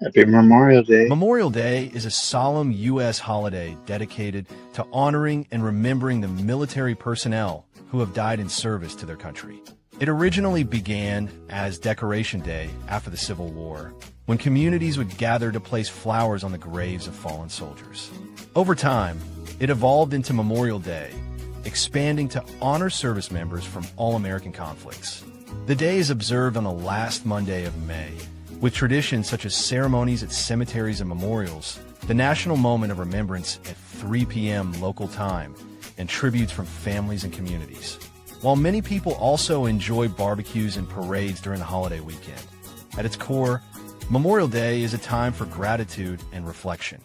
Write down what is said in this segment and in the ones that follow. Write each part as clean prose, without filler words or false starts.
Happy Memorial Day. Memorial Day is a solemn U.S. holiday dedicated to honoring and remembering the military personnel who have died in service to their country. It originally began as Decoration Day after the Civil War, when communities would gather to place flowers on the graves of fallen soldiers. Over time, it evolved into Memorial Day, expanding to honor service members from all American conflicts. The day is observed on the last Monday of May, with traditions such as ceremonies at cemeteries and memorials, the national moment of remembrance at 3 p.m. local time, and tributes from families and communities. While many people also enjoy barbecues and parades during the holiday weekend, at its core, Memorial Day is a time for gratitude and reflection.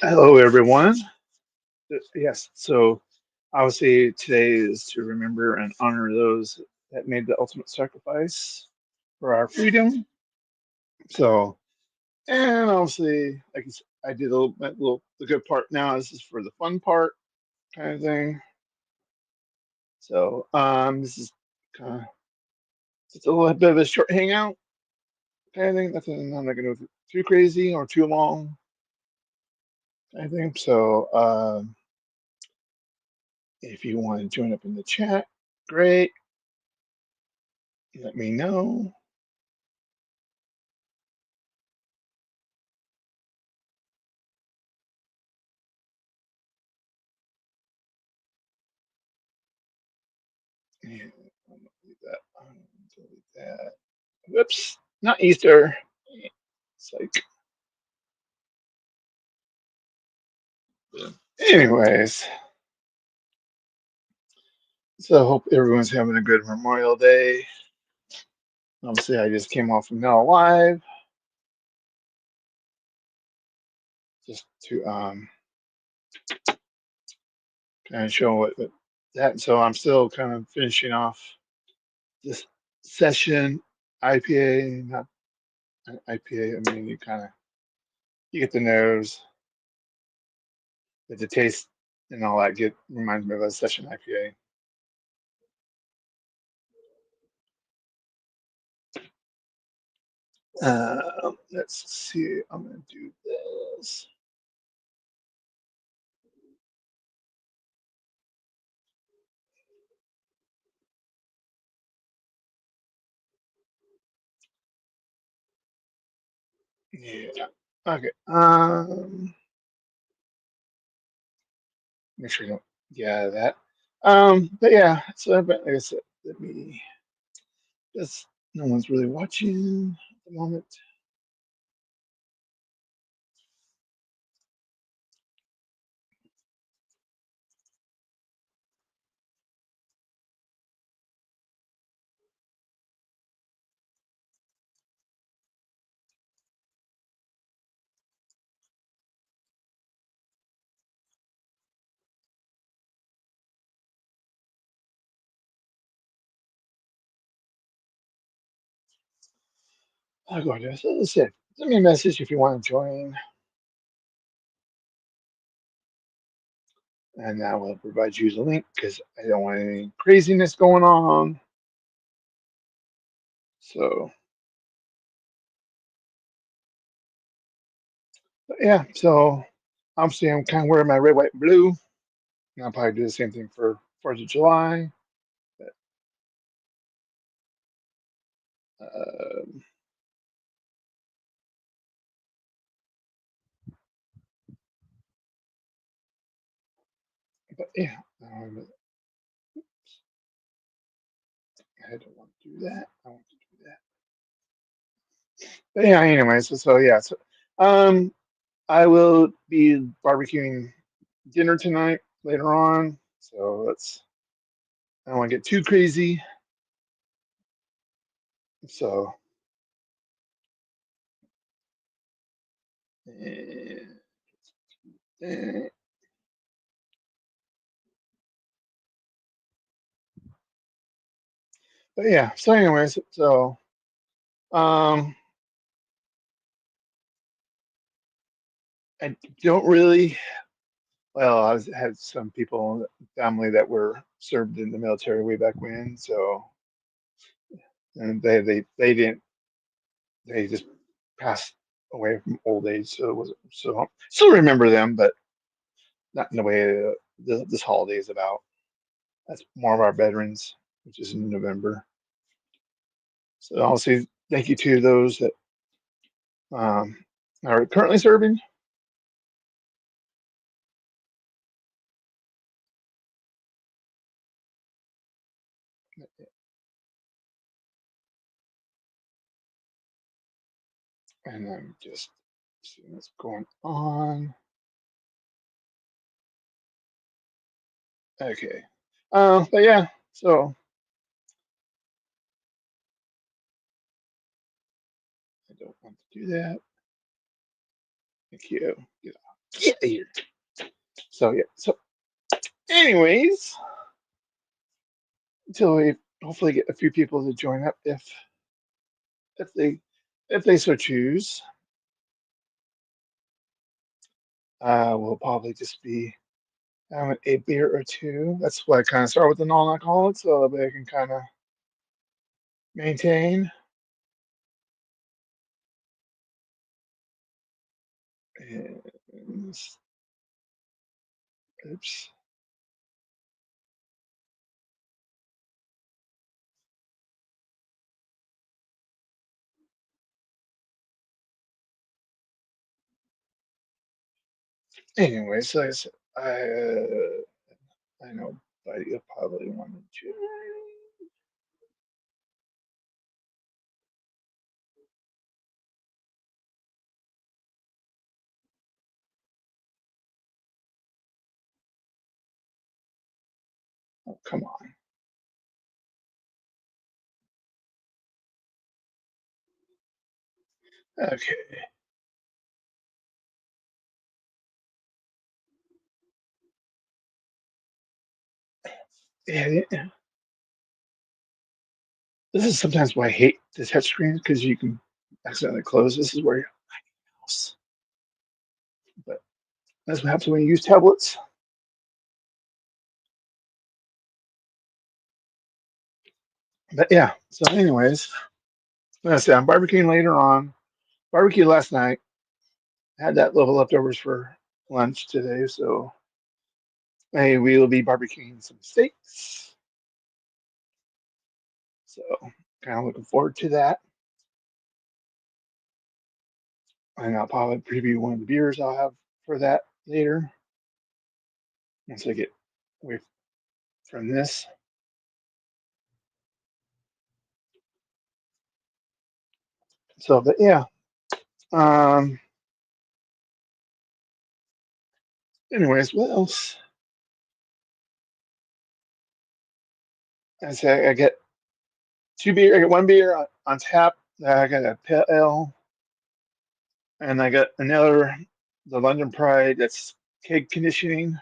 Hello, everyone. Yes, so obviously today is to remember and honor those that made the ultimate sacrifice for our freedom. So, and obviously, like I did the good part now. This is for the fun part kind of thing. So, this is kind of just a little bit of a short hangout kind of thing. Nothing, I'm not going to go too crazy or too long kind of thing. So, if you want to join up in the chat, great. Let me know. And I'm gonna delete that. I'm gonna delete that. Whoops, not Easter. It's like, anyways. So I hope everyone's having a good Memorial Day. Obviously, I just came off from Now Live just to kind of show what that. So I'm still kind of finishing off this session. IPA, not IPA. I mean, you get the nose, but the taste and all that get reminds me of a session IPA. Let's see. I'm gonna do this. Yeah. Okay. Make sure you don't get out of that. But yeah. So, like I said, let me just. No one's really watching at the moment. I'll go ahead. So that's it. Send me a message if you want to join, and I will provide you the link because I don't want any craziness going on. So, but yeah. So obviously, I'm kind of wearing my red, white, and blue. And I'll probably do the same thing for 4th of July. But Um, but yeah, I don't want to do that. I want to do that. But yeah, anyways, so yeah, so um, I will be barbecuing dinner tonight later on. So let's. I don't want to get too crazy. So, eh, eh, but yeah. So anyways, so um, I don't really. Well, had some people, family that were served in the military way back when. So, and they didn't. They just passed away from old age. So it was so still remember them, but not in the way this holiday is about. That's more of our veterans, which is in November. So I'll say thank you to those that um, are currently serving. And I'm just seeing what's going on. Okay. But yeah, so I don't want to do that. Thank you. Get out of here. So yeah. So anyways, until we hopefully get a few people to join up if they if they so choose. We'll probably just be having a beer or two. That's why I kind of start with the non-alcoholic, so that I can kind of maintain. And, oops. Anyway, so I know Buddy will probably want to join. Oh, come on. Okay. Yeah, this is sometimes why I hate the touch screen because you can accidentally close. This is where your mouse. But that's what happens when you use tablets. But yeah. So, anyways, like I said, I'm barbecuing later on. Barbecue last night. Had that little leftovers for lunch today, so hey, we will be barbecuing some steaks. So, kind of looking forward to that. And I'll probably preview one of the beers I'll have for that later once I get away from this. So, but yeah. Um. Anyways, what else? I say I get two beer. I get one beer on tap. I got a pale ale, and I got another, the London Pride. That's keg conditioning.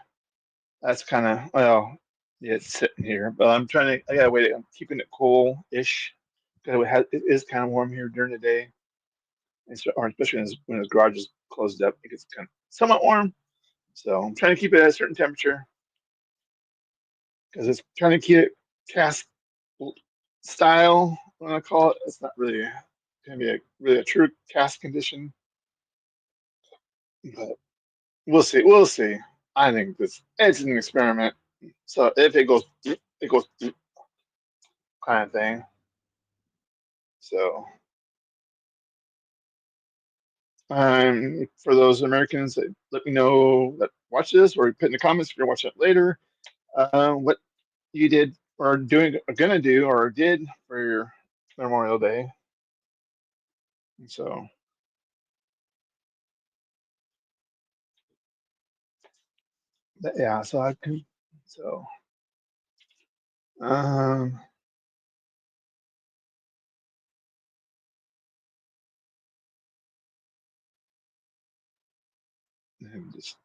That's kind of well, yeah, it's sitting here, but I'm trying to. I gotta wait. I'm keeping it cool-ish because it is kind of warm here during the day, or especially when the garage is closed up. It gets kind of somewhat warm, so I'm trying to keep it at a certain temperature because it's trying to keep it cask style. What I call it, it's not really gonna be really a true cask condition, but we'll see. We'll see. I think this it's an experiment. So if it goes, it goes kind of thing. So, for those Americans that let me know that watch this, or put in the comments if you're watching it later, what you did or doing, or gonna do, or did for your Memorial Day. And so, yeah, so I can, so, um, just,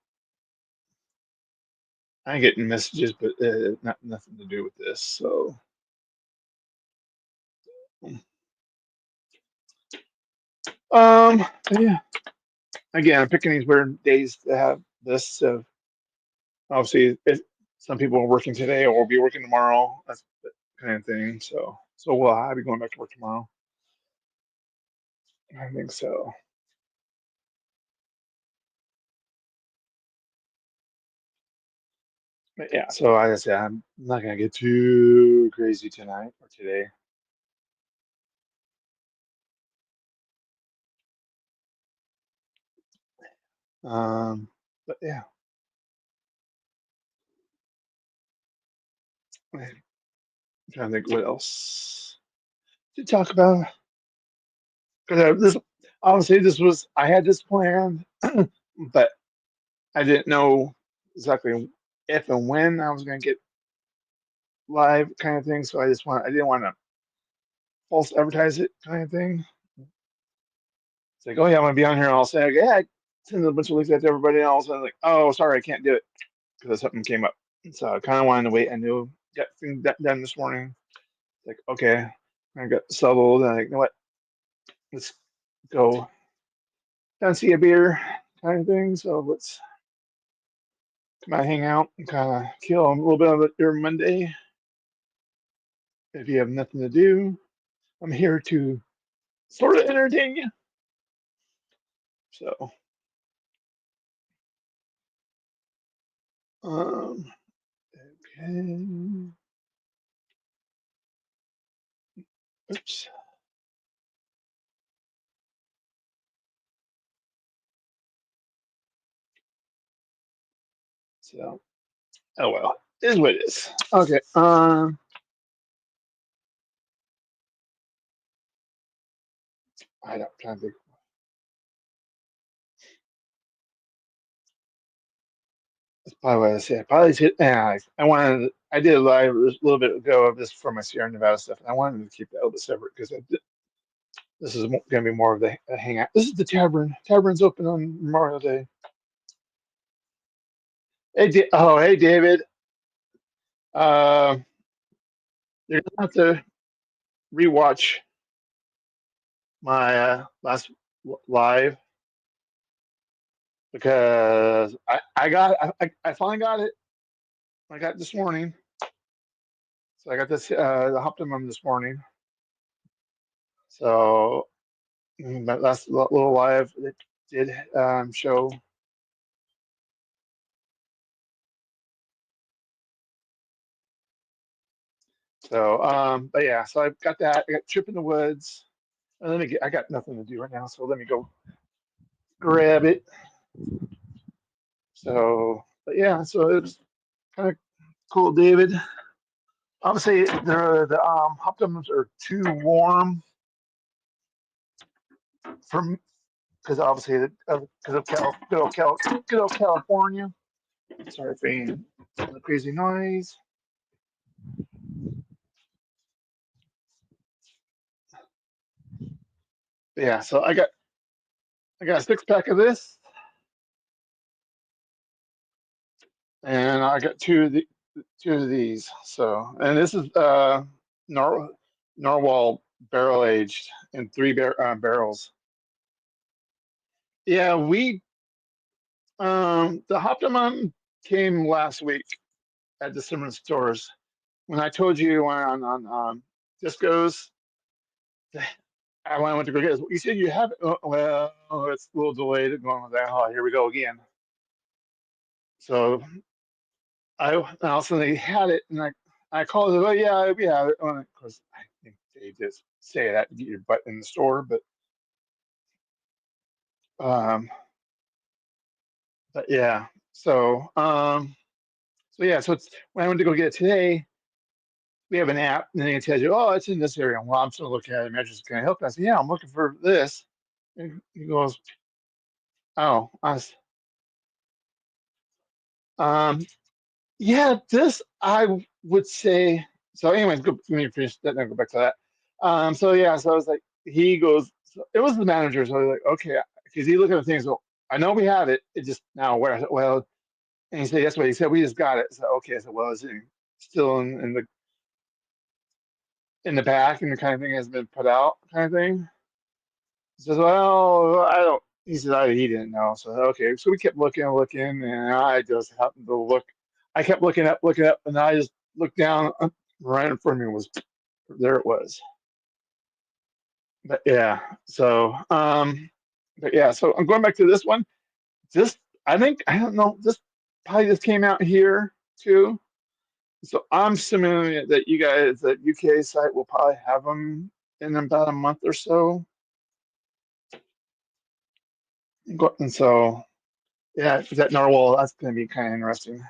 I'm getting messages, but not nothing to do with this. So, yeah. Again, I'm picking these weird days to have this. So obviously, some people are working today or will be working tomorrow. That's the kind of thing. So will I be going back to work tomorrow? I think so. But yeah, so like I said, I'm not gonna get too crazy tonight or today. But yeah, I'm trying to think what else to talk about. Because this, obviously, this was I had this planned, but I didn't know exactly if and when I was gonna get live kind of thing. So I didn't want to false advertise it kind of thing. It's like, oh yeah, I'm gonna be on here. I'll say, okay, yeah, I send a bunch of links out to everybody else. And I'm like, oh, sorry, I can't do it because something came up. So I kind of wanted to wait. I knew got things done this morning. Like, okay, I got settled. And I'm like, you know what? Let's go down see a beer kind of thing. So let's come out, hang out, and kind of kill a little bit of it your Monday. If you have nothing to do, I'm here to sort of entertain you. So, okay. Oops. So, oh well, it is what it is. Okay. I don't trying to think. That's probably what I said. Probably hit. Yeah, I wanted. I did a live a little bit ago of this for my Sierra Nevada stuff, and I wanted to keep that a little bit separate because this is going to be more of the hangout. This is the tavern. Tavern's open on Memorial Day. Hey, hey, David. Uh, you're gonna have to rewatch my last live because I finally got it. I got it this morning. So I got this the Optimum this morning. So that last little live it did show. So but yeah, so I've got that. I got Trip in the Woods. Let me get. I got nothing to do right now, so let me go grab it. So but yeah, so it's kind of cool, David. Obviously, the Optimums are too warm for because obviously because of good old California. Sorry for the crazy noise. But yeah, so I got a 6 pack of this, and I got two of these. So and this is Narwhal barrel aged in barrels. Yeah, we the Optimum came last week at the Simmons stores. When I told you on Discos, I went to go get it. You said you have it. Well, it's a little delayed. Going with that. Oh, here we go again. So I also they had it, and I called it. Oh yeah, we have it. Of course, I think they just say that to get your butt in the store, um, but yeah. So yeah, so it's when I went to go get it today, we have an app, and then it tells you, oh, it's in this area. Well, I'm still looking at it. I'm just going to help. I said, yeah, I'm looking for this. And he goes, oh, um, yeah, this I would say. So, anyways, go, let me finish that. Then go back to that. So yeah, so I was like, he goes, so it was the manager. So I was like, okay, because he looked at the things. So I know we have it. It just now where? I said, well, and he said, that's what he said. We just got it. So okay, I said, well, is it still in the back, and the kind of thing has been put out, kind of thing? He says, well, I don't. He said, he didn't know. So okay, so we kept looking and looking, and I just happened to look. I kept looking up, and I just looked down. Right in front of me was there. It was. But yeah, so but yeah, so I'm going back to this one. This I think I don't know. This probably just came out here too. So I'm assuming that you guys, that UK site will probably have them in about a month or so. And so yeah, that narwhal, that's going to be kind of interesting.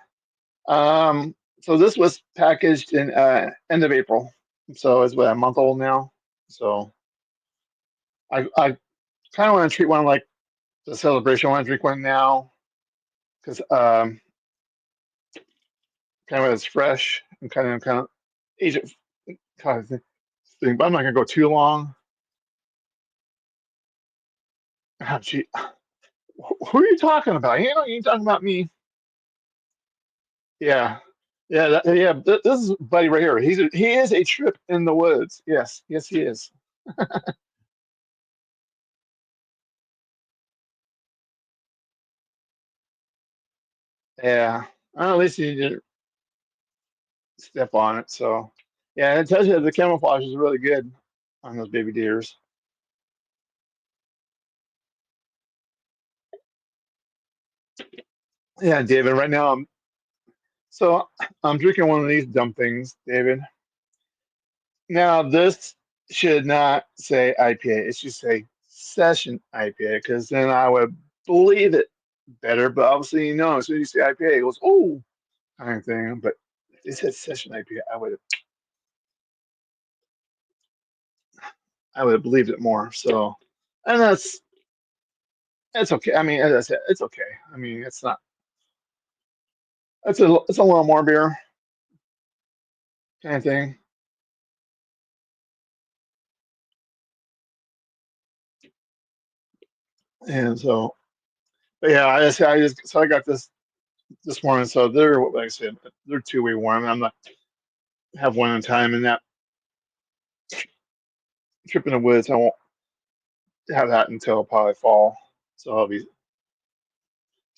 So this was packaged in end of April, so it's what, a month old now. So I kind of want to treat one like the celebration. I want to drink one now because kind of it's fresh and kind of age it kind of thing. But I'm not gonna go too long. Oh, gee, who are you talking about? You ain't talking about me. Yeah. Yeah, yeah. This is buddy right here. He is a trip in the woods. Yes, yes, he is. Yeah, well, at least he didn't step on it. So, yeah, it tells you that the camouflage is really good on those baby deers. Yeah, David. Right now, I'm drinking one of these dumb things, David. Now, this should not say IPA. It should say session IPA because then I would believe it better. But obviously, as soon as you say IPA, it goes, oh, kind of thing. But if it said session IPA, I would have believed it more. So, and that's okay. I mean, as I said, it's okay. I mean, it's not. It's a little more beer kind of thing. And so, but yeah, I got this morning. So they're, like I said, they're 2 way warm. I'm not have one at a time, and that trip in the woods, I won't have that until probably fall. So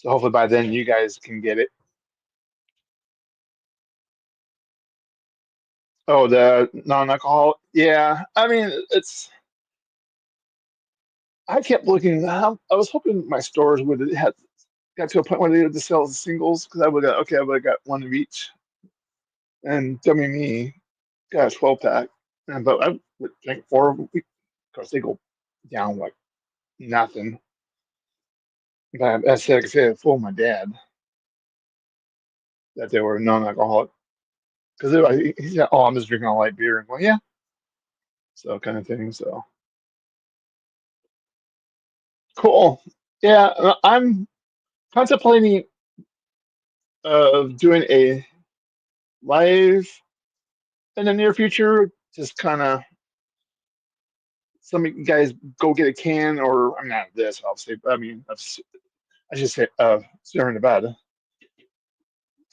hopefully by then you guys can get it. Oh, the non-alcoholic. Yeah, I mean it's. I kept looking. I was hoping my stores would have got to a point where they would just sell the singles because I would have okay, I would have got one of each. And WME got a 12 pack, but I would drink four of them because they go down like nothing. But I said, like I said, I told my dad that they were non-alcoholic because he said, "Oh, I'm just drinking all light beer." And well, yeah, so kind of thing. So cool. Yeah, I'm contemplating of doing a live in the near future. Just kind of some of you guys go get a can, or I'm not this obviously, but I mean, I should say, Sierra Nevada.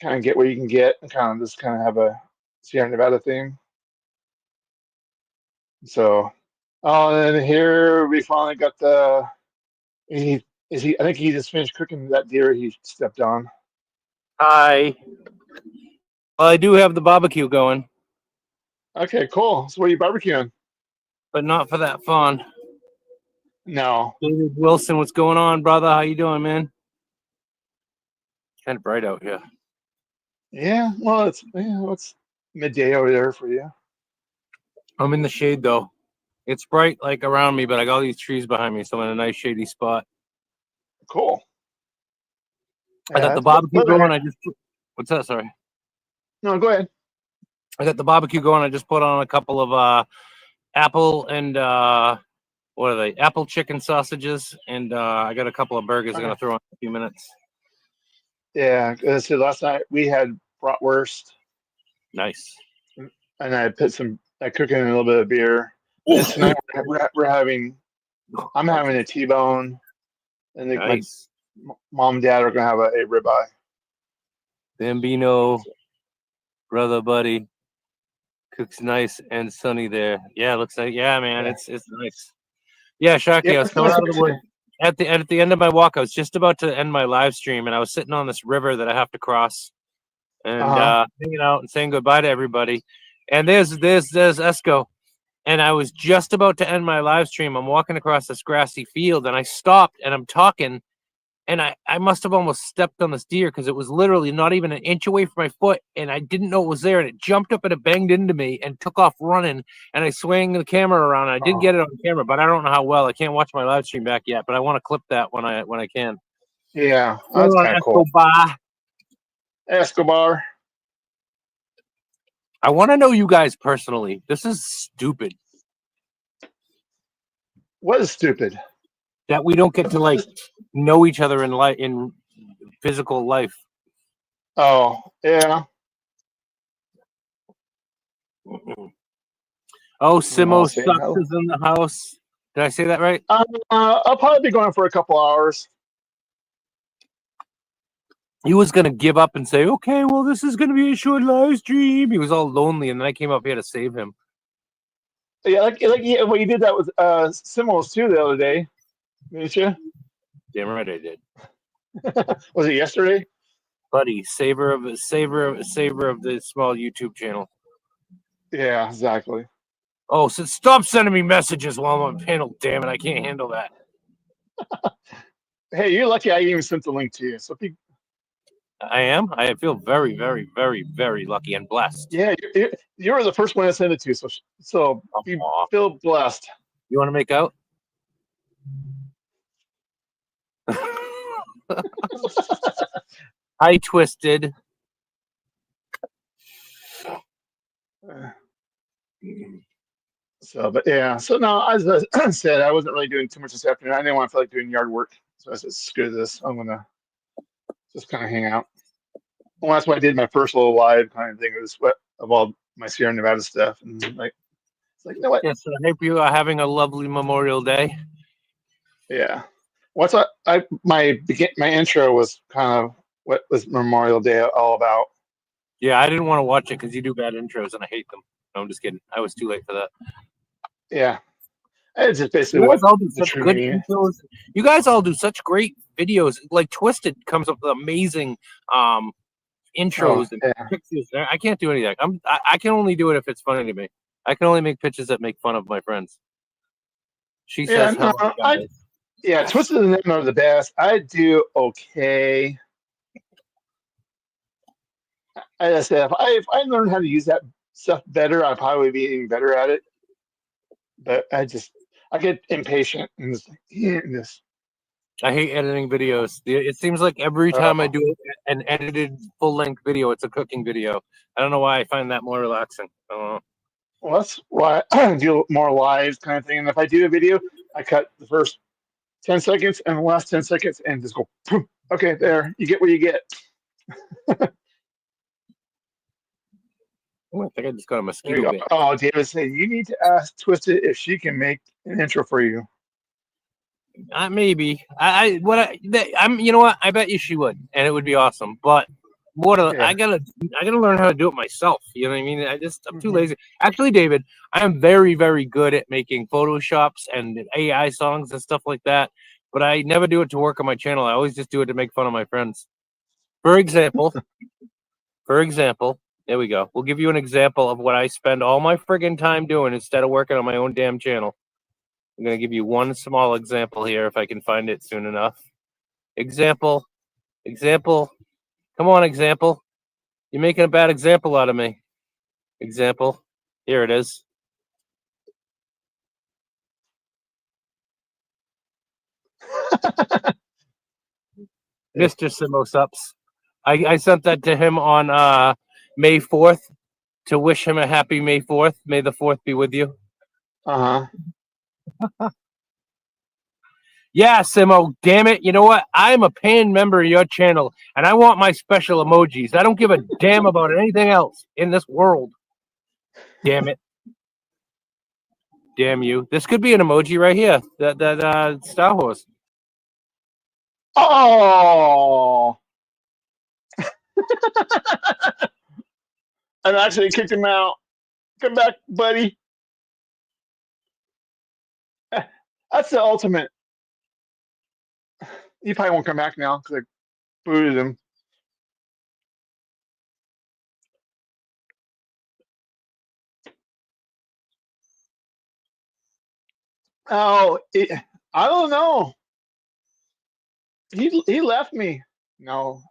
Kind of get what you can get, and kind of just kind of have a Sierra Nevada thing. So, oh, and here we finally got the. He is he. I think he just finished cooking that deer he stepped on. Hi. Well, I do have the barbecue going, Okay, cool. So, what are you barbecuing? but not for that fun. No. David Wilson, what's going on, brother? How you doing, man? Kind of bright out here. Yeah. Well, it's midday over there for you. I'm in the shade though. It's bright like around me, but I got all these trees behind me, so I'm in a nice shady spot. Cool. I got Yeah, the it's barbecue weather going. here. What's that? Sorry. No, go ahead. I got the barbecue going. I just put on a couple of apple and what are they? Apple chicken sausages, and I got a couple of burgers I'm gonna throw in a few minutes. Yeah, so last night we had bratwurst, Nice. and I cooked in a little bit of beer. And tonight we're having, I'm having a T-bone, and my Nice. mom and dad are gonna have a ribeye. Bambino, brother, buddy, cooks nice and sunny there. Yeah, looks like man, Yeah. it's nice. Yeah, Sharky, I was coming out of the woods at the end of my walk. I was just about to end my live stream, and I was sitting on this river that I have to cross, and hanging out and saying goodbye to everybody. And there's Esco, and I was just about to end my live stream. I'm walking across this grassy field, and I stopped, and I'm talking, and I must have almost stepped on this deer because it was literally not even an inch away from my foot, and I didn't know it was there, and it jumped up and it banged into me and took off running, and I swung the camera around. I did get it on camera, but I don't know how well. I can't watch my live stream back yet, but I want to clip that when I can. Yeah, that's kind of cool. Escobar. I want to know you guys personally. This is stupid. What is stupid? That we don't get to like know each other in physical life. Oh, yeah. Oh, Simo Sucks is in the house. Did I say that right? I'll probably be going for a couple hours. He was gonna give up and say, "Okay, well, this is gonna be a short live stream." He was all lonely, and then I came up here to save him. Yeah, like yeah, well, you did that with Simos too the other day, didn't you? Damn right I did. Was it yesterday? Buddy, savor of the small YouTube channel. Yeah, exactly. Oh, so stop sending me messages while I'm on panel. Damn it, I can't handle that. Hey, you're lucky I even sent the link to you. So I am. I feel very, very, very, very lucky and blessed. Yeah, you were the first one to send it to, so you feel blessed. You want to make out? Hi, Twisted. So, but yeah, so no, as I said, I wasn't really doing too much this afternoon. I didn't want to feel like doing yard work, so I said, screw this. I'm gonna just kind of hang out. Well, that's why I did my first little live kind of thing. It was of all my Sierra Nevada stuff, and like, it's like, you know what? Yes, I hope you are having a lovely Memorial Day. Yeah. My intro was kind of what was Memorial Day all about. Yeah, I didn't want to watch it because you do bad intros and I hate them. No, I'm just kidding. I was too late for that. Yeah. It's just basically you guys all do such good intros. You guys all do such great videos. Like Twisted comes up with amazing intros and pictures. I can't do any of that. I can only do it if it's funny to me. I can only make pictures that make fun of my friends. She says, Twisted and them are the best. I do okay. As I said, if I learned how to use that stuff better, I'd probably be even better at it. But I get impatient and this. I hate editing videos. It seems like every time I do an edited full-length video, it's a cooking video. I don't know why I find that more relaxing. I don't know. Well, that's why I do more live kind of thing. And if I do a video, I cut the first 10 seconds and the last 10 seconds and just go, poof. Okay, there. You get what you get. I think I just got a mosquito bit. Oh, David said, you need to ask Twisted if she can make an intro for you. Maybe. You know what? I bet you she would, and it would be awesome. But I gotta learn how to do it myself. You know what I mean? I'm too lazy. Actually, David, I am very, very good at making Photoshops and AI songs and stuff like that. But I never do it to work on my channel. I always just do it to make fun of my friends. For example, there we go. We'll give you an example of what I spend all my friggin' time doing instead of working on my own damn channel. I'm going to give you one small example here if I can find it soon enough. Example. Come on, example. You're making a bad example out of me. Example. Here it is. Mr. Simo Sups. I sent that to him on May 4th to wish him a happy May 4th. May the 4th be with you. Yeah, Simo, damn it. You know what? I'm a paying member of your channel, and I want my special emojis. I don't give a damn about anything else in this world. Damn it. Damn you. This could be an emoji right here. That Star Wars. Oh! I actually kicked him out. Come back, buddy. That's the ultimate. He probably won't come back now because I booted him. Oh, I don't know. He left me. No,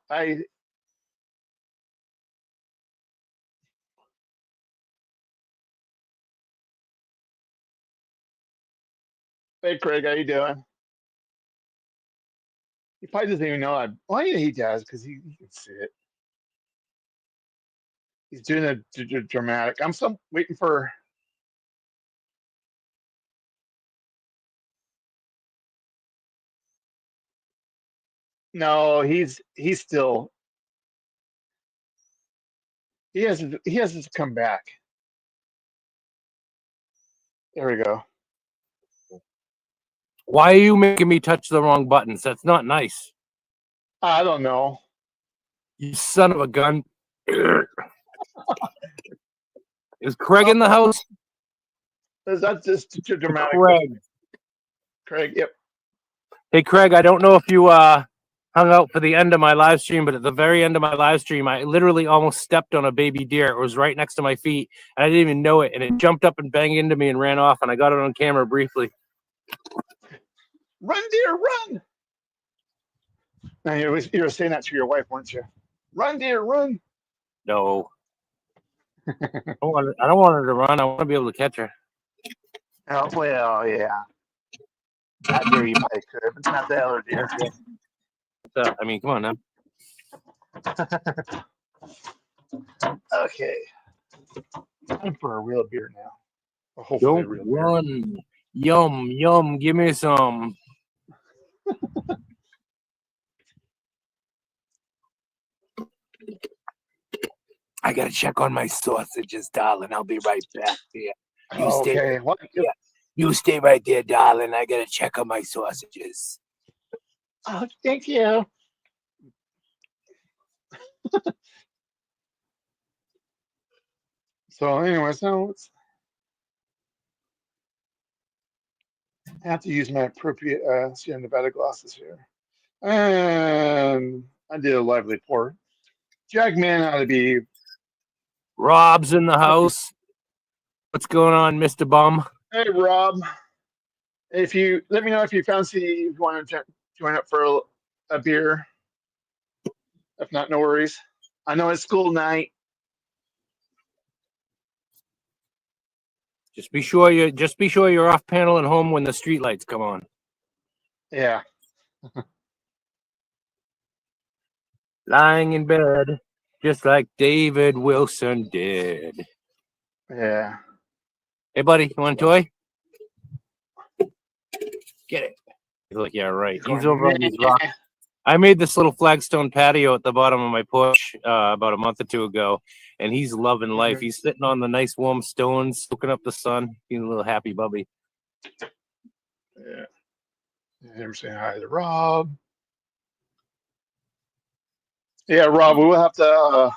Hey, Craig, how you doing? He probably doesn't even know well, yeah, he does because he can see it. He's doing a dramatic. I'm still waiting for. No, he's still. He has to come back. There we go. Why are you making me touch the wrong buttons? That's not nice. I don't know. You son of a gun. Is Craig in the house? That's just too dramatic. Craig, yep. Hey, Craig, I don't know if you hung out for the end of my live stream, but at the very end of my live stream, I literally almost stepped on a baby deer. It was right next to my feet, and I didn't even know it, and it jumped up and banged into me and ran off, and I got it on camera briefly. Run, deer, run! Now, you were saying that to your wife, weren't you? Run, deer, run! No. I don't want her to run. I want to be able to catch her. Oh, well, yeah. That deer you probably could, but it's not the other deer. I mean, come on now. Okay. Time for a real beer now. Well, hopefully a real beer. Run. Yum, yum. Give me some. I gotta check on my sausages, darling. I'll be right back there. Okay. You stay right there, darling. I gotta check on my sausages. Oh, thank you. So, anyways, now I have to use my appropriate Sierra Nevada glasses here. And I did a lively pour. Jackman ought to be. Rob's in the house. What's going on, Mr. Bum? Hey, Rob. If you let me know if you fancy, if you want to join up for a beer. If not, no worries. I know it's school night. Just be sure you're off panel and home when the street lights come on. Yeah. Lying in bed, just like David Wilson did. Yeah. Hey, buddy, you want a toy? Get it. Look, yeah, right. He's over on these rocks. I made this little flagstone patio at the bottom of my porch about a month or two ago, and he's loving life. He's sitting on the nice warm stones, soaking up the sun, being a little happy bubby. Yeah. I'm saying hi to Rob. Yeah, Rob, we will have to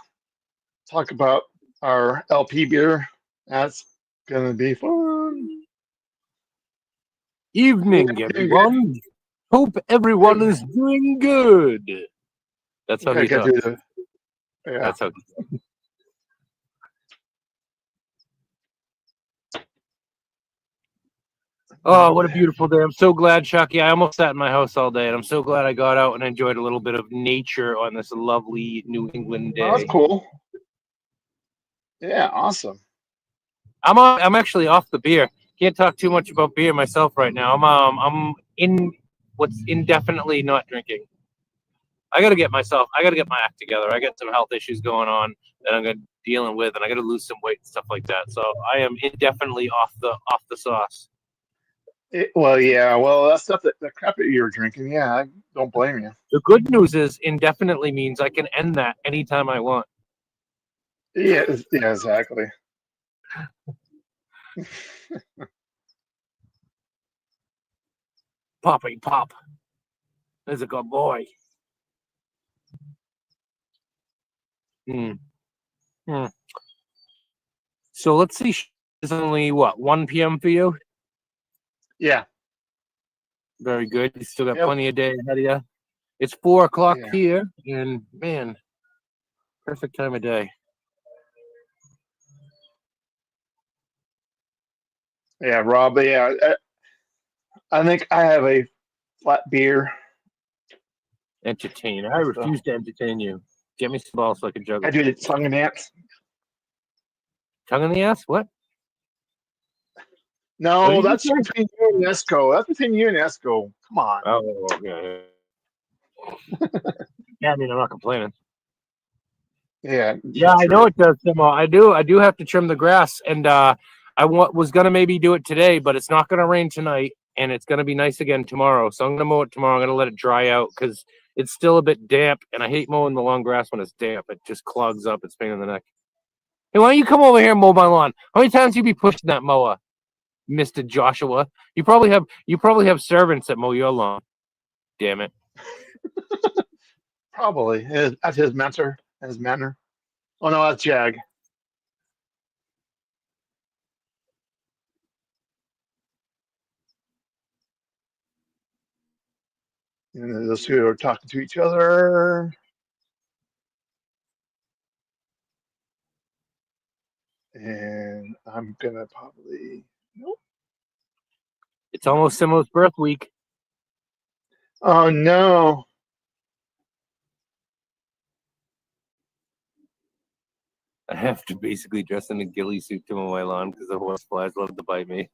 talk about our LP beer. That's gonna be fun. Evening, everyone. Hope everyone is doing good. That's how he talks. Yeah. That's how. Oh, what a beautiful day. I'm so glad, Chucky. I almost sat in my house all day, and I'm so glad I got out and enjoyed a little bit of nature on this lovely New England day. Oh, that's cool. Yeah, awesome. I'm actually off the beer. Can't talk too much about beer myself right now. I'm in what's indefinitely not drinking. I got to get my act together. I got some health issues going on that I'm dealing with, and I got to lose some weight and stuff like that. So I am indefinitely off the sauce. That stuff the crap that you were drinking. Yeah, I don't blame you. The good news is indefinitely means I can end that anytime I want. Yeah, exactly. Poppy pop. There's a good boy. So let's see. It's only what, 1 p.m. for you? Yeah. Very good. You still got plenty of day ahead of you. It's 4 o'clock here, and man, perfect time of day. Yeah, Rob. Yeah, I think I have a flat beer. Entertain. I refuse to entertain you. Get me some balls so I can juggle. I do the tongue and dance. Tongue in the ass? What? No, that's between you and Esco. That's between you and Esco. Come on. Oh, okay. Yeah, I mean, I'm not complaining. Yeah. Yeah, I know it does, Timo. I do have to trim the grass, and I was gonna maybe do it today, but it's not gonna rain tonight, and it's gonna be nice again tomorrow. So I'm gonna mow it tomorrow. I'm gonna let it dry out because it's still a bit damp, and I hate mowing the lawn grass when it's damp. It just clogs up. It's a pain in the neck. Hey, why don't you come over here and mow my lawn? How many times you be pushing that mower, Mr. Joshua? You probably have servants that mow your lawn. Damn it. Probably. That's his mentor. His manner. Oh no, that's Jag. And those two are talking to each other. And I'm gonna probably nope. It's almost Simo's birth week. Oh no. I have to basically dress in a ghillie suit to mow my lawn because the horse flies love to bite me.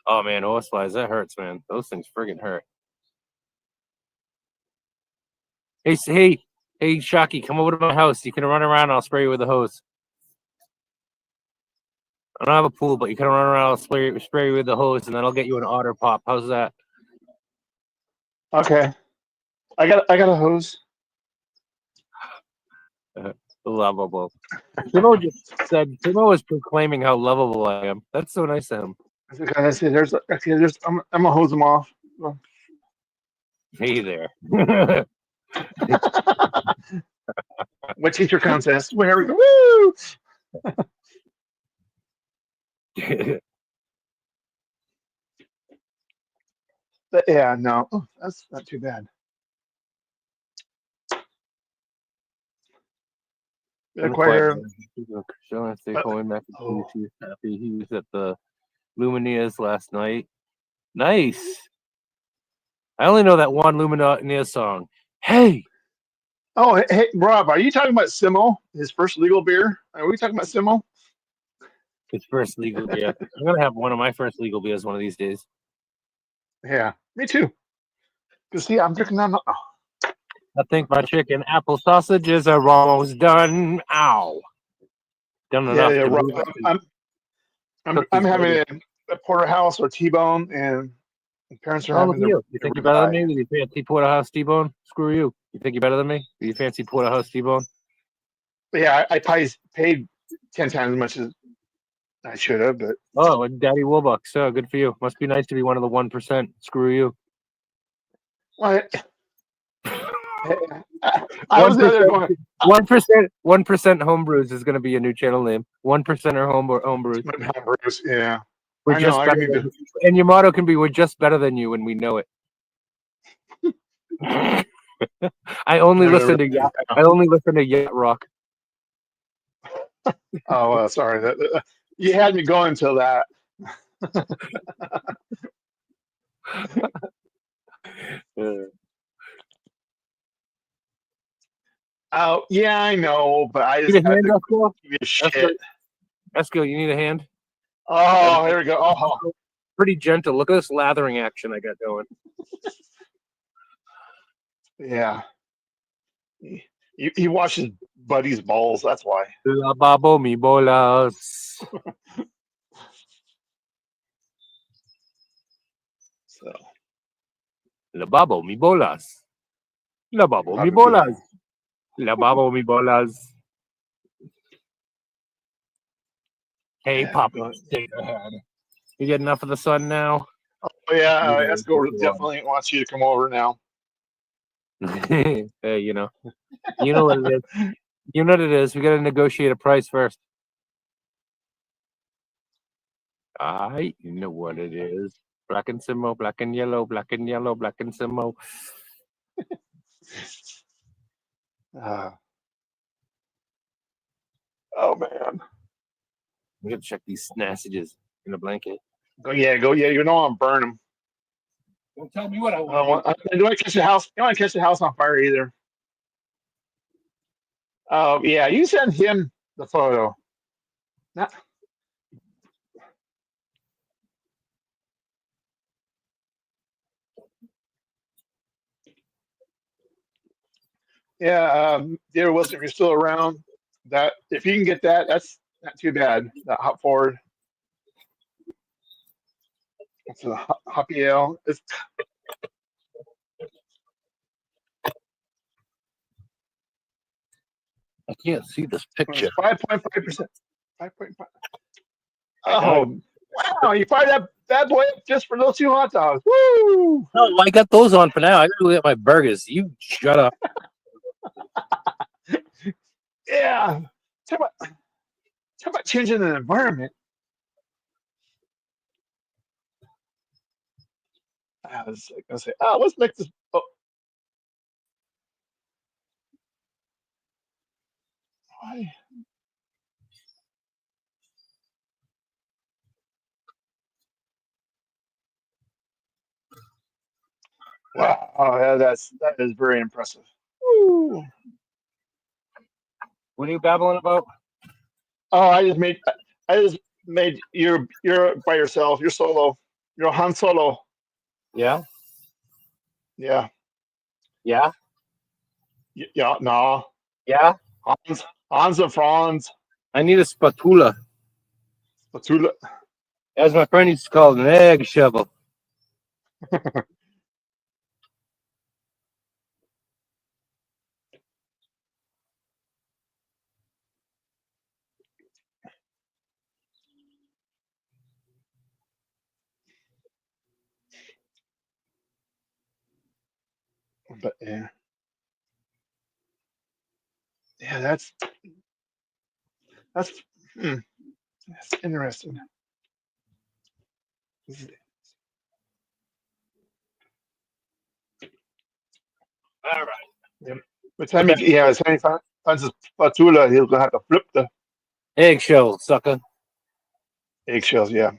Oh man, horse flies, that hurts, man. Those things friggin' hurt. Hey, Shocky, come over to my house. You can run around. I'll spray you with a hose. I don't have a pool, but you can run around. I'll spray you with the hose, and then I'll get you an otter pop. How's that? Okay. I got a hose. Lovable. Timo just said Timo was proclaiming how lovable I am. That's so nice of him. I say I'm gonna hose them off. Hey there. What teacher contest? Where we go? Woo! But yeah, no, that's not too bad. Going back to see he's happy. He was at the Lumineers last night. Nice. I only know that one Lumineers song. Hey. Oh, hey, Rob, are you talking about Simo? His first legal beer? Are we talking about Simo? His first legal beer. I'm gonna have one of my first legal beers one of these days. Yeah, me too. Cause see, I'm drinking that. I think my chicken apple sausages are almost done. Ow. Done enough. Yeah, Rob, I'm having a porterhouse or T-bone, and parents are having. You think you're better than me? You fancy porterhouse T-bone? Screw you. You think you're better than me? You fancy porterhouse T-bone? Yeah, I probably paid 10 times as much as I should have, but Daddy Warbucks. So good for you. Must be nice to be one of the 1%. Screw you. What? I was there going 1%. 1% homebrews is going to be a new channel name. 1% or homebrews. Homebrews, yeah. We're just better than you. And your motto can be "We're just better than you," and we know it. I only listen to Yacht Rock. Oh, sorry. You had me going until that. Oh, yeah, I know, but I just need a hand, give you shit. Esco, you need a hand? Oh, here we go. Oh, pretty gentle. Look at this lathering action I got going. Yeah. He washes Buddy's balls. That's why. La babo mi bolas. So La babo mi bolas. La babo not mi a good. bolas. La babo mi bolas. Hey, Yeah, Poppy, but- straight ahead. You get enough of the sun now? oh yeah, Esco definitely wants you to come over now. Hey, you know what it is. You know what it is. We got to negotiate a price first. I know what it is. Black and Simo, black and yellow, black and yellow, black and Simo. Uh, oh man. We got to check these snassages in the blanket. Go yeah. You know I'm burn them. Don't tell me what I I don't want. want. I don't want to catch the house. I don't want to catch the house on fire either. Oh yeah, you send him the photo. Not, yeah, dear Wilson, if you're still around, that if you can get that, that's not too bad. That hop forward. It's a Hoppy Ale. It's I can't see this picture. 5.5%. 5.5. Oh wow! You fired that bad boy up just for those two hot dogs. Woo! Oh, I got those on for now. I got to go get my burgers. You shut up. Yeah. Talk about changing the environment. I was gonna say, oh, let's make this. Oh, why? Wow, yeah, that is very impressive. Woo. What are you babbling about? Oh, I just made you're by yourself. You're solo. You're Han Solo. Yeah? Yeah. Yeah? Yeah. No. Yeah? Hans and Franz. I need a spatula. Spatula. As my friend used to call it, an egg shovel. But yeah. Yeah, that's hmm, that's interesting. All right. Yep. By the time he finds his spatula, he's gonna have to flip the Egg shovel, sucker. eggshells. Yeah.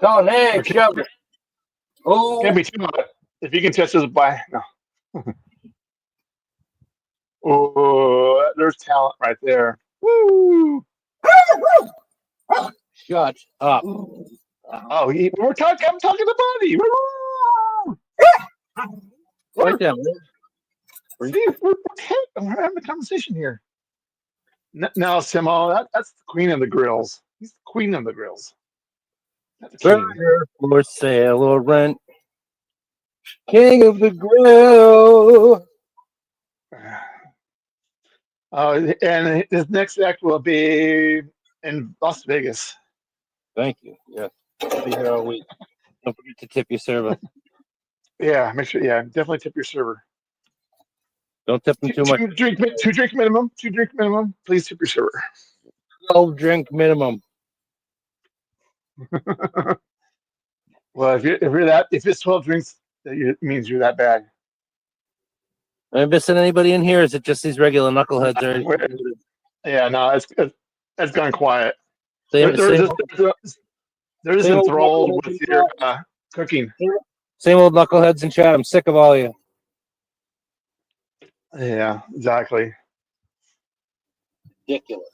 Call an egg Okay. shovel. Oh, Can't be too hot. If you can test this by no. Oh, there's talent right there. Woo! shut up. Oh, we're talking. I'm talking to Buddy. Woo! Right down. See, we're having a conversation here. Now, Simo, that's the queen of the grills. He's the queen of the grills. Not the king. Burger for sale or rent. King of the grill. And his next act will be in Las Vegas. Thank you. Yeah. I'll be here all week. Don't forget to tip your server. Yeah, make sure. Yeah, definitely tip your server. Don't tip them too much. Two drink minimum. 2 drink minimum. Please tip your server. 12 drink minimum. Well, if it's 12 drinks, it means you're that bad. Am I missing anybody in here? Or is it just these regular knuckleheads? Yeah, no, it's gone quiet. Same, They're same, just same old enthralled knuckleheads with in your chat. cooking. Same old knuckleheads in chat. I'm sick of all you. Yeah, exactly. Ridiculous.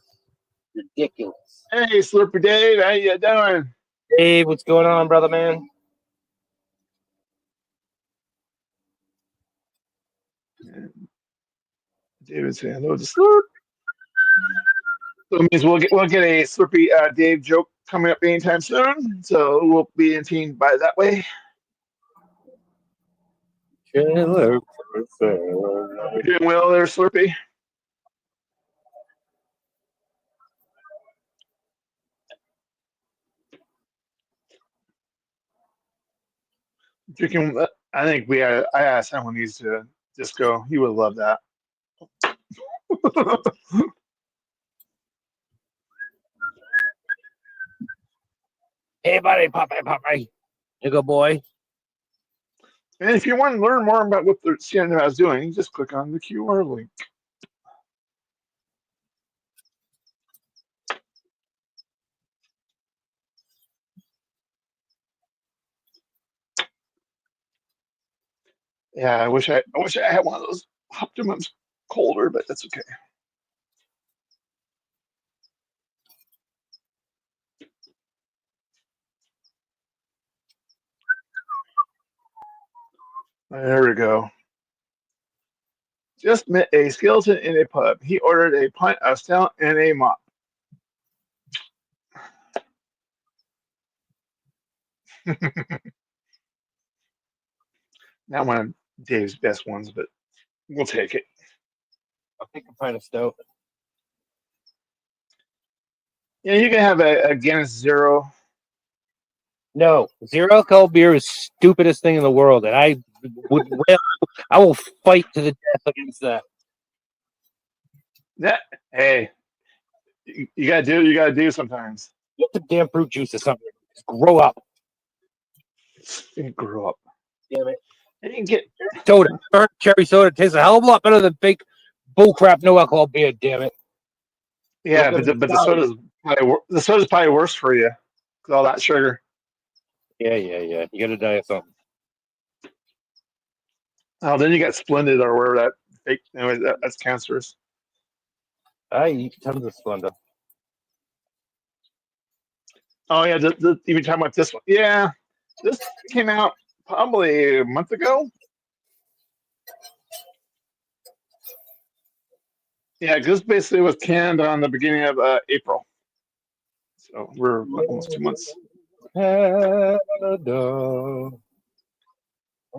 Ridiculous. Hey, Slurpy Dave, how you doing? Dave, what's going on, brother man? David saying hello to Slurp. So it means we'll get a Slurpy Dave joke coming up anytime soon. So we'll be entertained by that way. Killer You're doing well there, Slurpy. Drinking. I think I asked someone needs to just go. He would love that. Hey, buddy, Popeye. You good boy. And if you want to learn more about what the CNMA is doing, just click on the QR link. Yeah, I wish I had one of those Optimums colder, but that's okay. There we go. Just met a skeleton in a pub. He ordered a pint of stout and a mop. Not one of Dave's best ones, but we'll take it. I'll take a pint of stout. Yeah, you can have a Guinness Zero. No, zero alcohol beer is stupidest thing in the world, and I will fight to the death against that. Hey, you gotta do what you gotta do sometimes. Get the damn fruit juice or something. Just grow up. You grow up. Damn it. I didn't get Soda. Cherry soda tastes a hell of a lot better than fake bullcrap no alcohol beer. Damn it. yeah, but the soda's probably worse for you with all that sugar. Yeah. You gotta die of something. Oh, then you got Splendid or whatever that fake. Anyway, that's cancerous. I eat tons of Splenda. Oh yeah, even talking about this one. Yeah, this came out probably a month ago. Yeah, because basically was canned on the beginning of April. So we're almost 2 months.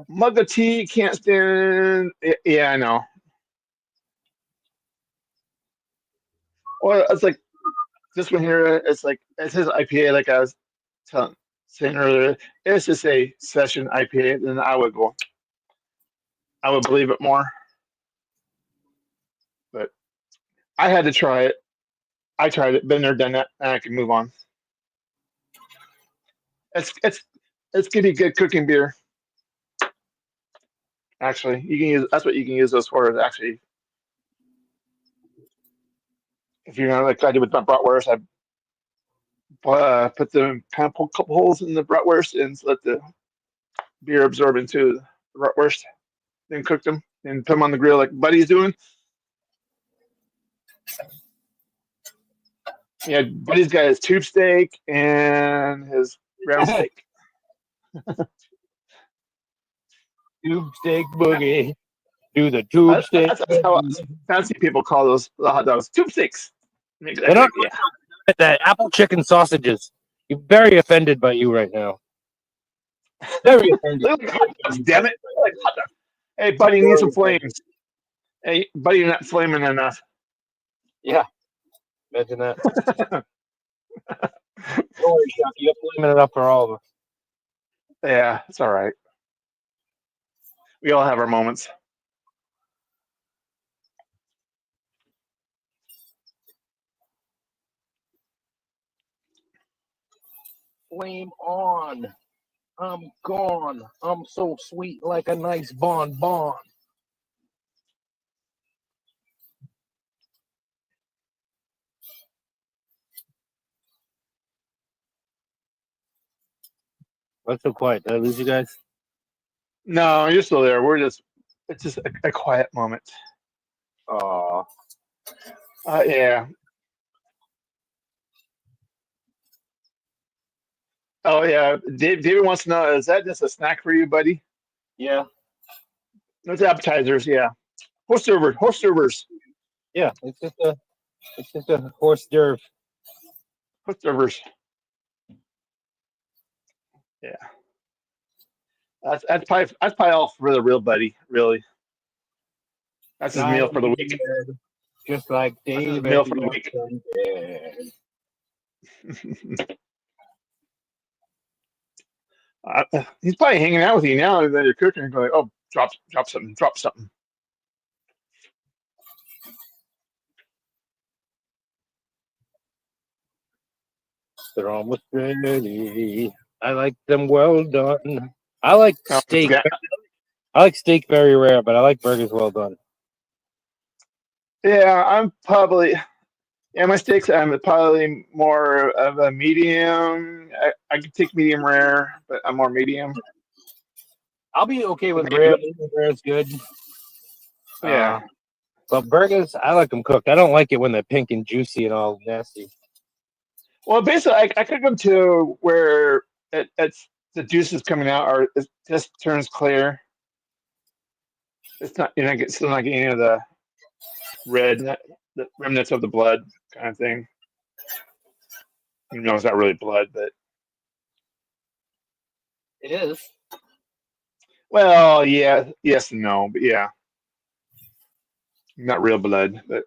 Mug of tea, can't stand. Yeah, I know. Well, it's like this one here. It's like it says IPA, like I was saying earlier. It's just a session IPA. Then I would believe it more. But I had to try it. I tried it, been there, done that, and I can move on. It's gonna be good cooking beer. Actually, you can use that's what you can use those for. Is actually, if you're not like I did with my bratwurst, I put the kind of poke a couple holes in the bratwurst and let the beer absorb into the bratwurst. Then cook them and put them on the grill like Buddy's doing. Yeah, Buddy's got his tube steak and his round steak. Tube steak boogie. Do the tube steak. That's how fancy people call those hot dogs. Tube steaks. They're not the apple chicken sausages. You're very offended by you right now. Very offended. Look at hot dogs, damn it. Like hot dogs. Hey, Buddy, you need some flames. Hey, Buddy, you're not flaming enough. Yeah. Imagine that. Don't worry, Chuck. You're flaming it up for all of us. Yeah, it's all right. We all have our moments. Flame on. I'm gone. I'm so sweet like a nice bonbon. What's so quiet? Did I lose you guys? No, you're still there. It's just a quiet moment. Aw. Yeah. Oh, yeah. David wants to know, is that just a snack for you, buddy? Yeah. Those appetizers, yeah. Hors d'oeuvres. Yeah, it's just a horse d'oeuvre. Hors d'oeuvres. Yeah, that's probably all for the real buddy. Really, that's his meal Lying for the in week. bed, just like That's his David meal for the left week. in bed. He's probably hanging out with you now that you're cooking and going, oh, drop something, drop something. They're almost ready. I like them well done. I like steak. Yeah, I like steak very rare, but I like burgers well done. yeah, I'm probably yeah. My steaks, I'm probably more of a medium. I could take medium rare, but I'm more medium. I'll be okay with Maybe, rare. Rare is good. yeah. But burgers, I like them cooked. I don't like it when they're pink and juicy and all nasty. Well, basically, I cook them to where it's the juice is coming out, or it just turns clear. It's not still not getting any of the red, the remnants of the blood kind of thing. You know, it's not really blood, but It is. well, yeah, yes and no, but yeah, not real blood, but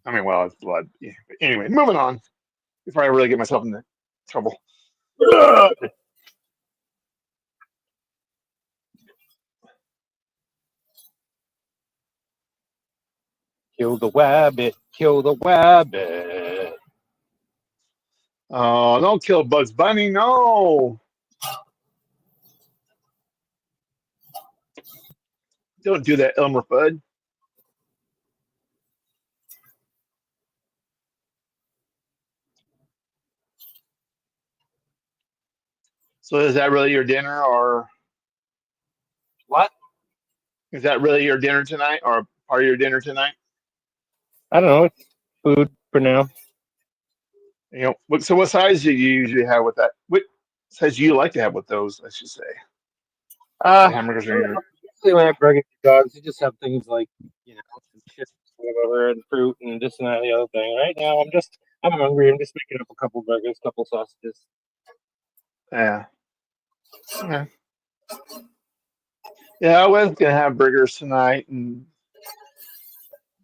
I mean, well, it's blood. Yeah. But anyway, moving on before I really get myself into trouble. Kill the wabbit. Kill the wabbit. Oh, don't kill Bugs Bunny, no! Don't do that, Elmer Fudd. So is that really your dinner, or What? is that really your dinner tonight, or part of your dinner tonight? I don't know. It's food for now. You know, so what size do you usually have with that? What size do you like to have with those? I should say. The hamburgers are your. Usually when I have burgers and dogs, you just have things like, some chips, whatever, and fruit and this and that and the other thing. Right now, I'm hungry. I'm just making up a couple burgers, couple sausages. Yeah. Yeah. Yeah, I was gonna have burgers tonight, and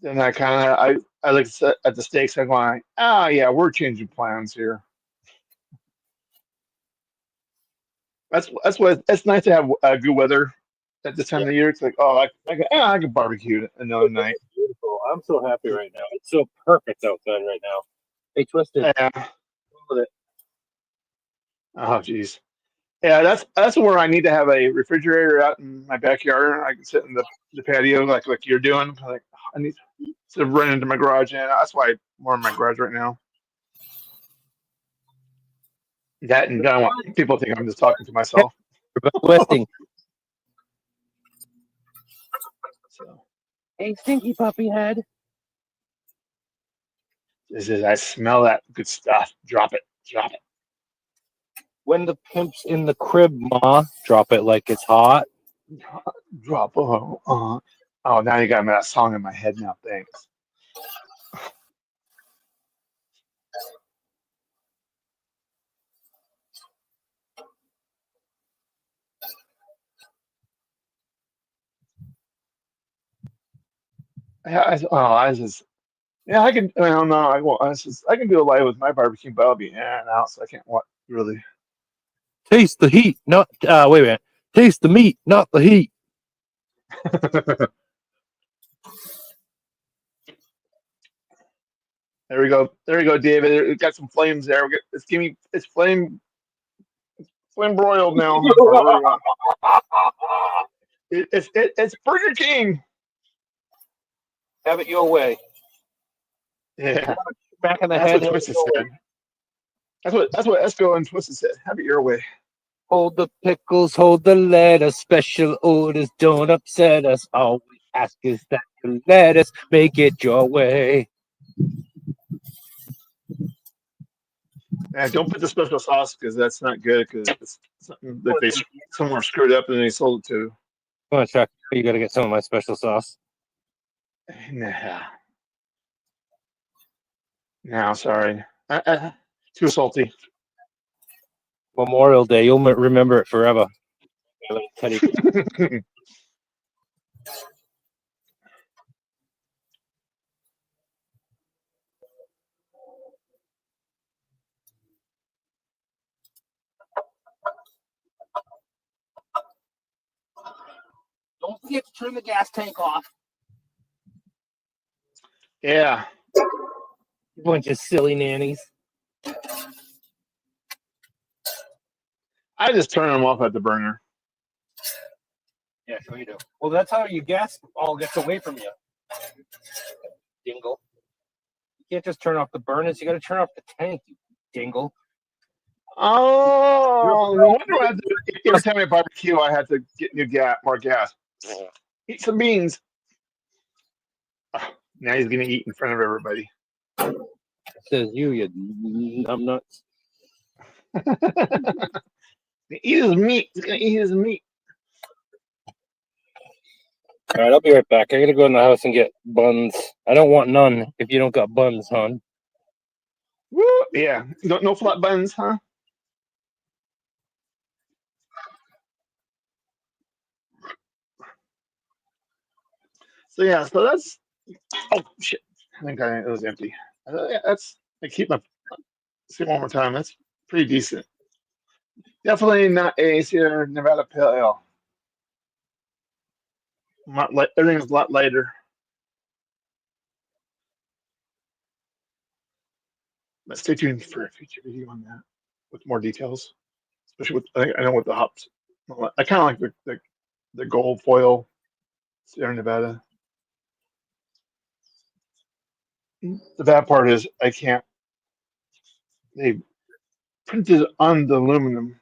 then I looked at the steaks. I'm going, oh yeah, we're changing plans here. It's nice to have good weather at this time Yeah, of the year. It's like, oh, I can barbecue another night. beautiful. I'm so happy right now. It's so perfect outside right now. Hey, Twisted, Yeah. with it. Oh, geez. Yeah, that's where I need to have a refrigerator out in my backyard. I can sit in the patio like you're doing. Like I need to run into my garage, and that's why I'm more in my garage right now. That and I don't want people think I'm just talking to myself. Twisting. So Hey, stinky puppy head. this is I smell that good stuff. Drop it, drop it. When the pimp's in the crib, ma, drop it like it's hot. Drop. Oh, now you got that song in my head now. Thanks. I just yeah, I can. I don't know. I won't. I can do a live with my barbecue, but I'll be in and out, so I can't what really. Taste the heat, not wait a minute. Taste the meat, not the heat. There we go. There we go, David. We've got some flames there. It's flame broiled now. It's Burger King. Have it your way. Yeah, Back in the that's head. what Twisted said. That's what Esco and Twisted said. Have it your way. Hold the pickles, hold the lettuce. Special orders don't upset us. All we ask is that you let us make it your way. Yeah, don't put the special sauce because that's not good. Because it's something that they somewhere screwed up and they sold it to. Come on, Chuck. You got to get some of my special sauce. Nah. No, sorry. Too salty. Memorial Day. You'll remember it forever. Teddy. Don't forget to turn the gas tank off. Yeah. Bunch of silly nannies. I just turn them off at the burner. Yeah, sure you do. Well, that's how your gas all gets away from you. Dingle. You can't just turn off the burners. You got to turn off the tank, you dingle. Oh, no wonder why every time I barbecue, I had to get more gas. Eat some beans. Oh, now he's gonna eat in front of everybody. Says you nuts. Eat his meat. He's gonna eat his meat. All right, I'll be right back. I gotta go in the house and get buns. I don't want none if you don't got buns, hon. Woo! Yeah, no flat buns, huh? So yeah, so that's. Oh shit! I think it was empty. That's. I keep my. Say it one more time. That's pretty decent. Definitely not a Sierra Nevada Pale Ale. Everything's a lot lighter. But stay tuned for a future video on that with more details, especially with I know with the hops. I kind of like the gold foil Sierra Nevada. The bad part is I can't. They printed on the aluminum.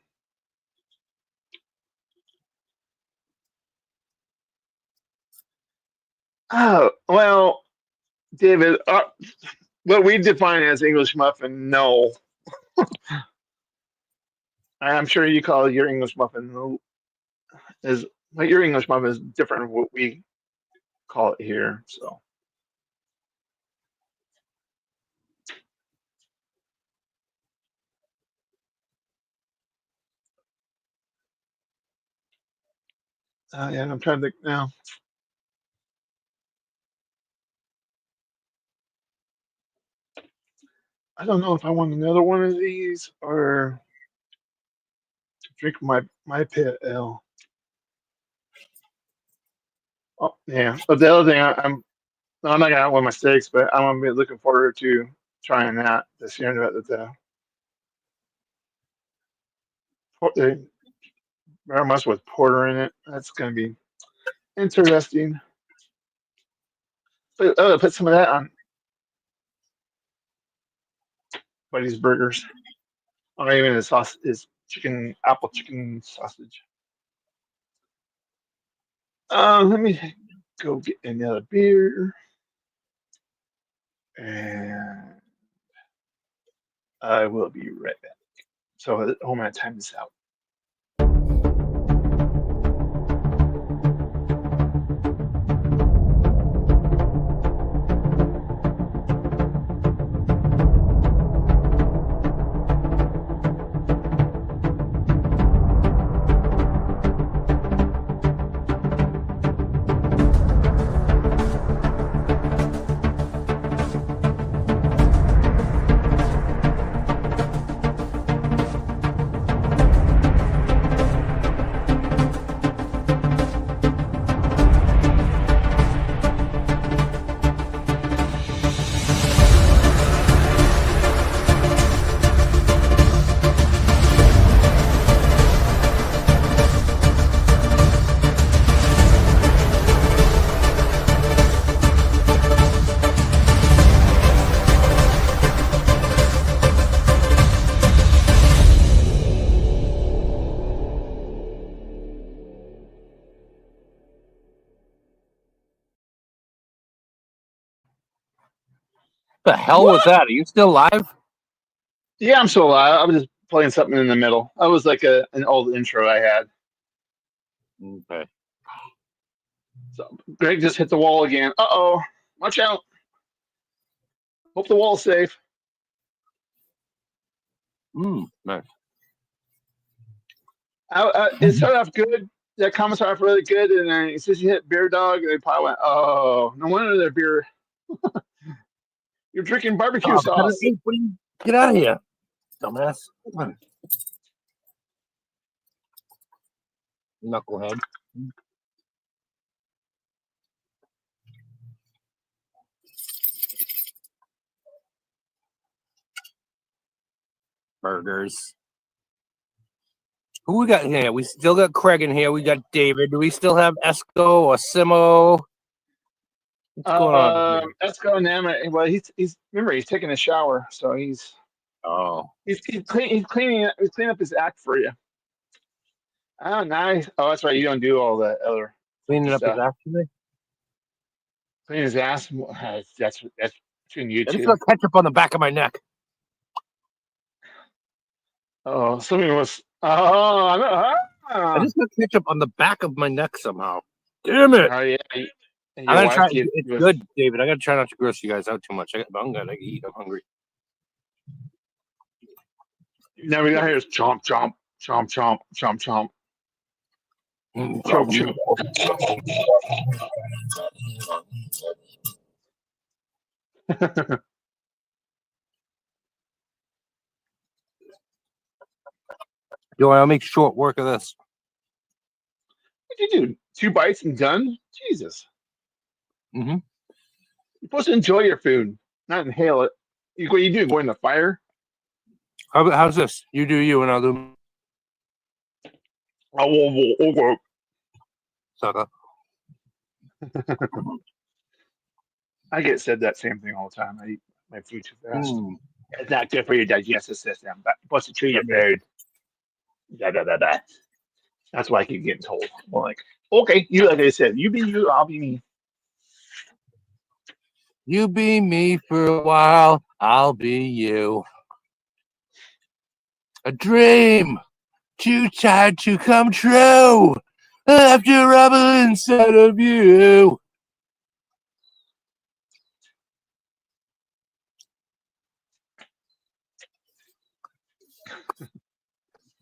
Oh well, David. What we define as English muffin, no. I'm sure you call your English muffin is like your English muffin is different from what we call it here. So yeah, I'm trying to think now. I don't know if I want another one of these or drink my pale ale. Oh yeah, but the other thing I'm not gonna have one of my steaks, but I'm gonna be looking forward to trying that this year. The very much with porter in it. That's gonna be interesting. But put some of that on Buddy's burgers. Or even his sauce, his apple chicken sausage. Let me go get another beer, and I will be right back. So I'm gonna time this out. The hell was that? Are you still live? Yeah, I'm still alive. I was just playing something in the middle. I was like an old intro I had. Okay. So Greg just hit the wall again. Uh oh, watch out. Hope the wall's safe. Nice. It started off good. That comment started off really good, and then as soon as you hit beer dog, they probably went, "Oh, no wonder their beer. You're drinking barbecue sauce." Get out of here, dumbass. Come on. Knucklehead. Burgers. Who we got here? We still got Craig in here. We got David. Do we still have Esco or Simo? What's going on? Let's go, Nama. Well, he's remember he's taking a shower, so he's cleaning up his act for you. Oh, nice. Oh, that's right. You don't do all that other Cleaning up stuff. his act today? Cleaning his ass. That's between you I just two. got ketchup on the back of my neck. Oh, something was. Oh, I just got ketchup on the back of my neck somehow. Damn it! Oh yeah. I'm gonna try. It's good, David. I gotta try not to gross you guys out too much. I'm gonna eat. I'm hungry. Now we got here is chomp, chomp, chomp, chomp, chomp, chomp. Chomp, chomp. Yo, I'll make short work of this. What did you do? 2 bites and done? Jesus. Mm-hmm. You're supposed to enjoy your food, not inhale it. What you do? Go in the fire? How's this? You do you, and I'll do. Oh. Sucker. I get said that same thing all the time. I eat my food too fast. It's not good for your digestive system. But supposed to chew your food. That's why I keep getting told. Well, like, okay, you like I said, you be you, I'll be me. You be me for a while, I'll be you. A dream too tired to come true after rubble inside of you.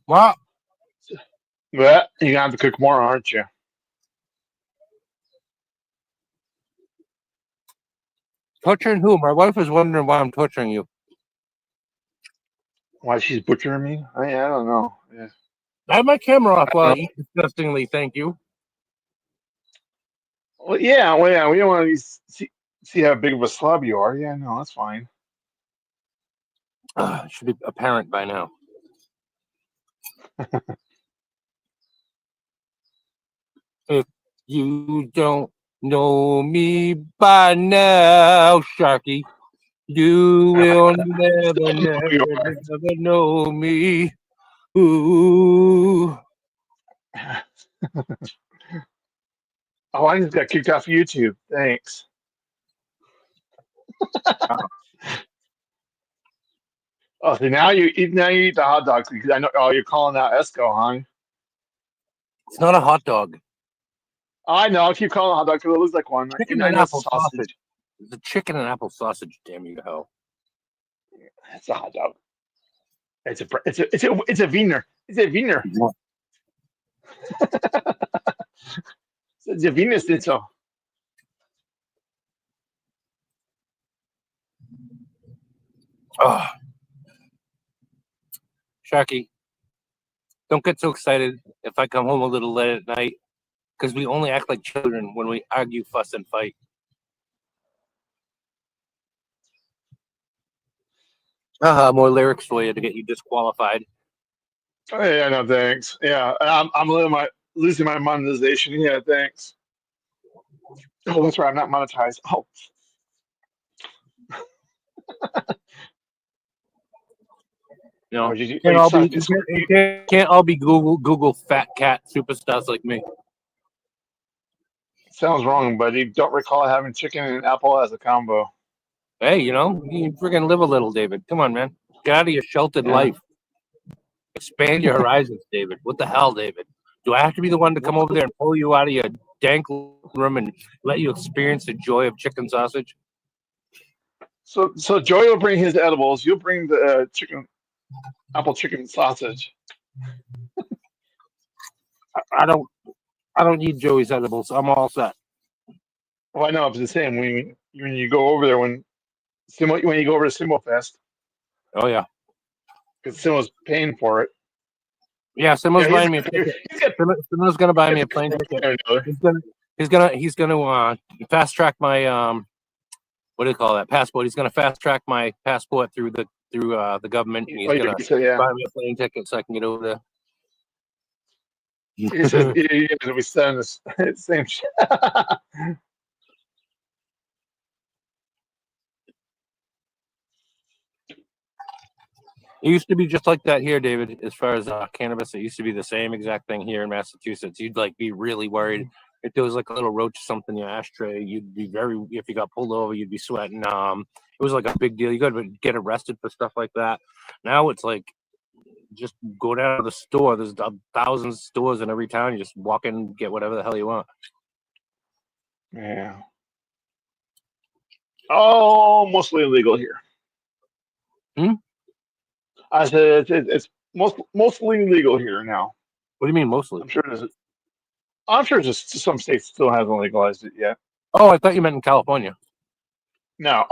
What? But you're gonna have to cook more, aren't you? Torturing who? My wife is wondering why I'm torturing you. Why she's butchering me? I don't know. Yeah. I have my camera off while I eat disgustingly, thank you. Well, yeah. We don't want to see how big of a slob you are. Yeah, no, that's fine. It should be apparent by now. If you don't know me by now, Sharky, you will never know me. Ooh. Oh, I just got kicked off YouTube. Thanks. Oh, so now you eat the hot dog because I know. Oh, you're calling out Esco, huh? It's not a hot dog. I know. I keep calling it a hot dog because it looks like one. Chicken and apple sausage. It's a chicken and apple sausage. Damn you to hell. It's a hot dog. It's a wiener. It's a wiener. It's a wiener schnitzel. Oh. Sharky, don't get so excited if I come home a little late at night, because we only act like children when we argue, fuss, and fight. More lyrics for you to get you disqualified. Oh, yeah, no, thanks. Yeah, I'm losing my monetization. Yeah, thanks. Oh, that's right. I'm not monetized. Oh. You know, can't all be Google fat cat superstars like me. Sounds wrong, buddy. Don't recall having chicken and apple as a combo. Hey, you friggin' live a little, David. Come on, man. Get out of your sheltered life. Expand your horizons, David. What the hell, David? Do I have to be the one to come over there and pull you out of your dank room and let you experience the joy of chicken sausage? So Joey will bring his edibles. You'll bring the chicken apple chicken sausage. I don't eat Joey's edibles. I'm all set. Well, I know it's the same when you go over there when you go over to Simo Fest Oh yeah, because Simo's paying for it. yeah. Yeah, Someone's buying me a ticket. he's got Someone's gonna buy me a plane ticket. He's gonna fast track my what do you call that passport? He's gonna fast track my passport through the government, and he's gonna So yeah, buy me a plane ticket so I can get over he said there. we send the same shit. It used to be just like that here, David. As far as cannabis, it used to be the same exact thing here in Massachusetts. You'd like be really worried if there was like a little roach or something in your ashtray. You'd be if you got pulled over, you'd be sweating. It was like a big deal. You got to get arrested for stuff like that. Now it's like just go down to the store. There's thousands of stores in every town. You just walk in and get whatever the hell you want. Yeah. Oh, mostly illegal here. I said it's mostly legal here now. What do you mean mostly? I'm sure just some states still hasn't legalized it yet. Oh, I thought you meant in California. No,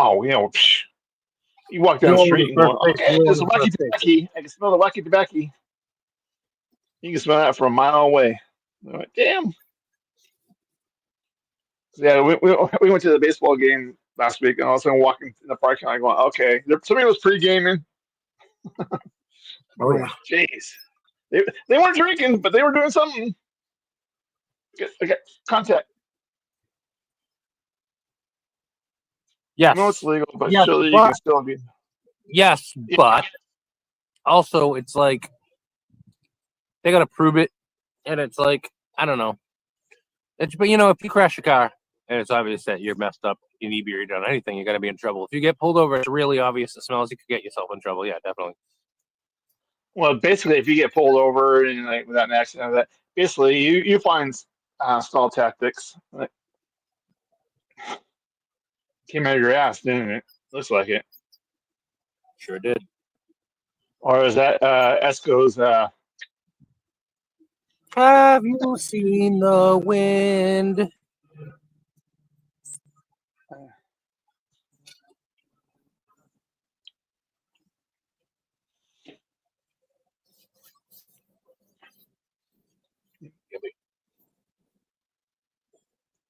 you walk down the street and go, okay, there's a wacky tobacco. I can smell the wacky tobacco. You can smell that from a mile away. I'm like, damn. So, yeah, we went to the baseball game last week, and all of a sudden walking in the parking lot, going, okay, somebody was pre-gaming. Oh yeah. Jeez. They weren't drinking, but they were doing something. Okay, contact. Yes. No, it's legal, but yes, surely you can still be. Yes, Yeah. but also it's like they gotta prove it, and it's like I don't know. But if you crash a car and it's obvious that you're messed up, you need to be done anything, you're gonna be in trouble. If you get pulled over, it's really obvious it smells, you could get yourself in trouble. Yeah, definitely. Well, basically, if you get pulled over and like without an accident, that basically you find stall tactics. Like, came out of your ass, didn't it? Looks like it. Sure did. Or is that Esco's? Have you seen the wind?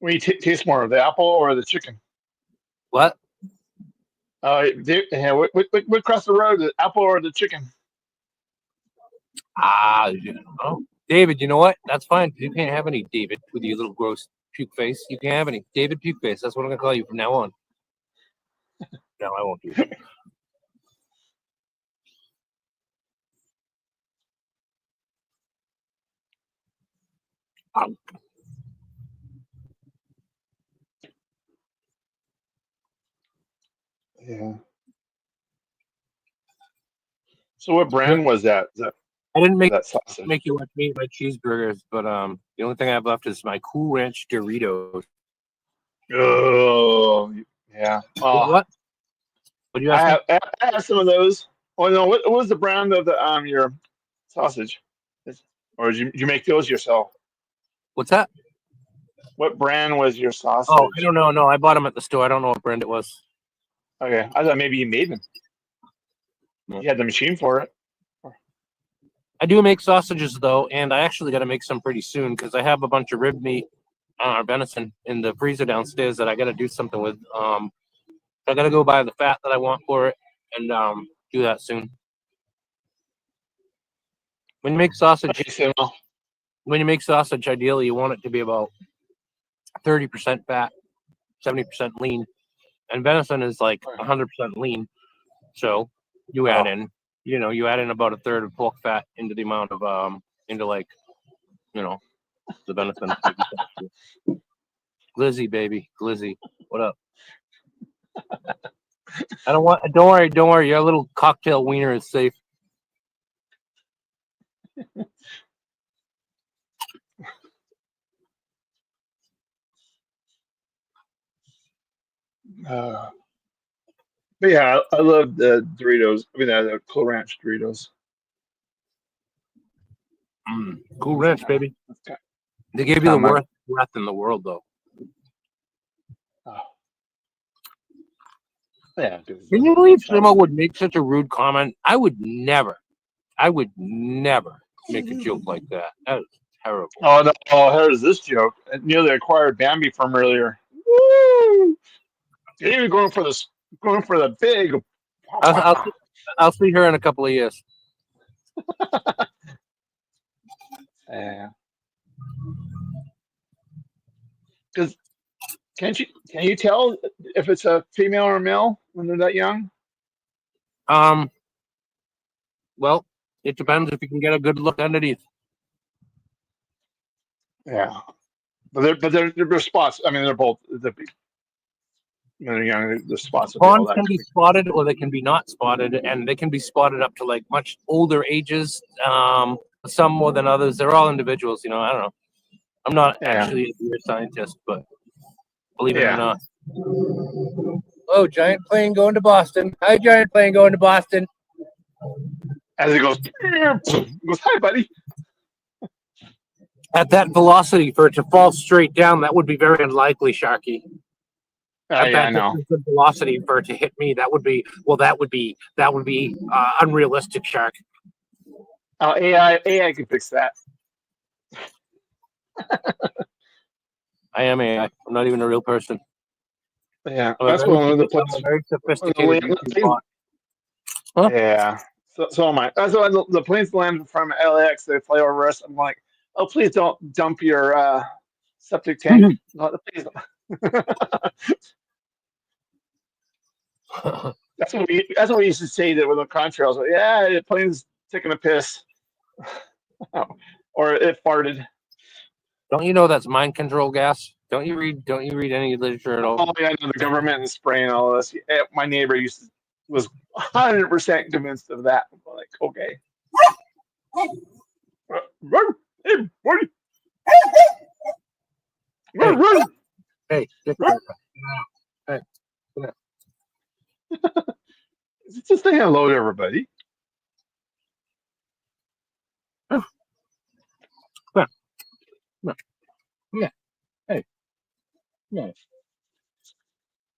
When you taste more of the apple or the chicken? What? What across the road, the apple or the chicken? David, you know what? That's fine. You can't have any David with your little gross puke face. You can't have any David puke face. That's what I'm gonna call you from now on. No, I won't do it. Yeah. So what brand was that? I didn't make that sausage? make you watch me eat my cheeseburgers, but the only thing I have left is my Cool Ranch Doritos. Oh, yeah. What? What do you ask me? I have some of those. Oh no, what was the brand of the your sausage? Or did you make those yourself? What's that? What brand was your sausage? Oh, I don't know. No, I bought them at the store. I don't know what brand it was. Okay, I thought maybe you made them. No. You had the machine for it. I do make sausages though, and I actually got to make some pretty soon because I have a bunch of rib meat, venison in the freezer downstairs that I got to do something with. I got to go buy the fat that I want for it and do that soon. When you make sausage, ideally you want it to be about 30% fat, 70% lean, and venison is like 100% lean. So you add in, you add in about a third of pork fat into the amount of the venison. Glizzy, baby, glizzy. What up? Don't worry. Your little cocktail wiener is safe. But yeah, I love the Doritos. I mean, the Cool Ranch Doritos. Cool Ranch, baby. That's They gave you the kinda my- worst breath in the world, though. oh. Yeah, dude, Can you believe someone would make such a rude comment? I would never make a joke like that. That is terrible. Oh no! Oh, here's this joke. I nearly acquired Bambi from earlier. Woo! You're going for this, going for the big. I'll see her in a couple of years. Yeah. Because can you tell if it's a female or a male when they're that young? Well, it depends if you can get a good look underneath. Yeah, but they're spots. I mean, they're both when they're young. The spots will be all Fawns that. can be spotted or they can be not spotted, and they can be spotted up to like much older ages. Some more than others. They're all individuals, you know. I don't know. I'm not actually a deer scientist, but believe it or not. Oh, giant plane going to Boston. Hi, giant plane going to Boston. As it goes, hi, buddy. At that velocity, for it to fall straight down, that would be very unlikely, Sharky. At Yeah, I that know. velocity for it to hit me, that would be unrealistic, Shark. Oh, AI can fix that. I am AI. I'm not even a real person. Yeah, that's one of the I'm a very sophisticated YouTube bot. Huh? Yeah, so am I. That's why the planes land from LAX. They fly over us. I'm like, oh, please don't dump your septic tank. No, please. That's what we used to say that with the contrails. Like, yeah, the plane's taking a piss, or it farted. Don't you know that's mind control gas? Don't you read any literature at all? Oh yeah, the government is spraying all this. Yeah, my neighbor was 100% convinced of that. I'm like, okay. Hey, buddy. Hey, hey. Just say hello to everybody. Yeah. Hey. Yeah.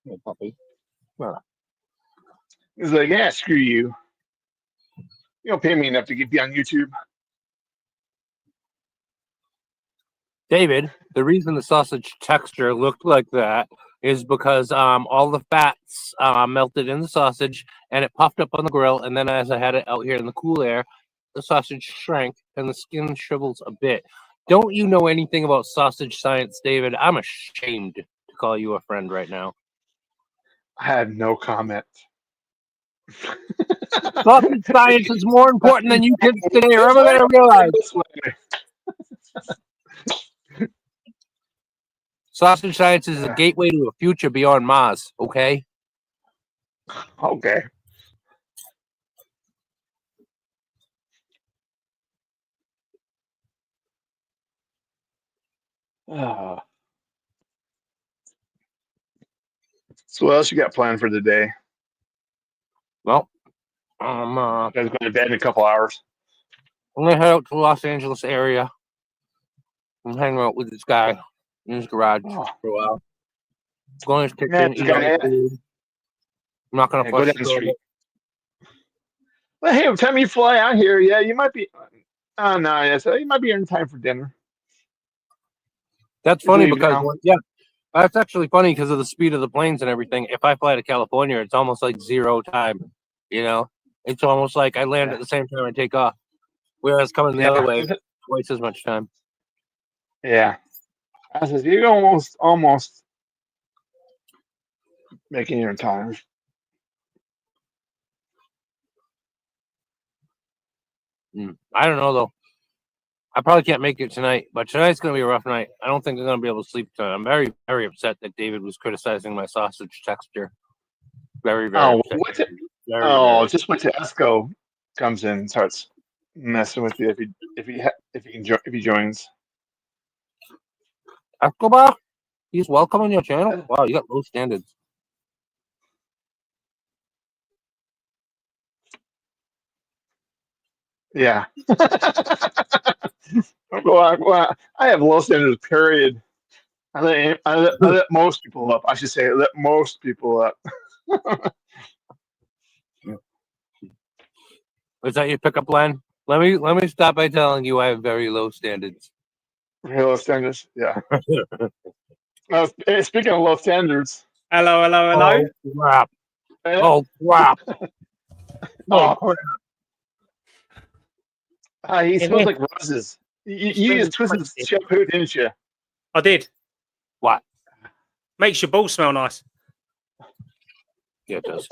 Hey, puppy. He's like, yeah, screw you. You don't pay me enough to get you on YouTube. David, the reason the sausage texture looked like that is because all the fats melted in the sausage and it puffed up on the grill, and then as I had it out here in the cool air, the sausage shrank and the skin shrivels a bit. Don't you know anything about sausage science, David? I'm ashamed to call you a friend right now. I had no comment. Sausage science is more important than you kids today are ever going to realize. Sausage science is a gateway to a future beyond Mars, okay? Okay. So what else you got planned for the day? Well, You guys going to bed in a couple hours. I'm going to head out to the Los Angeles area. I'm hanging out with this guy in his garage for a while. Going to his kitchen, eat all the food. I'm not going to go down the street. Well, hey, by the time you fly out here, yeah, you might be. Oh no, yeah, so you might be in time for dinner. That's funny because that's actually funny because of the speed of the planes and everything. If I fly to California, it's almost like zero time. You know, it's almost like I land at the same time I take off. Whereas coming the other way, twice as much time. Yeah, I says you're almost making your time. I don't know though. I probably can't make it tonight, but tonight's going to be a rough night. I don't think I'm going to be able to sleep tonight. I'm very, very upset that David was criticizing my sausage texture. Very, very upset. Just when Esco comes in and starts messing with you if he joins. Escobar, he's welcome on your channel. Wow, you got low standards. Yeah. Well, I have low standards. Period. I let most people up. I should say, let most people up. Was that your pickup line? Let me stop by telling you I have very low standards. Low standards. Yeah. Speaking of low standards. Hello, hello, hello. Oh crap! uh, Oh crap! Oh, Oh, he smells like roses. You just twisted the shampoo, didn't you? I did. what? Makes your balls smell nice. Yeah, it does.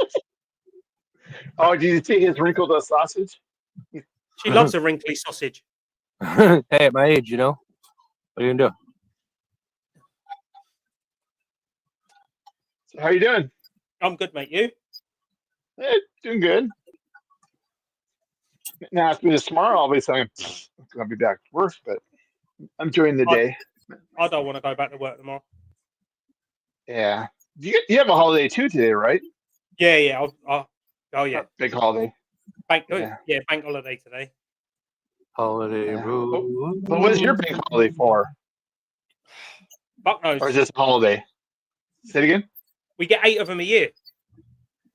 Oh, did you see his wrinkled sausage? She loves a wrinkly sausage. Hey, at my age, what are you gonna do? So how you doing? I'm good, mate. You? Doing good. Now after this tomorrow, I'll be saying I'm gonna be back to work, but I'm enjoying the day. I don't want to go back to work tomorrow. Yeah. You have a holiday too today, right? Yeah. Oh yeah. Big holiday. Bank. Yeah. Yeah, bank holiday today. Holiday Yeah. road. But what is your bank holiday for? Fuck knows. Or is this a holiday? Say it again. We get 8 of them a year,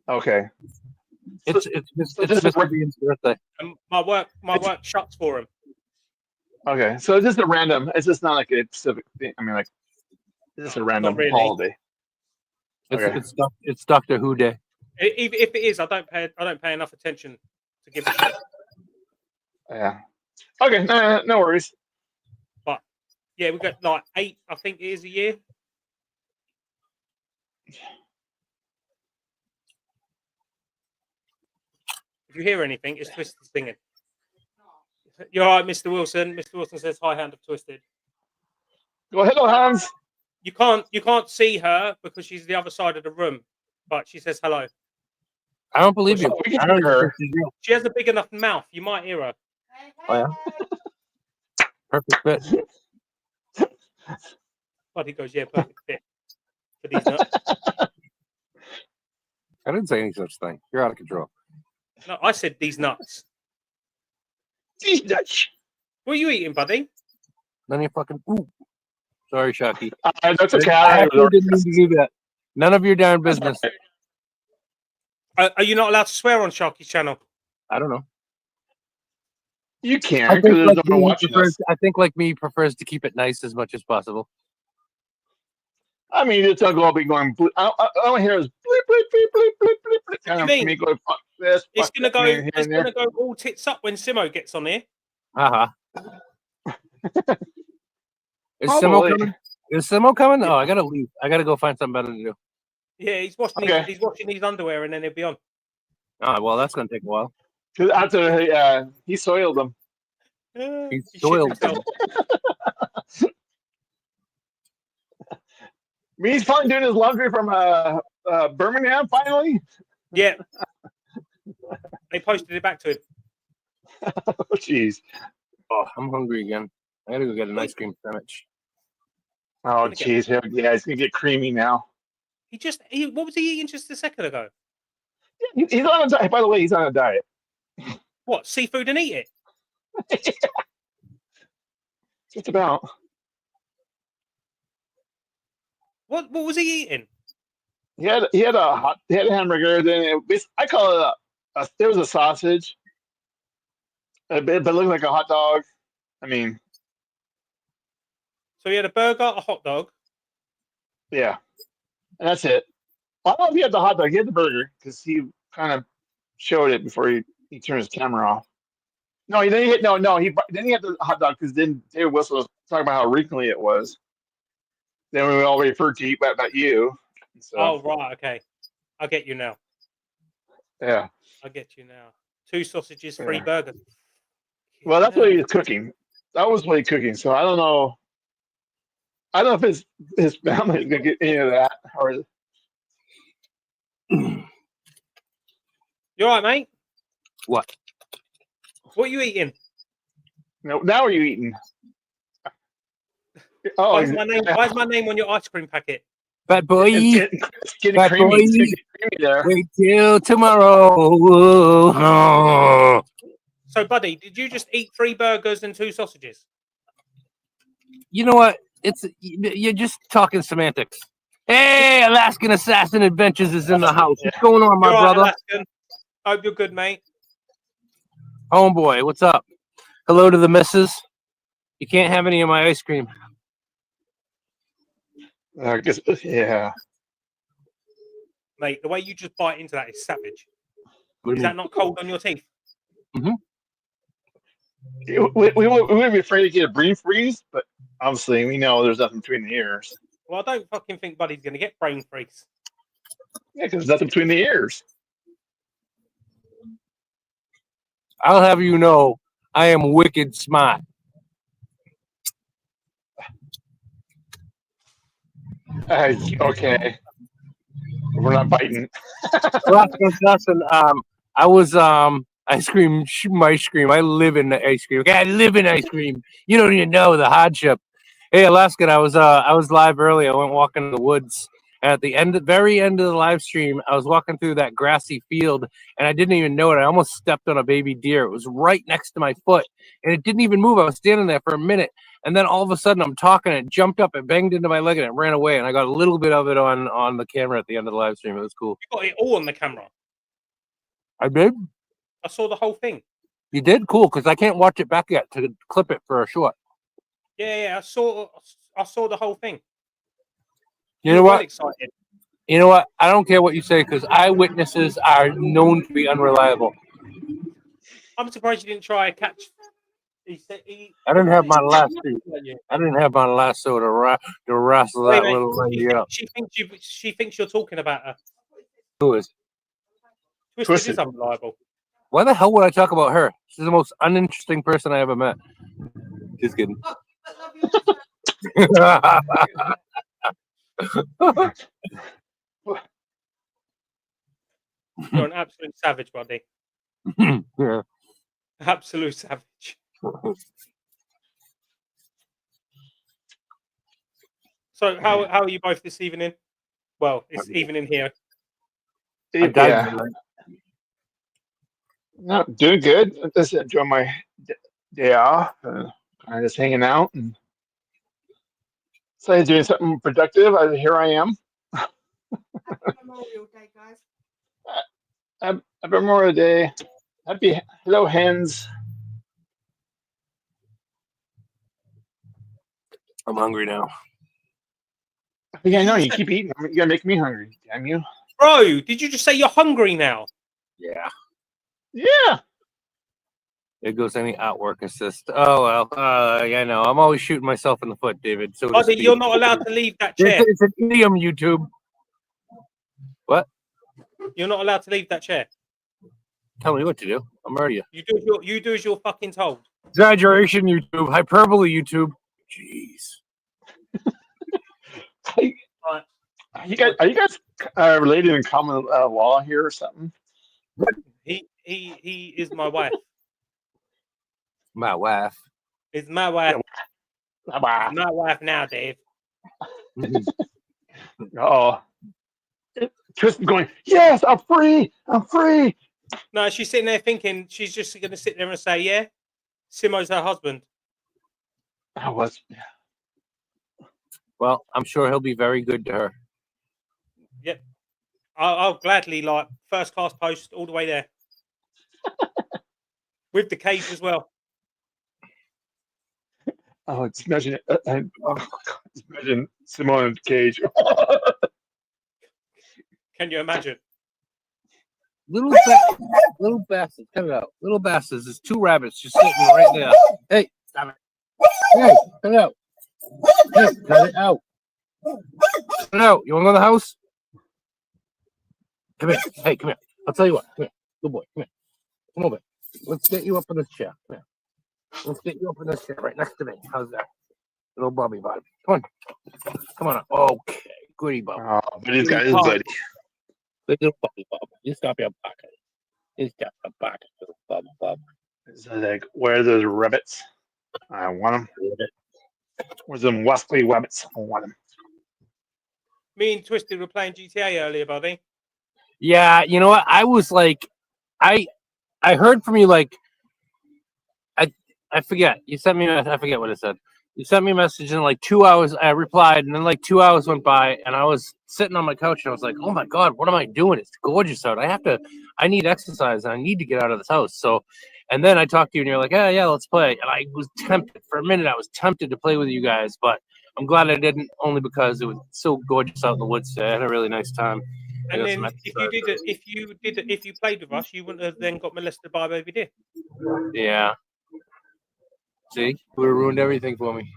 Okay. It's just a Mr. Bean's birthday. and my work shuts for them. Okay. So it's just a random. It's just not like a specific thing. I mean, like it's just a random really. holiday. Okay. It's Doctor Who Day. If it is, I don't pay enough attention to give a shit. Yeah. Okay. No worries. Yeah, we got like 8. I think it is a year. If you hear anything, it's Twisted singing. You're all right, Mr. Wilson. Mr. Wilson says, "Hi, Hand of Twisted." Go ahead, Hans. You can't see her because she's the other side of the room, but she says hello. I don't believe you. We can I don't hear her. think she's real. She has a big enough mouth. You might hear her. Oh yeah. Perfect fit. Buddy goes, "Yeah, perfect fit for these nuts." I didn't say any such thing. You're out of control. No, I said these nuts. These nuts. What are you eating, buddy? None of your fucking. Ooh. Sorry, Shocky. That's okay. I actually didn't mean to do that. None of your darn business. Are you not allowed to swear on Sharky's channel? I don't know. You I can think, because there's like no one me, watching us. I think like me prefers to keep it nice as much as possible. I mean, it's not going to be going. All I hear is bleep bleep bleep bleep bleep bleep. Bleep. Kind of mean? me going fuck this. It's fuck gonna that, go. here It's and there. gonna go all tits up when Simo gets on here. Uh huh. Is Simo Probably. coming? Is Simo coming? Oh, I gotta leave. I gotta go find something better to do. Yeah, he's washing. Okay. He's washing his underwear, and then he'll be on. Oh, well, that's gonna take a while. Because after he soiled them. He shit soiled himself. I mean, he's finally doing his laundry from Birmingham. Finally. Yeah. They posted it back to him. Oh, jeez. Oh, I'm hungry again. I gotta go get an ice cream sandwich. Oh, jeez. Yeah, it's gonna get creamy now. What was he eating just a second ago? He's on a diet. By the way, he's on a diet. What, seafood and eat it? Just about. What was he eating? He had a hamburger. Then I call it there was a sausage, but it looked like a hot dog. I mean, So he had a burger, a hot dog. yeah, and that's it. I don't know if he had the hot dog. He had the burger because he kind of showed it before he turned his camera off. No, he then he had the hot dog because then David Wilson was talking about how recently it was. Then we all referred to about you. So, Oh right, okay. I get you now. yeah. I get you now. 2 sausages, 3 Yeah. burgers. Well, that's what he was cooking. That was what he cooking. So I don't know. I don't know if his family is gonna get any of that or. You all right, mate? What? What are you eating? No, now are you eating? Oh, Why is my name on your ice cream packet? Fat boy. it's getting Fat creamy. boy. It's getting creamy there. Wait till tomorrow. So, buddy, did you just eat 3 burgers and 2 sausages? You know what? You're just talking semantics. Hey, Alaskan Assassin Adventures is in the house. What's going on, my You're right, brother? Alaskan. Hope you're good, mate. Homeboy, what's up? Hello to the missus. You can't have any of my ice cream. I guess, yeah. Mate, the way you just bite into that is savage. What do Is you that mean? not cold on your teeth? We wouldn't be afraid to get a brain freeze, but obviously we know there's nothing between the ears. Well, I don't fucking think Buddy's going to get brain freeze. Yeah, because there's nothing between the ears. I'll have you know, I am wicked smart. Okay. We're not biting. Alaskan Assassin, I was ice cream. I live in the ice cream. Okay, I live in ice cream. You don't even know the hardship. Hey, Alaskan, I was live early. I went walking in the woods. At the very end of the live stream, I was walking through that grassy field, and I didn't even know it. I almost stepped on a baby deer. It was right next to my foot, and it didn't even move. I was standing there for a minute, and then all of a sudden, I'm talking, and it jumped up, it banged into my leg, and it ran away. And I got a little bit of it on the camera at the end of the live stream. It was cool. You got it all on the camera. I did. I saw the whole thing. You did? Cool, because I can't watch it back yet to clip it for a short. Yeah, I saw the whole thing. You know were well what? excited. You know what? I don't care what you say because eyewitnesses are known to be unreliable. I'm surprised you didn't try a catch. I didn't have my lasso. I didn't have my lasso to wrestle that little lady up. She thinks you're talking about her. Who is? Twisted is unreliable. Why the hell would I talk about her? She's the most uninteresting person I ever met. Just kidding. You're an absolute savage, buddy. Yeah. Absolute savage. So how are you both this evening? Well, it's evening here. Yeah. No, doing good. Just enjoying my day off. Kind of just hanging out and doing something productive. Here I am. Happy Memorial Day, guys. Happy Memorial Day. Happy hello hens. I'm hungry now. Yeah, I know you keep eating. You gotta make me hungry. Damn you. Bro, did you just say you're hungry now? Yeah. Yeah. There goes any artwork assist. Oh well, I know. I'm always shooting myself in the foot, David. So Buddy, you're not allowed to leave that chair. It's an idiom, YouTube. What? You're not allowed to leave that chair. Tell me what to do. I'm ready. You do as you're fucking told. Exaggeration, YouTube. Hyperbole, YouTube. Jeez. Are you guys related in common law here or something? He is my wife. My wife. It's my wife. Wow. My wife now, Dave. Oh. Tristan's going, yes, I'm free. I'm free. No, she's sitting there thinking she's just going to sit there and say, yeah, Simo's her husband. I was. Well, I'm sure he'll be very good to her. Yep. I'll gladly, like, first class post all the way there. With the cage as well. Oh, just imagine it. Just imagine Simone in the cage. Can you imagine? Little bastards, cut it out. Little bastards. There's 2 rabbits just sitting right there. Hey, stop it. Hey, cut it out. Hey, cut it out. Cut it out. You want to go in the house? Come here. Hey, come here. I'll tell you what. Come here. Good boy. Come here. Come over. Let's get you up in this chair. Come here. Let's get you up in this chair right next to me. How's that? Little Bobby Bob. Come on. Come on up. Okay. Goody Bob. Oh, but he's got his buddy. Little Bobby Bob. You stop your pocket. You stop your pocket, little Bobby Bob. So like, where are those rabbits? I want them. Where's them Wesley rabbits? I want them. Me and Twisted were playing GTA earlier, buddy. Yeah, you know what? I was like, I heard from you like I forget. You sent me. I forget what it said. You sent me a message in like 2 hours. I replied, and then like 2 hours went by, and I was sitting on my couch, and I was like, "Oh my god, what am I doing? It's gorgeous out. I need exercise, and I need to get out of this house." So, and then I talked to you, and you're like, yeah, let's play." And I was tempted for a minute. I was tempted to play with you guys, but I'm glad I didn't. Only because it was so gorgeous out in the woods today. I had a really nice time. I And got then some if you played with us, you wouldn't have then got molested by a baby deer. Yeah. See, you would have ruined everything for me,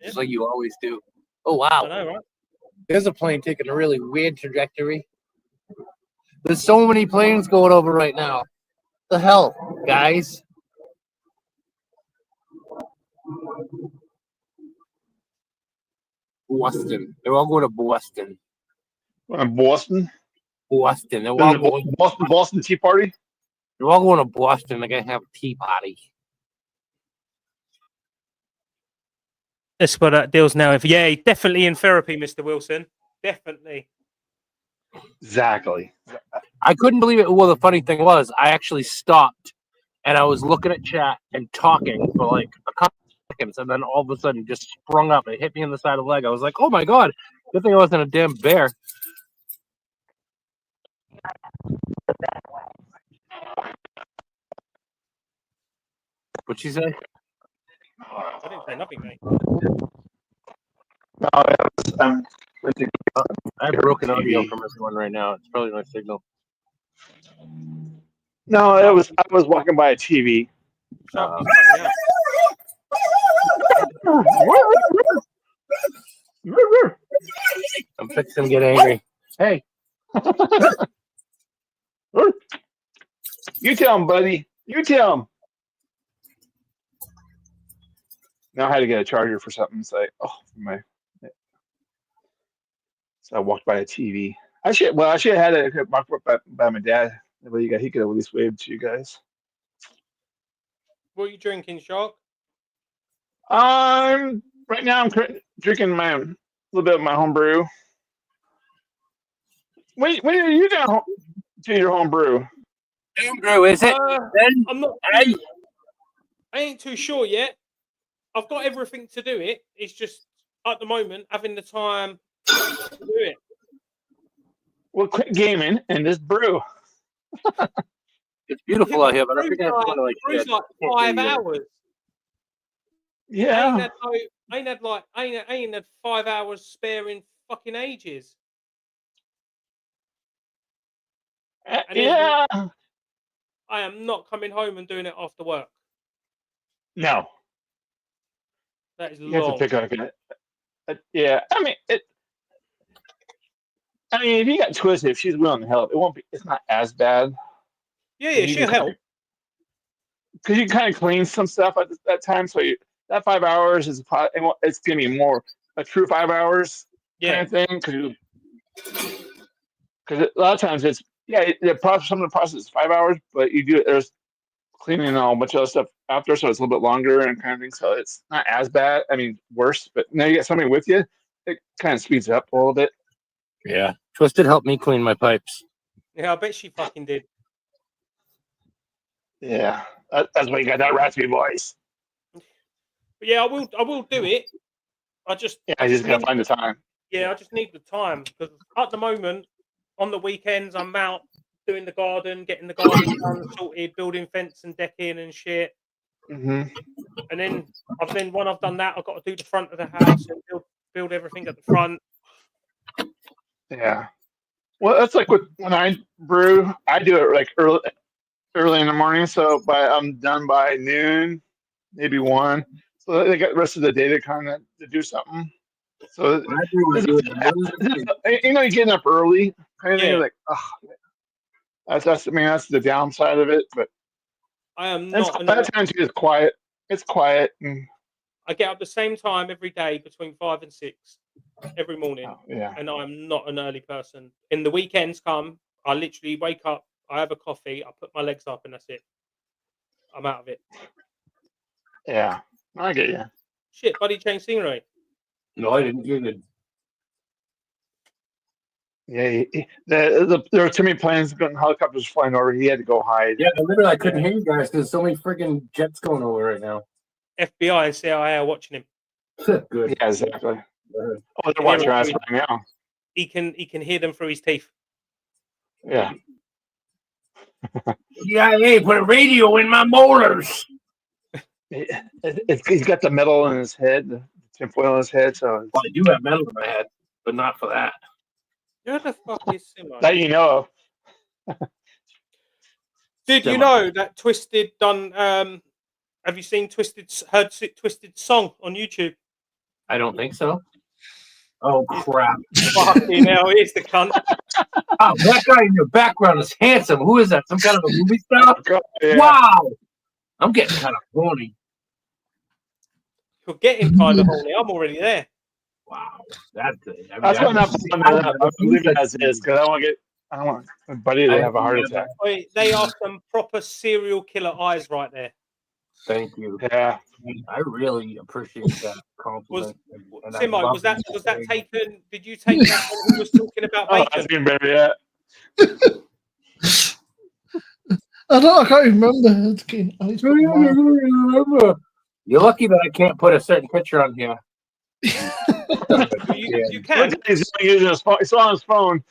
Yeah. just like you always do. Oh I wow, know, right? there's a plane taking a really weird trajectory. There's so many planes going over right now. The hell, guys? Boston. They're all going to Boston. Boston. Boston. They're all There's a going. Boston Tea Party. They're all going to Boston. They're gonna have a tea party. That's what that deal's now. Yeah, definitely in therapy, Mr. Wilson. Definitely. Exactly. I couldn't believe it. Well, the funny thing was, I actually stopped and I was looking at chat and talking for like a couple seconds, and then all of a sudden just sprung up. It hit me in the side of the leg. I was like, "Oh my god!" Good thing I wasn't a damn bear. What'd she say? I didn't say nothing, mate. No, I I have broken audio from everyone right now. It's probably my signal. No, I was walking by a TV. Shark, I'm fixing to get angry. Hey, You tell him, buddy. You tell him. Now I had to get a charger for something. It's like, oh, my. So I walked by a TV. I should have had it marked up by my dad. But he could have at least waved to you guys. what are you drinking, Shark? Right now I'm drinking a little bit of my home brew. When are you gonna do your home brew? Andrew, is it? I'm not. Hey. I ain't too sure yet. I've got everything to do it. It's just at the moment having the time to do it. Well, quit gaming and just brew. It's beautiful out here, but I Brew's think I have to go to like brew's like 5 hours. Yeah. I ain't had 5 hours spare in fucking ages. And Yeah. I am not coming home and doing it after work. No. That is You have to long. pick up yeah. I mean, if you got twisted, if she's willing to help, it won't be. It's not as bad. Yeah, she'll help. Because you kind of clean some stuff at that time. So that 5 hours is it's gonna be more a true 5 hours kind of thing. Because a lot of times it's some of the process is 5 hours, but you do it. There's cleaning and a bunch of other stuff after, so it's a little bit longer and kind of thing. So it's not as bad. I mean, worse. But now you got somebody with you, it kind of speeds it up a little bit. Yeah. Twisted helped me clean my pipes. Yeah, I bet she fucking did. Yeah, that's why you got that raspy voice. But yeah, I will do it. I just gotta find the time. Yeah, I just need the time because at the moment, on the weekends, I'm out doing the garden, getting the garden done, sorted, building fence and decking and shit. Mm-hmm. And then when I've done that, I've got to do the front of the house and build everything at the front. Yeah. Well, that's like when I brew, I do it like early in the morning. So I'm done by noon, maybe 1. So they got the rest of the day to kind of to do something. So you're getting up early, kind of thing. You're like, oh, that's the downside of it. But I am not. That time too is quiet. It's quiet. I get up the same time every day between 5 and 6 every morning. And I'm not an early person. In the weekends come, I literally wake up, I have a coffee, I put my legs up, and that's it. I'm out of it. Yeah, I get you. Shit, buddy, changed scenery. No, I didn't. You did. Yeah, there were too many planes and helicopters flying over. He had to go hide. Yeah, literally, I couldn't hear you guys because so many freaking jets going over right now. FBI and CIA are watching him. Good. Yeah, exactly. Oh, they're watching us right now. He can hear them through his teeth. Yeah. CIA put a radio in my molars. He's got the metal in his head, the tinfoil in his head. So Well, I do have metal in my head, but not for that. Who the fuck is Simo? that you know of. Did you know that Twisted done? Have you seen heard Twisted song on YouTube? I don't think so. Oh crap! Fucking hell, here's the cunt. Oh, that guy in your background is handsome. Who is that? Some kind of a movie star? God, yeah. Wow! I'm getting kind of horny. You're getting kind of horny. I'm already there. Wow, that's it. That's why I'm not leaving it as is because I don't want my buddy to have a heart attack. Wait, they are some proper serial killer eyes right there. Thank you. Yeah. I really appreciate that compliment. Simo, was that taken? Did you take that when he was talking about bacon? That's even better yet. I can't even remember. You're lucky that I can't put a certain picture on here. You can. He's using his phone. It's on his phone.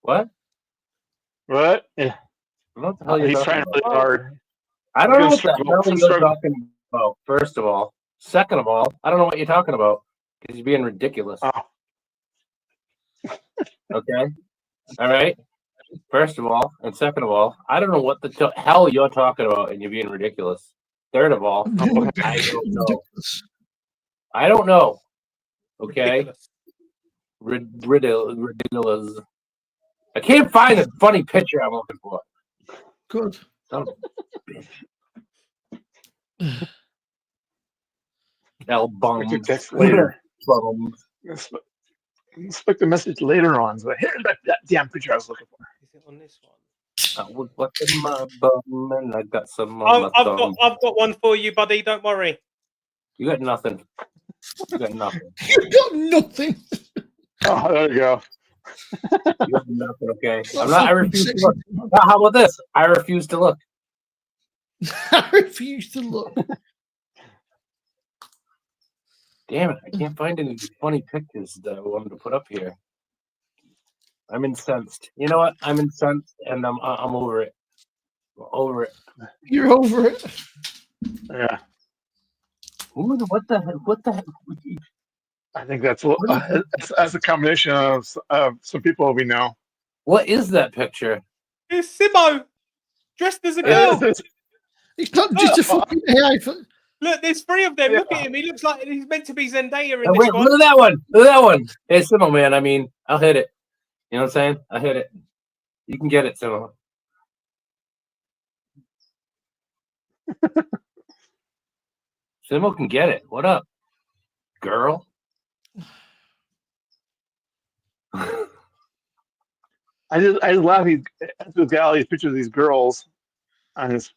What? What? Yeah. What the hell He's talking trying about? really hard. I don't know what the Struggle. hell you're talking about, first of all. Second of all, I don't know what you're talking about because you're being ridiculous. Oh. Okay? All right? First of all, and second of all, I don't know what the hell you're talking about and you're being ridiculous. Third of all, I don't know. I don't know. Okay? Ridiculous. I can't find a funny picture I'm looking for. Good. Son of a bitch. L-bums. Text later. Bums. Expect the message later on. So here's that damn picture I was looking for. Is it on this one? I was watching my bum and I got some on my thumb. I've got one for you, buddy. Don't worry. You got nothing. You got nothing. You got nothing. Oh, there you go. You got nothing, okay? I refuse to look. How about this? I refuse to look. I refuse to look. Damn it, I can't find any funny pictures that I wanted to put up here. I'm incensed. You know what? I'm incensed and I'm over it. I'm over it. You're over it. Yeah. What the heck? I think that's a combination of some people we know. What is that picture? It's Simo dressed as a girl. It's not just a fucking AI. Look, there's three of them. Yeah. Look at him. He looks like he's meant to be Zendaya in Oh, this wait, one. look at that one. Look at that one. Hey, Simo, man. I mean, I'll hit it. You know what I'm saying? I'll hit it. You can get it, Simo. Simo can get it. What up, girl? I just laugh. He's got all these pictures of these girls on his.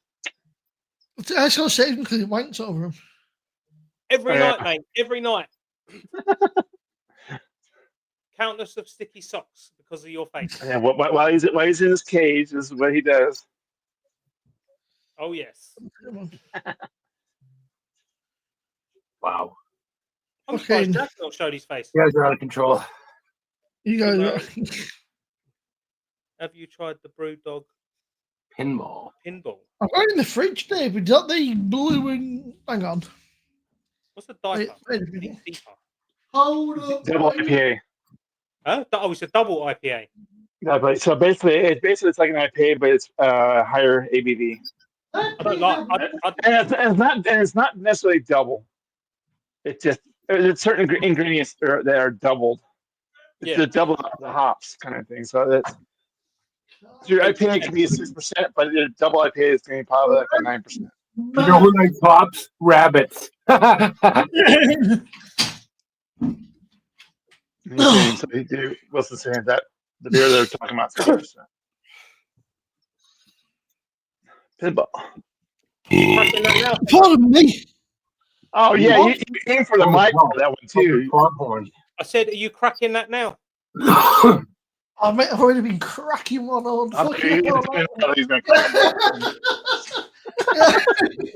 I was going to say him because he wanks over him. Every Yeah. night, mate. Every night. Countless of sticky socks because of your face. Yeah, while he's in his cage, this is what he does. Oh yes. Wow. I'm Okay. surprised Jack not showed his face. You guys are out of control. You guys Have you tried the Brewdog Pinball. pinball? I've got it in the fridge, David. Not the blue and. Hang on. What's the diaper? Wait a minute. It's deeper. Hold up. Double IPA. Huh? Oh, it's a double IPA. Yeah, but so basically it's like an IPA, but it's higher ABV. I don't like. And it's not necessarily double. It's just there's certain ingredients that are doubled. It's Yeah. the double the hops kind of thing. So that's your IPA can be 6%, but your double IPA is going to be probably like a 9%. You know who likes hops? Rabbits. So Wilson's saying that the beer they're talking about is 6%. Pinball. Cracking that now. Pardon me. Oh yeah, you aim for the mic for that one too. Pronghorn. I said, are you cracking that now? Oh, mate, I've already been cracking one on. Okay, he's gonna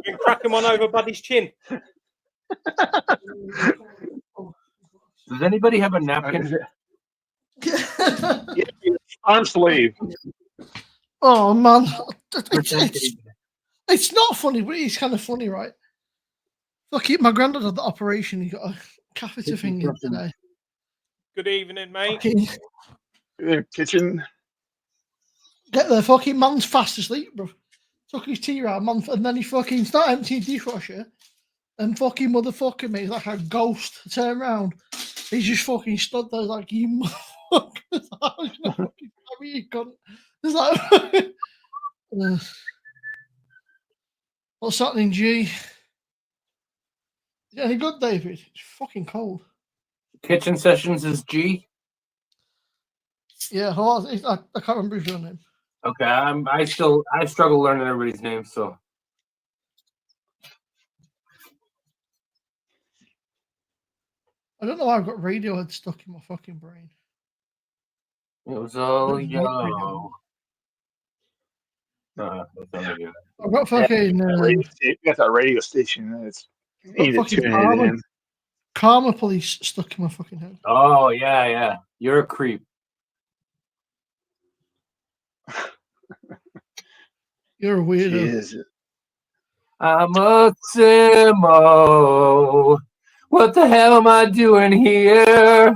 Been cracking one over Buddy's chin. Does anybody have a napkin? Arm sleeve. Oh man, it's not funny, but it's kind of funny, right? Look, my granddad had the operation. He got a catheter thing in today. Good evening, mate. Kitchen. Get the fucking man's fast asleep, bro. Took his tea out a month, and then he fucking started emptying dishwasher, and fucking motherfucker me like a ghost. Turn around, he's just fucking stood there like you motherfucker. You cunt. It's like, what's happening, G? Yeah, any good, David? It's fucking cold. Kitchen Sessions is G. Yeah, I can't remember his real name. Okay, I struggle learning everybody's names, so. I don't know why I've got Radiohead stuck in my fucking brain. It was all yellow. I've got fucking got that radio station. It's easy to tune it in. Karma Police stuck in my fucking head. Oh yeah. You're a creep. You're a weirdo. I'm a Simo. What the hell am I doing here?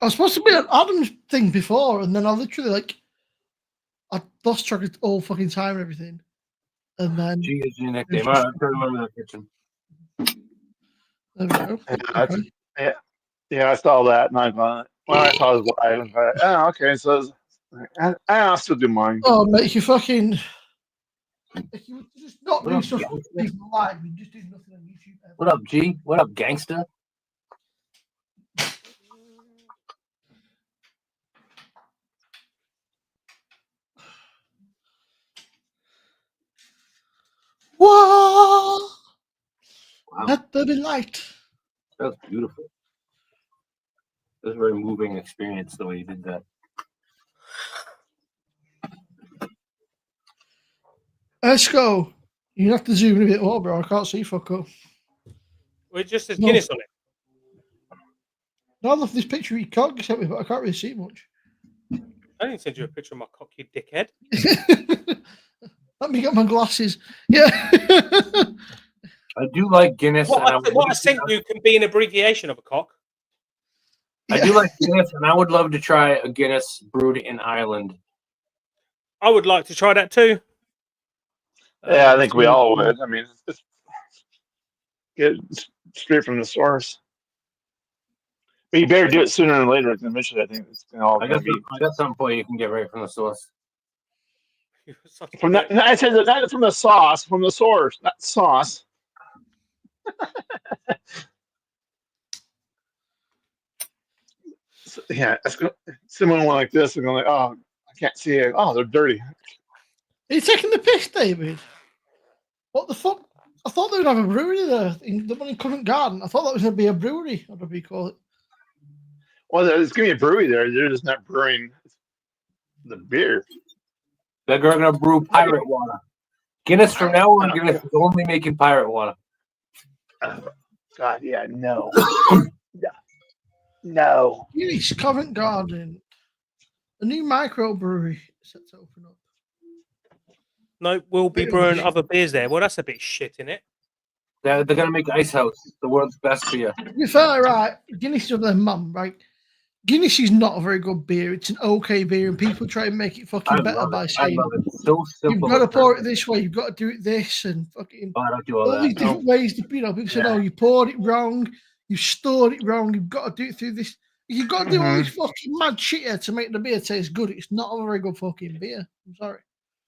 I was supposed to be an Adams thing before, and then I literally I lost track of all fucking time and everything. And then G is your nickname. All right, I'm trying to remember the kitchen. There we go. Yeah, I saw that, and I thought, when I saw his wife, I thought, oh, okay, so I'll still do mine. Oh, mate, you fucking. If you just not doing stuff people live, you just do nothing on YouTube. What up, G? What up, gangster? Whoa! Wow. Let there be light. That was beautiful. It was a very moving experience the way you did that. Let's go. You have to zoom in a bit more, bro. I can't see fuck up. Well, it just says Guinness on it. No, I love this picture you can't send me, but I can't really see much. I didn't send you a picture of my cock, you dickhead. Let me get my glasses. Yeah. I do like Guinness. What I sent you can be an abbreviation of a cock. I do like Guinness, and I would love to try a Guinness brewed in Ireland. I would like to try that too. Yeah, I think we all would. I mean, it's get straight from the source. But you better do it sooner than later. Eventually, I think it's all going to be. I got something for you. You can get right from the source. From that, I said not from the sauce, from the source, not sauce. So, yeah, it's similar one like this, and going like, oh, I can't see it. Oh, they're dirty. Are you taking the piss, David? What the fuck? I thought they would have a brewery there in the one in Covent Garden. I thought that was going to be a brewery, whatever you call it. Well, there's going to be a brewery there. They're just not brewing the beer. They're going to brew pirate water. Guinness from now on, Guinness is only making pirate water. God, yeah, no. No. Guinness, Covent Garden. A new microbrewery set to open up. No, we'll be brewing other beers there. Well, that's a bit shit, isn't it? They're going to make Ice House, the world's best beer. You're fair, right? Guinness is of their mum, right? Guinness is not a very good beer. It's an okay beer, and people try and make it fucking better by saying, so you've got to pour it this way, you've got to do it this, and fucking I don't do all these different ways. People said, oh, you poured it wrong, you stored it wrong, you've got to do it through this. You've got to do all this fucking mad shit here to make the beer taste good. It's not a very good fucking beer. I'm sorry.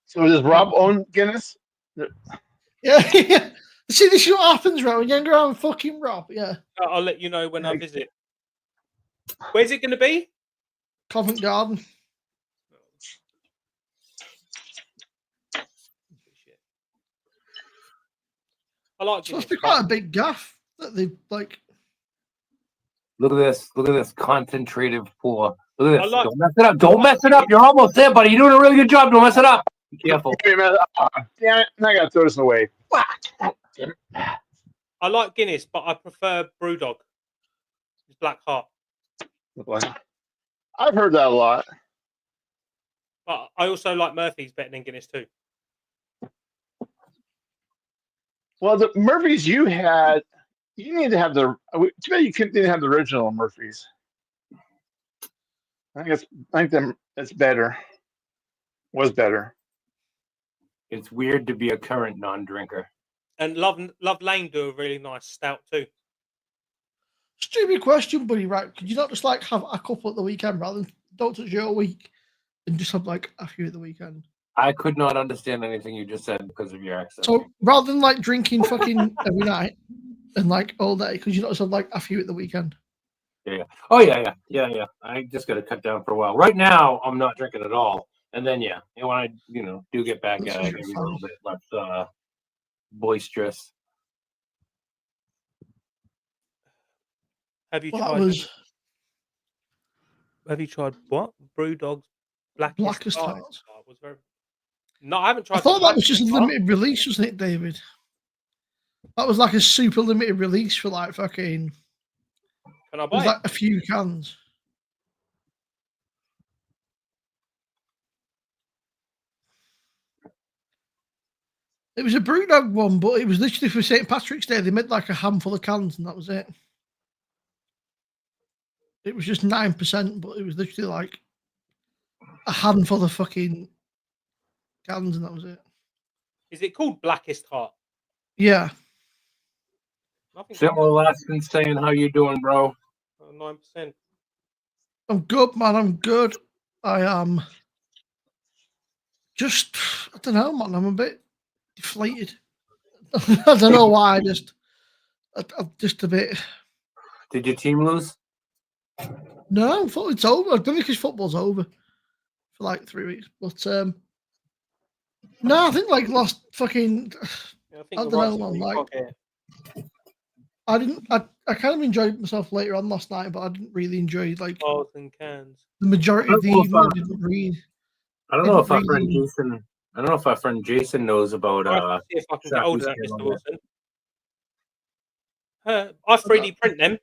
So does Rob own Guinness? Yeah. See, this is what happens, right? When you hang around fucking Rob, yeah. I'll let you know when I visit. Where's it going to be? Covent Garden. I like It's supposed to be quite a big gaff that they like. Look at this. Look at this concentrated pour. Look at I this. like- Don't mess it up. Don't mess it up. You're almost there, buddy. You're doing a really good job. Don't mess it up. Be careful. Damn it! Now I gotta throw this away. I like Guinness, but I prefer Brewdog. It's Black Heart. I've heard that a lot. But I also like Murphy's better than Guinness too. Well, the Murphy's you had, you need to have the. Too bad you didn't have the original Murphy's. I think it's better. Was better. It's weird to be a current non-drinker. And Love Lane do a really nice stout too. Stupid question, buddy. Right? Could you not just like have a couple at the weekend rather than don't touch your week and just have like a few at the weekend? I could not understand anything you just said because of your accent. So rather than like drinking fucking every night and like all day, could you not just have like a few at the weekend? Yeah. Oh yeah. I just got to cut down for a while. Right now, I'm not drinking at all. And then when I do get back at it, maybe a little bit less boisterous. Have you Well, tried? Have you tried what? Brewdog's Blackest Heart? Heart. Was very... No, I haven't tried. I thought that was just a Blackest Heart. limited release, wasn't it, David? That was like a super limited release for like fucking. Can I It was buy like it? a few cans. It was a Brewdog one, but it was literally for St. Patrick's Day. They made like a handful of cans, and that was it. It was just 9%, but it was literally like a handful of fucking cans, and that was it. Is it called Blackest Heart? Yeah. Simple Alaskan saying, "How you doing, bro?" 9%. I'm good, man. I'm good. I am just, I don't know, man. I'm a bit deflated. I don't know why. I'm just a bit. Did your team lose? No, I thought it's over. I don't think his football's over for like 3 weeks. But no, I think like last fucking. Yeah, I don't know, man. Like, I kind of enjoyed myself later on last night, but I didn't really enjoy like Balls and cans. the majority of the evening. I didn't read. I don't know if our friend Jason. I don't know if our friend Jason knows about. I'll see if I can get hold of that, Mr. Wilson. I 3D print them.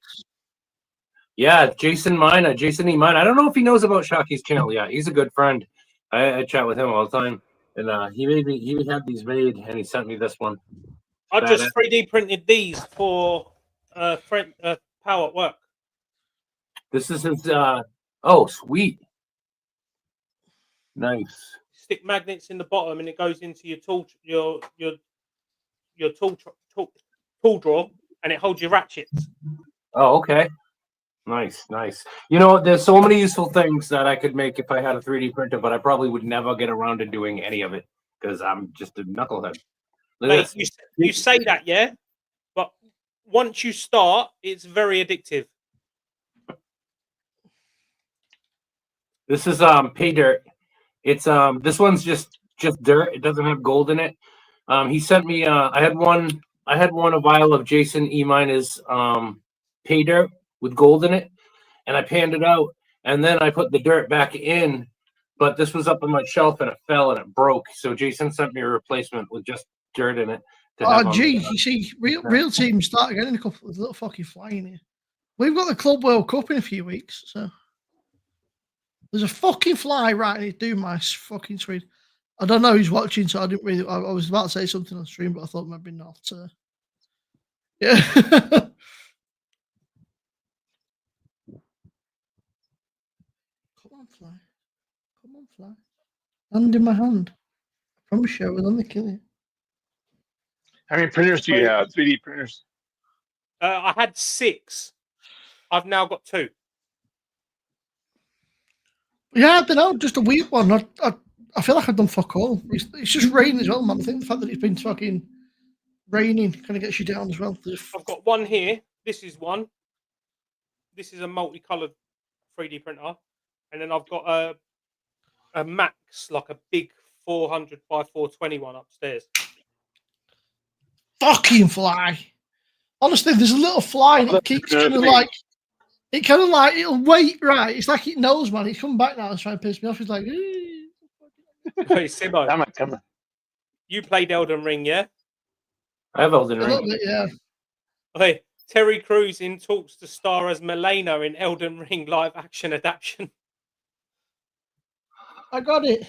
Yeah, Jason Mine, Jason E. Mine. I don't know if he knows about Shocky's channel yet. He's a good friend. I chat with him all the time, and he had these made, and he sent me this one. I just 3D printed these for Power at Work. This is his. Oh, sweet, nice. Stick magnets in the bottom, and it goes into your tool tool drawer, and it holds your ratchets. Oh, okay. Nice. You know, there's so many useful things that I could make if I had a 3D printer, but I probably would never get around to doing any of it because I'm just a knucklehead. Mate, you say that, yeah, but once you start, it's very addictive. This is pay dirt. It's this one's just dirt. It doesn't have gold in it. He sent me I had a vial of Jason E. Mine's pay dirt with gold in it, and I panned it out, and then I put the dirt back in, but this was up on my shelf and it fell and it broke. So Jason sent me a replacement with just dirt in it. Oh, gee, you see, real teams start getting a couple of little fucking flying here. We've got the Club World Cup in a few weeks, so there's a fucking fly right here doing my fucking screen. I don't know who's watching, so I didn't really. I was about to say something on stream, but I thought maybe not. Yeah. Come on, fly. Hand in my hand. I promise you, I will only kill you. How many printers do you have? 3D printers? I had 6. I've now got 2. Yeah, I don't know. Just a weird one. I feel like I've done fuck all. It's just raining as well, man. I think the fact that it's been fucking raining kind of gets you down as well. I've got one here. This is one. This is a multicolored 3D printer. And then I've got a Max, like a big 400 by 420 one upstairs. Fucking fly. Honestly, there's a little fly and it keeps kind of like it kind of like it'll wait, right? It's like it knows, man. He's coming back now and trying to piss me off. He's like, Hey, Simo, Come on. you played Elden Ring, yeah? I have Elden a little Ring. bit, yeah. Hey, Terry Crews in talks to star as Milena in Elden Ring live action adaptation. I got it,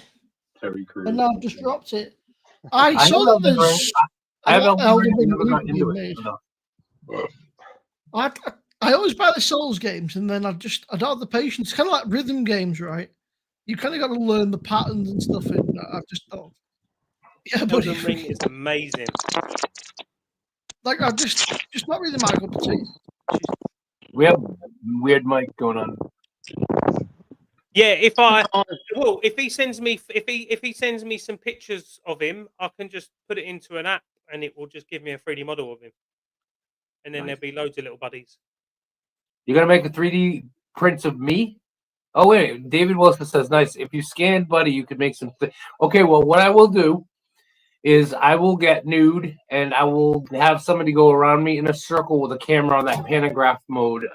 Terry Crews. and now I've just dropped it. I have saw that Elden Ring. there's I have a lot of Elden Ring. I Elden never got Ring into being it. made. No. I always buy the Souls games, and then I don't have the patience. Kind of like rhythm games, right? You kind of got to learn the patterns and stuff. And I just thought, yeah, but Elden Ring is amazing. like I just not really my cup of tea. We have weird mic going on. Yeah, if he sends me some pictures of him, I can just put it into an app, and it will just give me a 3D model of him, and then there'll be loads of little buddies. You're gonna make a 3D prints of me? Oh wait, David Wilson says nice. If you scan Buddy, you could make some. Okay, well, what I will do is I will get nude and I will have somebody go around me in a circle with a camera on that pantograph mode,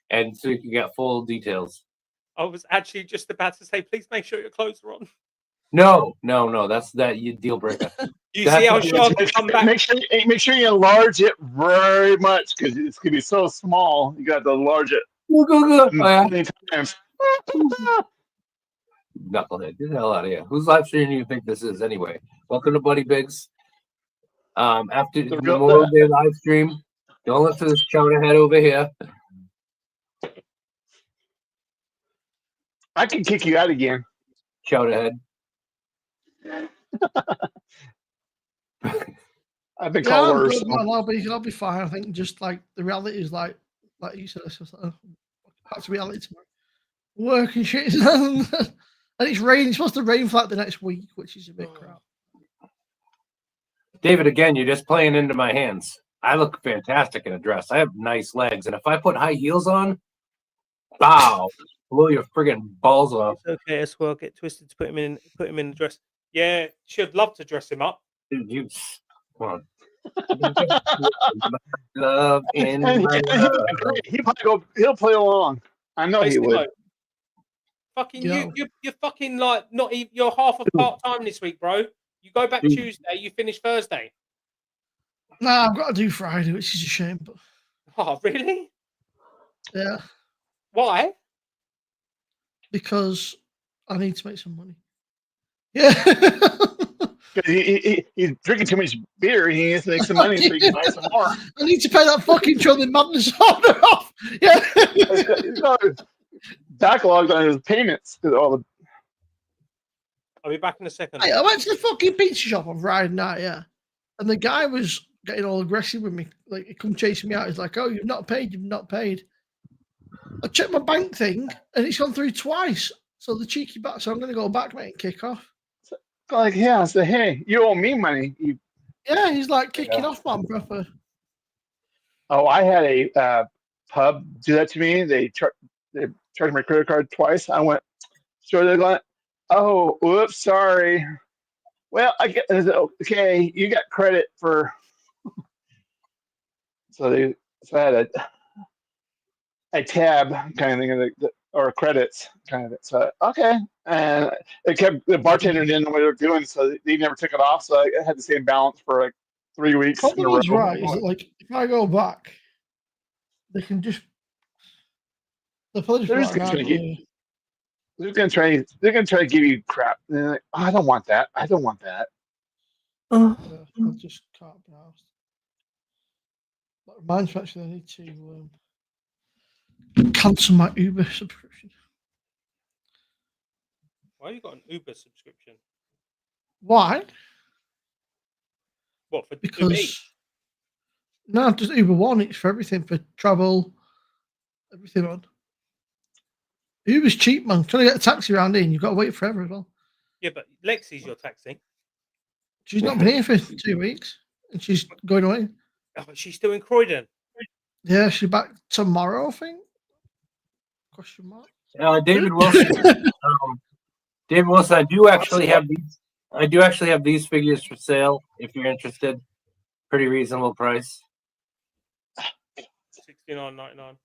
and so you can get full details. I was actually just about to say, please make sure your clothes are on. No, that's you deal breaker. You see how Shark come back? Make sure you enlarge it very much because it's gonna be so small. You got to enlarge it many times. Knucklehead, get the hell out of here. Whose live stream do you think this is anyway? Welcome to Buddy Biggs. After the Memorial Day live stream, don't listen to this chowderhead over here. I can kick you out again. Chowderhead. I've been called worse. I'll be fine. I think just like the reality is like you said, it's just like, that's reality tomorrow. Work and shit, and it's raining. It's supposed to rain for like the next week, which is a bit crap. David, again, you're just playing into my hands. I look fantastic in a dress. I have nice legs, and if I put high heels on, wow, blow your friggin' balls off. It's okay, as well. Get twisted to put him in the dress. Yeah, she'd love to dress him up. Dude, you come on. Love and he'll play along. I know he would. Like, fucking you're fucking like not even. You're half a part time this week, bro. You go back Tuesday. You finish Thursday. No, I've got to do Friday, which is a shame. But oh, really? Yeah. Why? Because I need to make some money. Yeah. He's drinking too much beer. He needs to make some money so he can buy some more. I need to pay that fucking Trumpet Madness order off. Yeah. He's got backlogged on his payments. All the... I'll be back in a second. I went to the fucking pizza shop on Friday night, yeah. And the guy was getting all aggressive with me. Like, he come chasing me out. He's like, oh, you've not paid. I checked my bank thing and it's gone through twice. So the cheeky back. So I'm going to go back, mate, and kick off. Like, yeah, I said, hey, you owe me money. Yeah, he's like kicking off, man, proper. Oh, I had a pub do that to me. They charged my credit card twice. I went, so they're going, oh, whoops, sorry. Well, I get okay. You got credit for. So I had a tab kind of thing, or credits kind of it. So okay, and it kept the bartender didn't know what they were doing, so they never took it off. So I had the same balance for like 3 weeks. Problem is, right, is that like if I go back, they can just they're just gonna try to give you crap. And they're like, oh, I don't want that. I I just can't pronounce. That reminds me, actually, I need to cancel my Uber subscription. Why you got an Uber subscription? Why? What, for because no, just Uber One. It's for everything, for travel, everything on. Uber's cheap, man. Trying to get a taxi around here, and you've got to wait forever as well. Yeah, but Lexi's your taxi. She's not been here for 2 weeks, and she's going away. Oh, but she's still in Croydon. Yeah, she's back tomorrow, I think. Question mark. David Wilson. David Wilson, I do actually have these figures for sale if you're interested. Pretty reasonable price. $69.99.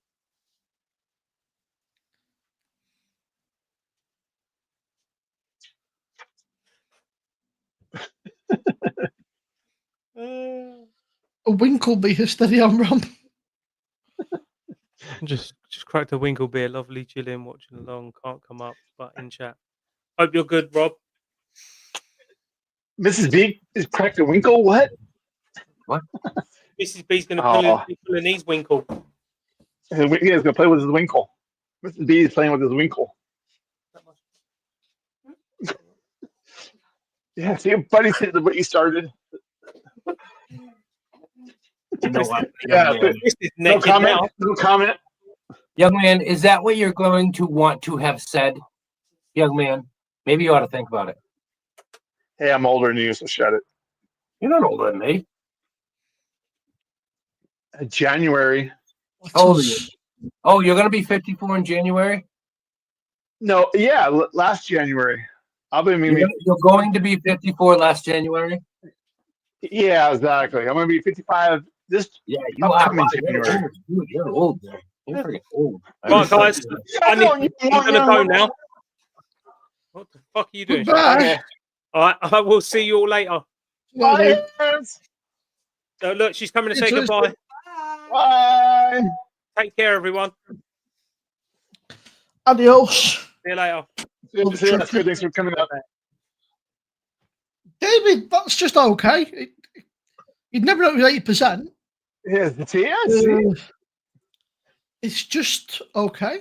A Winkleby, a steady on rum. Just cracked a Winkle beer, lovely chilling, watching along. Can't come up, but in chat. Hope you're good, Rob. Mrs. B is cracked a winkle. What? Mrs. B's going to pull in his Winkle. He's going to play with his winkle. Mrs. B is playing with his winkle. Yeah, see, buddy said what you started. You know what? Yeah, no comment. Now. No comment. Young man, is that what you're going to want to have said? Young man, maybe you ought to think about it. Hey, I'm older than you, so shut it. You're not older than me. January. How old are you? Oh, you're going to be 54 in January? No, yeah, last January. You're going to be 54 last January? Yeah, exactly. I'm going to be 55 this you upcoming are. January. You're old, man. You're freaking old. Right, guys. I'm going to go now. What the fuck are you doing? Bye. All right, I will see you all later. Bye. So look, she's coming to say goodbye. Bye. Take care, everyone. Adios. See you later. See you. That's good. Thanks for coming up. David, that's just okay. You'd never know it was 80%. Yes. It's just okay.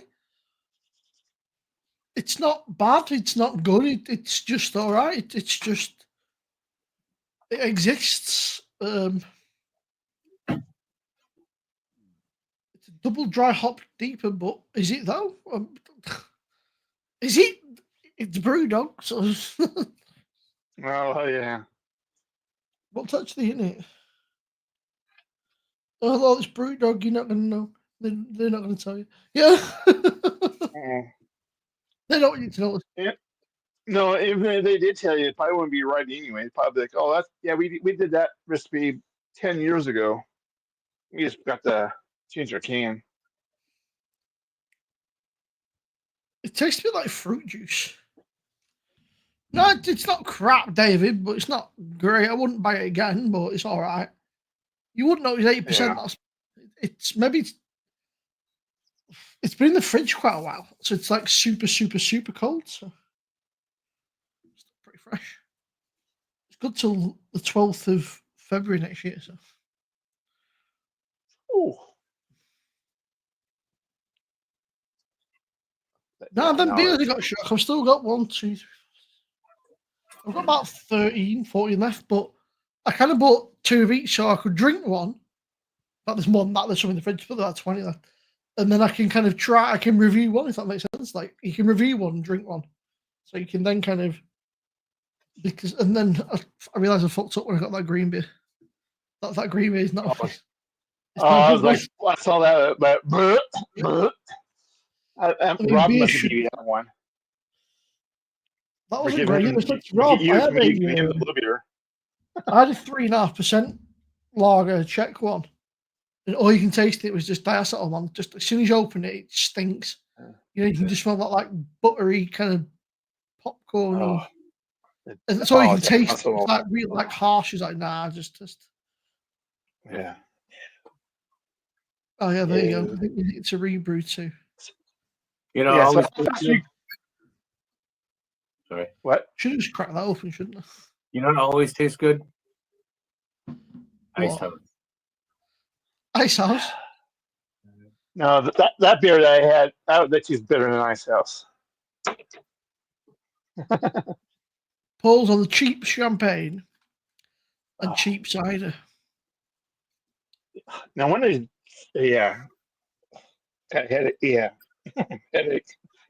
It's not bad. It's not good. It's just all right. It's just it exists. It's a double dry hop deeper, but is it though? Is it? It's BrewDog. So Oh yeah. what's actually in it? Oh, it's BrewDog. You're not going to know. They're not going to tell you. Yeah. They don't want you to know. Yeah. No, even if they did tell you, it probably wouldn't be right anyway. It'd probably be like, oh, we did that recipe 10 years ago. We just got to change our can. It tastes a bit like fruit juice. No, it's not crap, David, but it's not great. I wouldn't buy it again, but it's all right. You wouldn't know it's 80%. Yeah. It's been in the fridge quite a while, so it's like super, super, super cold. So it's pretty fresh. It's good till the 12th of February next year. So. Ooh. No, them beers I got shook. I've still got 1, 2, 3. I've got about 13, 14 left, but I kind of bought 2 of each so I could drink one. But there's more than that. There's some in the fridge, but there's 20 left. And then I can kind of I can review one, if that makes sense. Like, you can review one and drink one. So you can then kind of, and then I realised I fucked up when I got that green beer. That green beer is not. I was like, I saw that, but Rob must have given you that one. That wasn't great. It was like Rob. I had a 3.5% lager Czech one. And all you can taste it was just diacetyl, man. Just as soon as you open it, it stinks. You know, you can just smell that like buttery kind of popcorn. Oh. And that's all you can taste. It's like real, like harsh. It's like, nah, just. Yeah. Oh yeah, there you go. I think it's a rebrew too. You know, sorry. What? Should have just cracked that open, shouldn't I? You know, it always tastes good. Ice house. Ice house. No, that beer that I had, that tastes better than Ice House. Paul's on the cheap champagne and cheap cider. Now, when is got headache? Yeah, headache,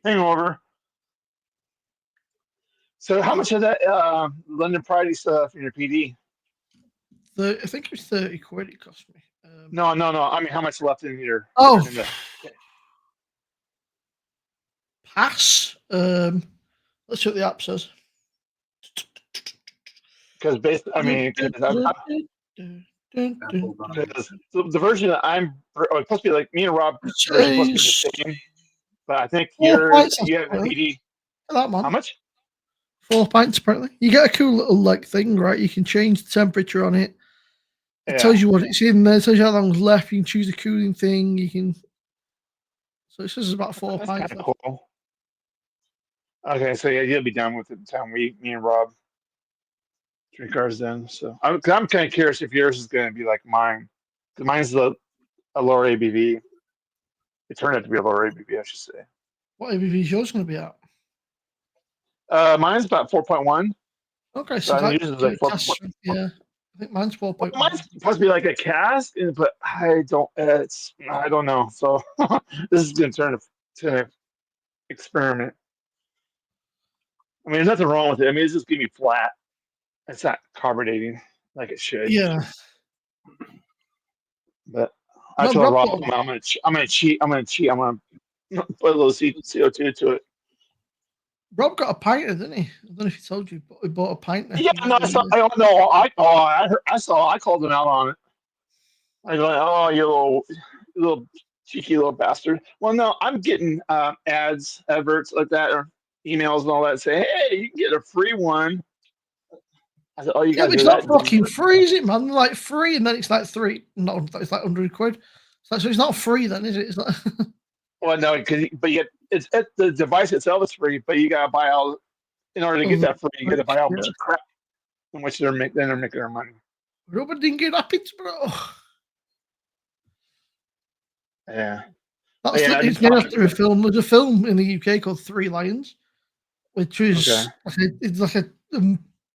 hangover. So, how much of that London Pride you still have in your PD? I think it was 30 quid. It cost me. No. I mean, how much left in your? Oh, pass. Let's see what the app says. Because basically, I mean, the version that I'm supposed to be like me and Rob are supposed to be the same, but I think you have a PD. That man. How much? 4 pints apparently. You get a cool little like thing, right? You can change the temperature on it. It tells you what it's in there. It tells you how long's left. You can choose a cooling thing. You can. So it says it's about 4 That's pints. kind of cool. Okay, so yeah, you'll be done with it the time me and Rob drink ours then. So I'm kind of curious if yours is going to be like mine. 'Cause mine's a lower ABV. It turned out to be a lower ABV, I should say. What ABV is yours going to be at? Mine's about 4.1. Okay, So so yours is like 4. yeah, I think mine's 4.1. Mine's supposed to be like a cask, but I don't know. So this is going to turn to an experiment. I mean, there's nothing wrong with it. I mean, it's just gonna be flat. It's not carbonating like it should. Yeah. But I told Rob, I'm gonna cheat. I'm gonna put a little CO2 to it. Rob got a pint, didn't he? I don't know if he told you, but he bought a pint. Yeah, no, I called him out on it. I was like, oh, you little cheeky little bastard. Well, no, I'm getting adverts like that, or emails and all that say, hey, you can get a free one. I said, oh, you guys it's not fucking free, is it, man? Like free, and then it's like $3. No, it's like £100. So it's not free, then, is it? It's like. Well, no, it's the device itself is free, but you gotta buy all in order to get that free. You gotta buy all bunch of crap, in which they're making their money. Robert didn't get up it, bro. Yeah, it's named after a film. There's a film in the UK called Three Lions, which is it's like a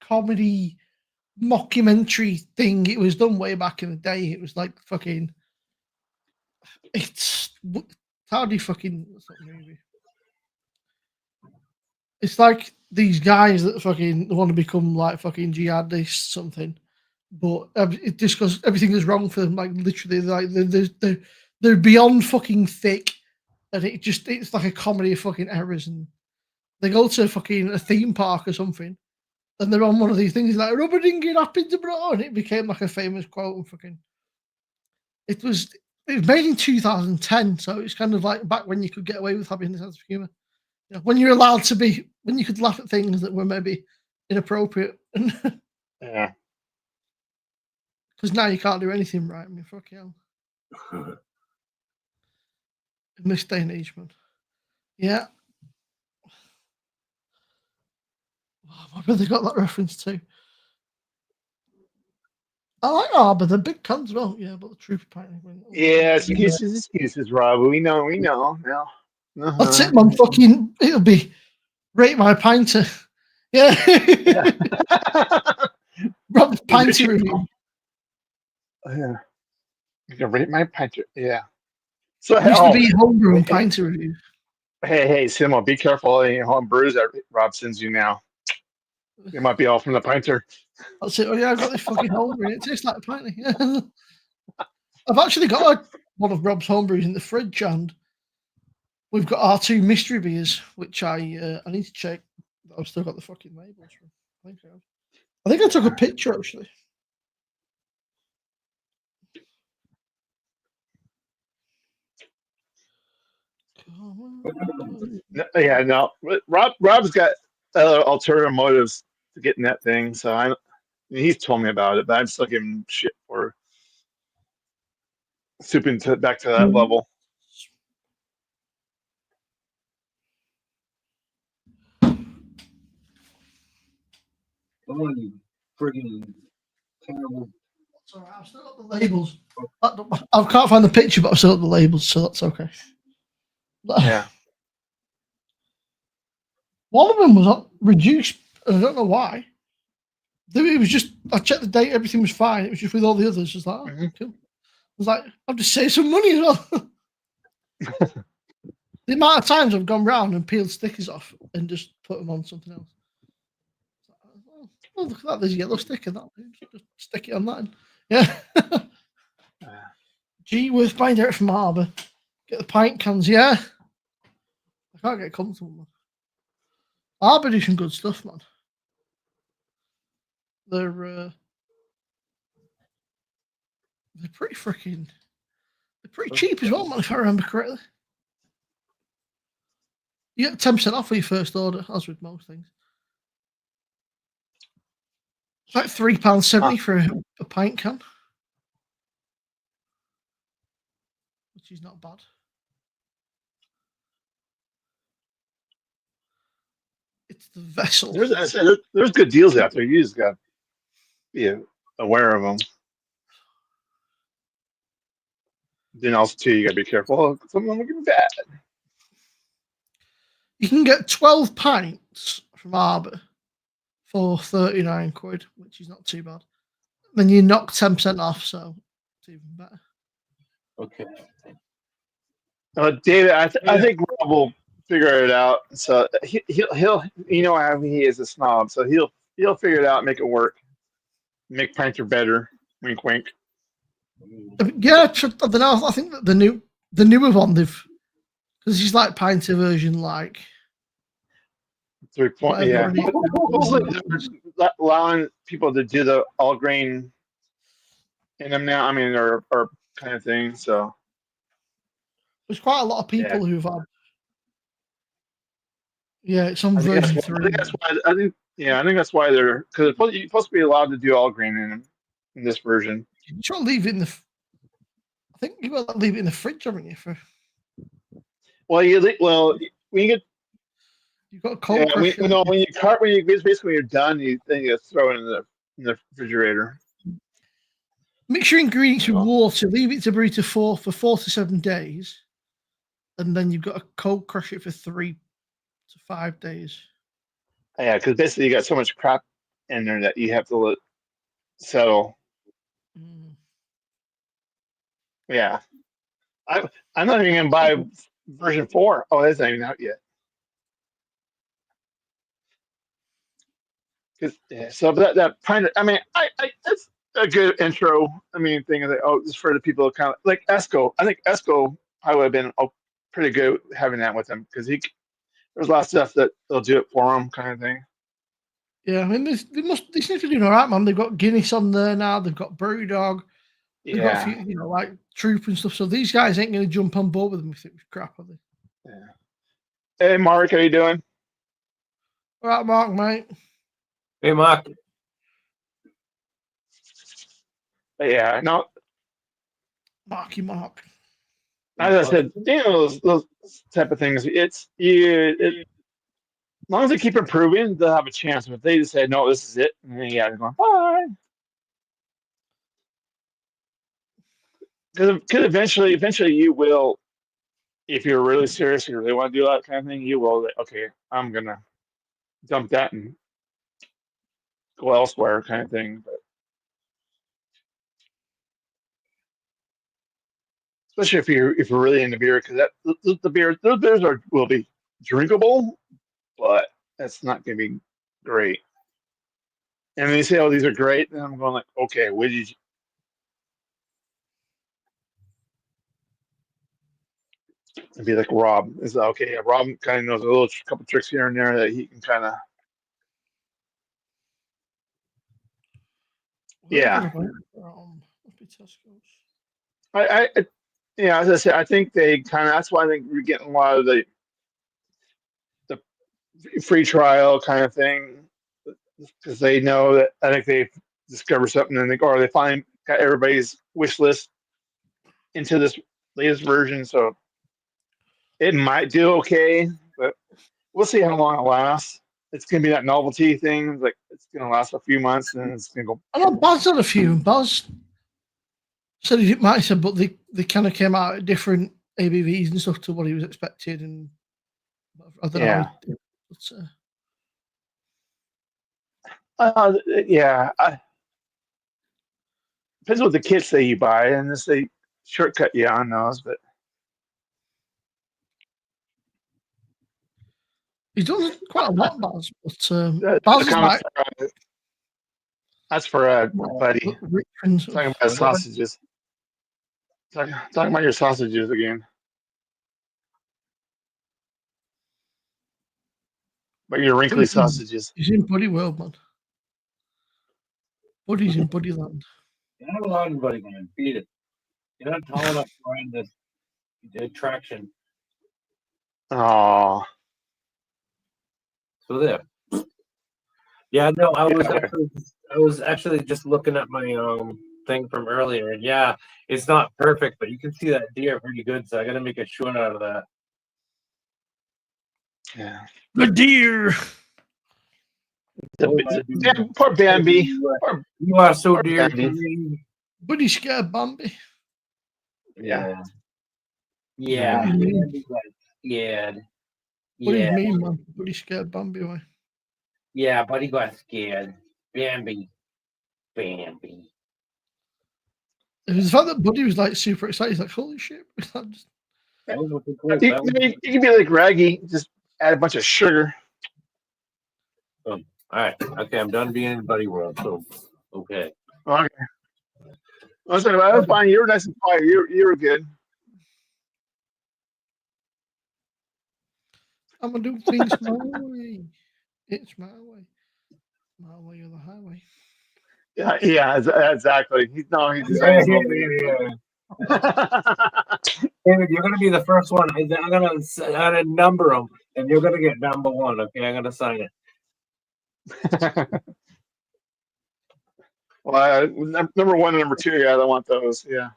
comedy mockumentary thing. It was done way back in the day. It was like fucking. It's how do you fucking? What's that movie? It's like these guys that fucking want to become like fucking jihadists, something, but it just goes everything is wrong for them. Like literally, like they're beyond fucking thick, and it's like a comedy of fucking errors. And they go to fucking a theme park or something, and they're on one of these things like "Rubber didn't get up into bro," and it became like a famous quote. And fucking, it was made in 2010, so it's kind of like back when you could get away with having a sense of humor. You know, when you're allowed to be, when you could laugh at things that were maybe inappropriate. Yeah. Because now you can't do anything right. I mean, fuck hell. In this day and age, man. Yeah. My brother got that reference too. I like Arbor, the big cans as well. Yeah, but the Trooper pint. Yeah, excuses, Rob. We know. No. That's it, man. Fucking, it'll be rate my pinter. Yeah. Rob's pinter review. Yeah. You can rate my pinter. Yeah. So it used to be homebrew pinter review. Hey, Simo, be careful any home brews that Rob sends you now. It might be all from the pinter. That's it. Oh yeah, I got this fucking homebrew. It tastes like a pinter. Yeah. I've actually got one of Rob's homebrews in the fridge, and we've got our 2 mystery beers, which I need to check. I've still got the fucking labels. I think I took a picture actually. No. Rob's got alternative motives to getting that thing, so he's told me about it, but I'm still giving him shit for stooping back to that level. Friggin' terrible. Sorry, I've still got the labels. I can't find the picture, but I've still got the labels, so that's okay. Yeah. One of them was reduced. I don't know why. It was just, I checked the date, everything was fine. It was just with all the others. It was like, cool. I was like, I'll just save some money as well. The amount of times I've gone round and peeled stickers off and just put them on something else. Oh, look at that. There's a yellow sticker. Just stick it on that. Yeah. Gee, worth buying direct from Harbour. Get the pint cans, yeah. I can't get comfortable, man. Harbour do some good stuff, man. They're pretty freaking. They're pretty cheap as well, man. If I remember correctly, you get 10% off for your first order, as with most things. It's like £3.70 for a pint can, which is not bad. It's the vessel. There's good deals out there. You just got to be aware of them. Then also too, you got to be careful. Some of them are bad. You can get 12 pints from Arbor for 39 quid, which is not too bad. Then you knock 10% off, so it's even better. Okay. David, I think Rob will figure it out. So he'll you know how he is a snob, so he'll figure it out, make it work, make pinter better. Wink, wink. Yeah, I don't know. I think that the newer one they've, because it's like pinter version, like 3 point. Yeah, allowing people to do the all grain in them now. I mean, or kind of thing. So there's quite a lot of people who've had. Yeah, it's on version 3. I think that's why they're, because you're supposed to be allowed to do all grain in this version. You should leave it in the. I think you got to leave it in the fridge, haven't you? When you get. You've got a cold pressure. When you're done, you throw it in the refrigerator. Mix your ingredients with water. Leave it to brew for 4 to 7 days, and then you've got to cold crush it for 3 to 5 days. Yeah, because basically you got so much crap in there that you have to let settle. Yeah, I'm not even gonna buy version 4. Oh, that's not even out yet. So that kind of, I mean, I that's a good intro. I mean, thing is like, just for the people kind of like Esco. I think Esco probably would have been pretty good having that with him because there's a lot of stuff that they'll do it for him, kind of thing. Yeah, I mean, they seem to be doing all right, man. They've got Guinness on there now. They've got Brewdog. They've got a few, like Troop and stuff. So these guys ain't going to jump on board with them if it was crap, are they? Yeah. Hey, Mark, how you doing? All right, Mark, mate. Hey, Mark. Yeah, no. Marky Mark. As I said, those type of things. As long as they keep improving, they'll have a chance. But if they just say no, this is it, and then they're going bye. Because eventually you will, if you're really serious, you really want to do that kind of thing, you will. Okay, I'm gonna dump that and go elsewhere, kind of thing. But especially if you're really into beer, because those beers will be drinkable, but that's not going to be great. And they say, "Oh, these are great," and I'm going like, "Okay, what did you?" And be like Rob is okay. Yeah, Rob kind of knows a couple tricks here and there that he can kind of. Yeah. As I said, I think they kind of. That's why I think we're getting a lot of the free trial kind of thing, because they know that I think they've discovered something and they finally got everybody's wish list into this latest version. So it might do okay, but we'll see how long it lasts. It's gonna be that novelty thing. Like it's gonna last a few months and then it's gonna go. I know Baz had a few. Baz said he might have said, but they kind of came out at different ABVs and stuff to what he was expected, and I don't know. Depends what the kits that you buy, and this they shortcut you on those, but he's done quite a lot, Baz. But Baz is like, that's for buddy. Talking about sausages. Talking about your sausages again. But your wrinkly sausages. He's in Buddy World, man. Buddy's in Buddy Land. You're not allowed in Buddy Land. Beat it. You're not tall enough to find the attraction. Oh. So there. Yeah, no, I was was actually just looking at my thing from earlier, and yeah, it's not perfect, but you can see that deer pretty good. So I got to make a short out of that. Yeah. The deer. Poor Bambi. You are so Poor dear Bambi. to me. But he's scared Bambi. Yeah. Yeah. What do you mean? Bambi got scared. What do you Yeah. mean, man? But he's scared Bambi away. Yeah, but he got scared. Bambi. Bambi. It was the fact that Buddy was like super excited. He's like, holy shit. Just... That was looking cool. You can be like Raggy, just add a bunch of sugar. All right. Okay, I'm done being in Buddy World. So, okay. Okay. I was fine. You were nice and quiet. You were good. I'm gonna do things my way. It's my way. My way or the highway. Yeah, exactly. He's Yeah. David, David, you're gonna be the first one. I'm gonna number them, and you're gonna get number one. Okay, I'm gonna sign it. Well, number 1 and number 2, yeah, I don't want those. Yeah.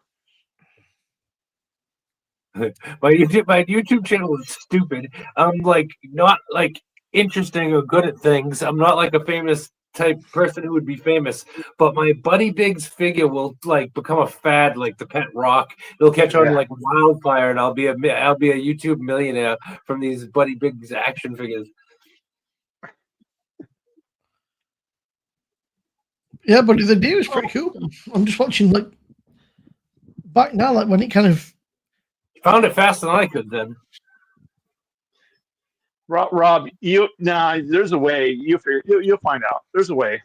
My YouTube channel is stupid. I'm like not like interesting or good at things. I'm not like a famous type person who would be famous, but my Buddy Biggs figure will like become a fad, like the pet rock. It'll catch on like wildfire, and I'll be a YouTube millionaire from these Buddy Biggs action figures. Yeah, but the deer was pretty cool. I'm just watching like back now, like when it kind of found it faster than I could then. Rob, there's a way. You'll find out. There's a way.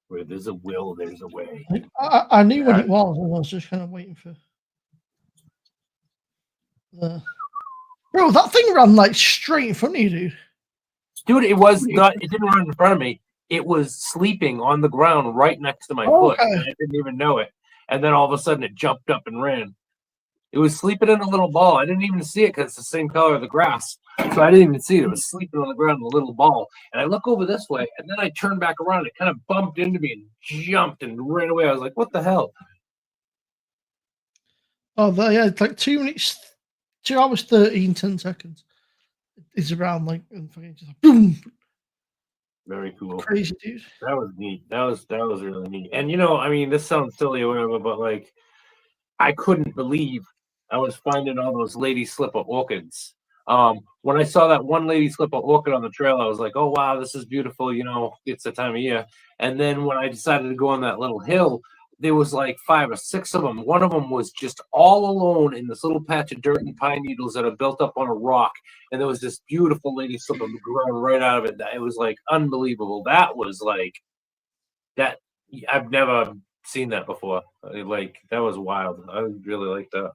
Where there's a will, there's a way. I knew what it was, and I was just kind of waiting for the. Bro, that thing ran like straight in front of you, dude. Dude, it didn't run in front of me. It was sleeping on the ground right next to my foot. And I didn't even know it. And then all of a sudden it jumped up and ran. It was sleeping in a little ball. I didn't even see it because it's the same color of the grass. So I didn't even see it. It was sleeping on the ground in a little ball. And I look over this way, and then I turned back around. It kind of bumped into me and jumped and ran away. I was like, what the hell? Oh, yeah, it's like 2 minutes, 2 hours, 13, 10 seconds. It's around like, and just like, boom. Very cool. Crazy, dude. That was neat. That was really neat. And I mean, this sounds silly or whatever, but like, I couldn't believe I was finding all those lady slipper orchids. When I saw that one lady slipper orchid on the trail, I was like, oh wow, this is beautiful. It's the time of year. And then when I decided to go on that little hill, there was like 5 or 6 of them. One of them was just all alone in this little patch of dirt and pine needles that are built up on a rock. And there was this beautiful lady slipper growing right out of it. It was like unbelievable. That was like that. I've never seen that before. Like, that was wild. I really like that.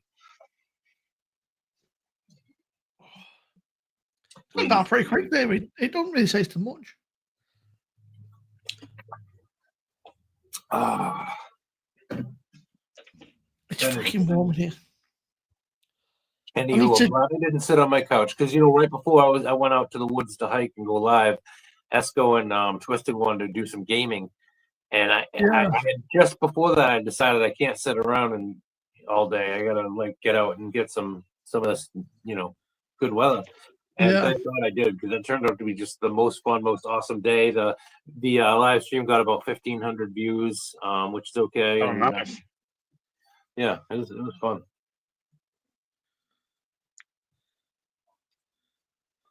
Went down pretty quick, David. It don't really say too much. It's freaking warm in here. And I'm glad I didn't sit on my couch because right before I went out to the woods to hike and go live, Esco and Twisted wanted to do some gaming, and I just before that I decided I can't sit around and all day. I gotta like get out and get some of this good weather. And thank God I did, because it turned out to be just the most fun, most awesome day. The live stream got about 1,500 views, which is okay. Oh, nice. Yeah, it was fun.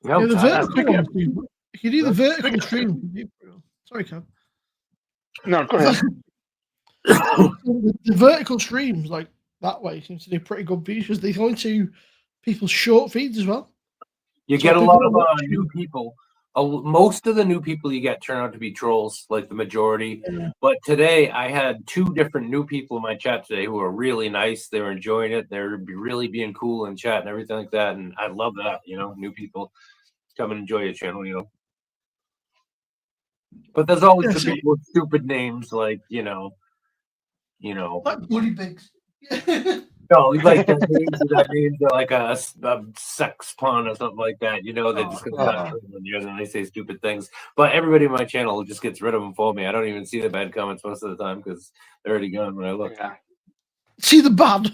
Yeah, the vertical one, you can do the vertical stream. Sorry, Cam. No, go ahead. The vertical streams like that way seems to do pretty good views because they go into people's short feeds as well. You get a lot of new people. Most of the new people you get turn out to be trolls, like the majority. Yeah. But today I had 2 different new people in my chat today who are really nice. They were enjoying it. They're really being cool in chat and everything like that. And I love that, new people come and enjoy your channel, But there's always the people with stupid names like, like Buddy Biggs. No, like that means like a sex pun or something like that. You know, that just comes out when you're and they say stupid things. But everybody in my channel just gets rid of them for me. I don't even see the bad comments most of the time because they're already gone when I look. Yeah. See the bad.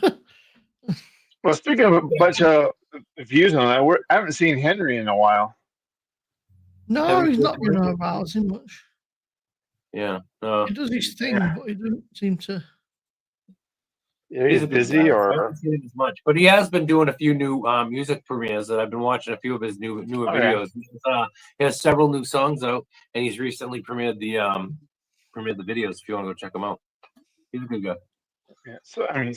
Well, speaking of a bunch of views on that, I haven't seen Henry in a while. No, he's not been about too much. Yeah, he does his thing, but he doesn't seem to. Yeah, he's busy, or I haven't seen him as much, but he has been doing a few new music premieres that I've been watching. A few of his newer videos. He has several new songs out, and he's recently premiered the videos. If you want to go check them out, he's a good guy. Yeah, so I mean,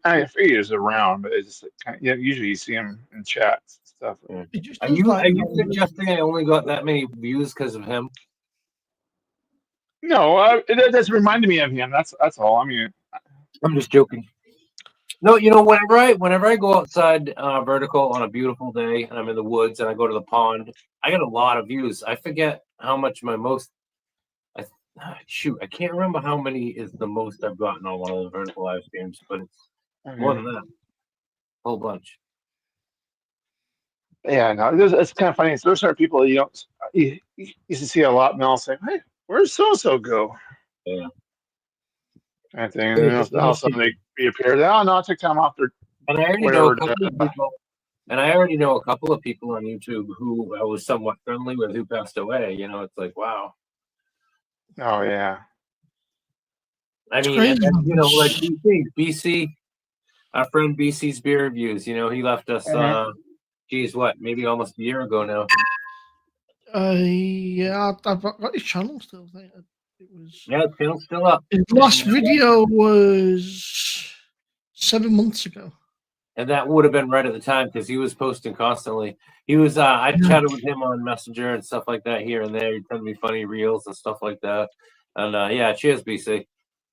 I figure he's around, but it's kind of, usually you see him in chats and stuff. Yeah. Are you suggesting I only got that many views because of him? No, that's reminded me of him. That's all. I mean, I'm just joking. No, whenever I go outside vertical on a beautiful day and I'm in the woods and I go to the pond, I get a lot of views. I forget how much my most. I can't remember how many is the most I've gotten on one of the vertical live streams, but it's more than that. A whole bunch. Yeah, no, it's kind of funny. So there are people you used to see a lot, and I'll say, "Hey, where's so and so go?" Yeah. I think, and then all of a sudden they reappear. Oh no, I took time off. And I already know a couple of people. And I already know a couple of people on YouTube who I was somewhat friendly with who passed away. You know, it's like, wow. Oh yeah. I mean, like BC, our friend BC's beer reviews. You know, he left us. Maybe almost a year ago now. Yeah, I've got his channel still. I think it was. Yeah, the channel's still up. His last video was 7 months ago. And that would have been right at the time because he was posting constantly. He was. I chatted with him on Messenger and stuff like that here and there. He'd send me funny reels and stuff like that. And cheers, BC.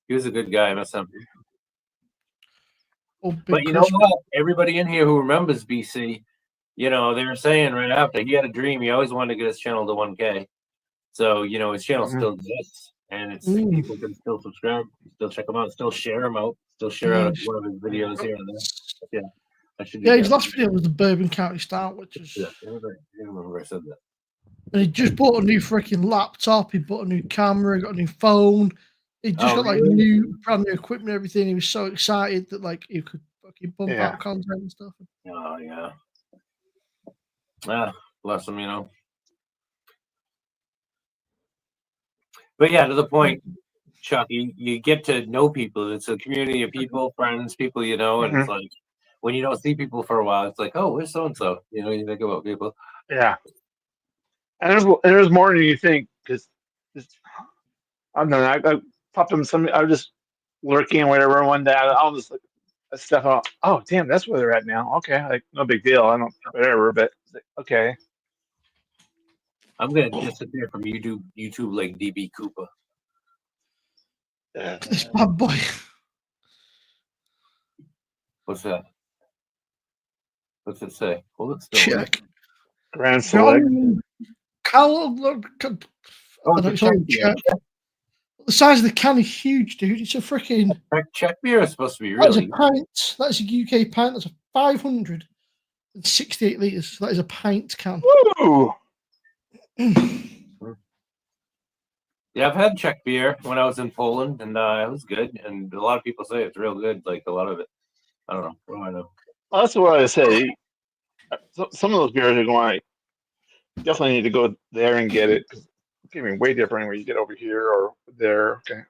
He was a good guy. I miss him. But you know what? Everybody in here who remembers BC, they were saying right after he had a dream. He always wanted to get his channel to 1K. So his channel still exists, and it's people can still subscribe, still check him out, still share him out, still share out one of his videos here and there. Yeah, his last video was the Bourbon County Style, which is. I remember I said that. And he just bought a new freaking laptop. He bought a new camera. He got a new phone. He just got brand new equipment and everything. He was so excited that he could fucking bump out content and stuff. Oh yeah. Bless him, But yeah, to the point, Chuck, you get to know people. It's a community of people, friends, people and it's like when you don't see people for a while, it's like, oh, where's so and so? You think about people. Yeah. And there's more than you think because I don't know. I popped them some. I was just lurking, whatever. One day, I'll just look at stuff. Out. Oh, damn, that's where they're at now. Okay, no big deal. I don't whatever, but okay. I'm gonna disappear from YouTube like DB Cooper. This bad boy. What's that? What's it say? Hold it still. Check. Grand Select. The size of the can is huge, dude. It's a freaking. Czech beer is supposed to be really. That's a pint. That's a UK pint. That's a 568 liters. That is a pint can. Woo! Yeah, I've had Czech beer when I was in Poland, and it was good. And a lot of people say it's real good. Like a lot of it. I don't know. What do I know? Well, that's what I say. Some of those beers are going. Definitely need to go there and get it. It's getting way different when you get over here or there. Okay,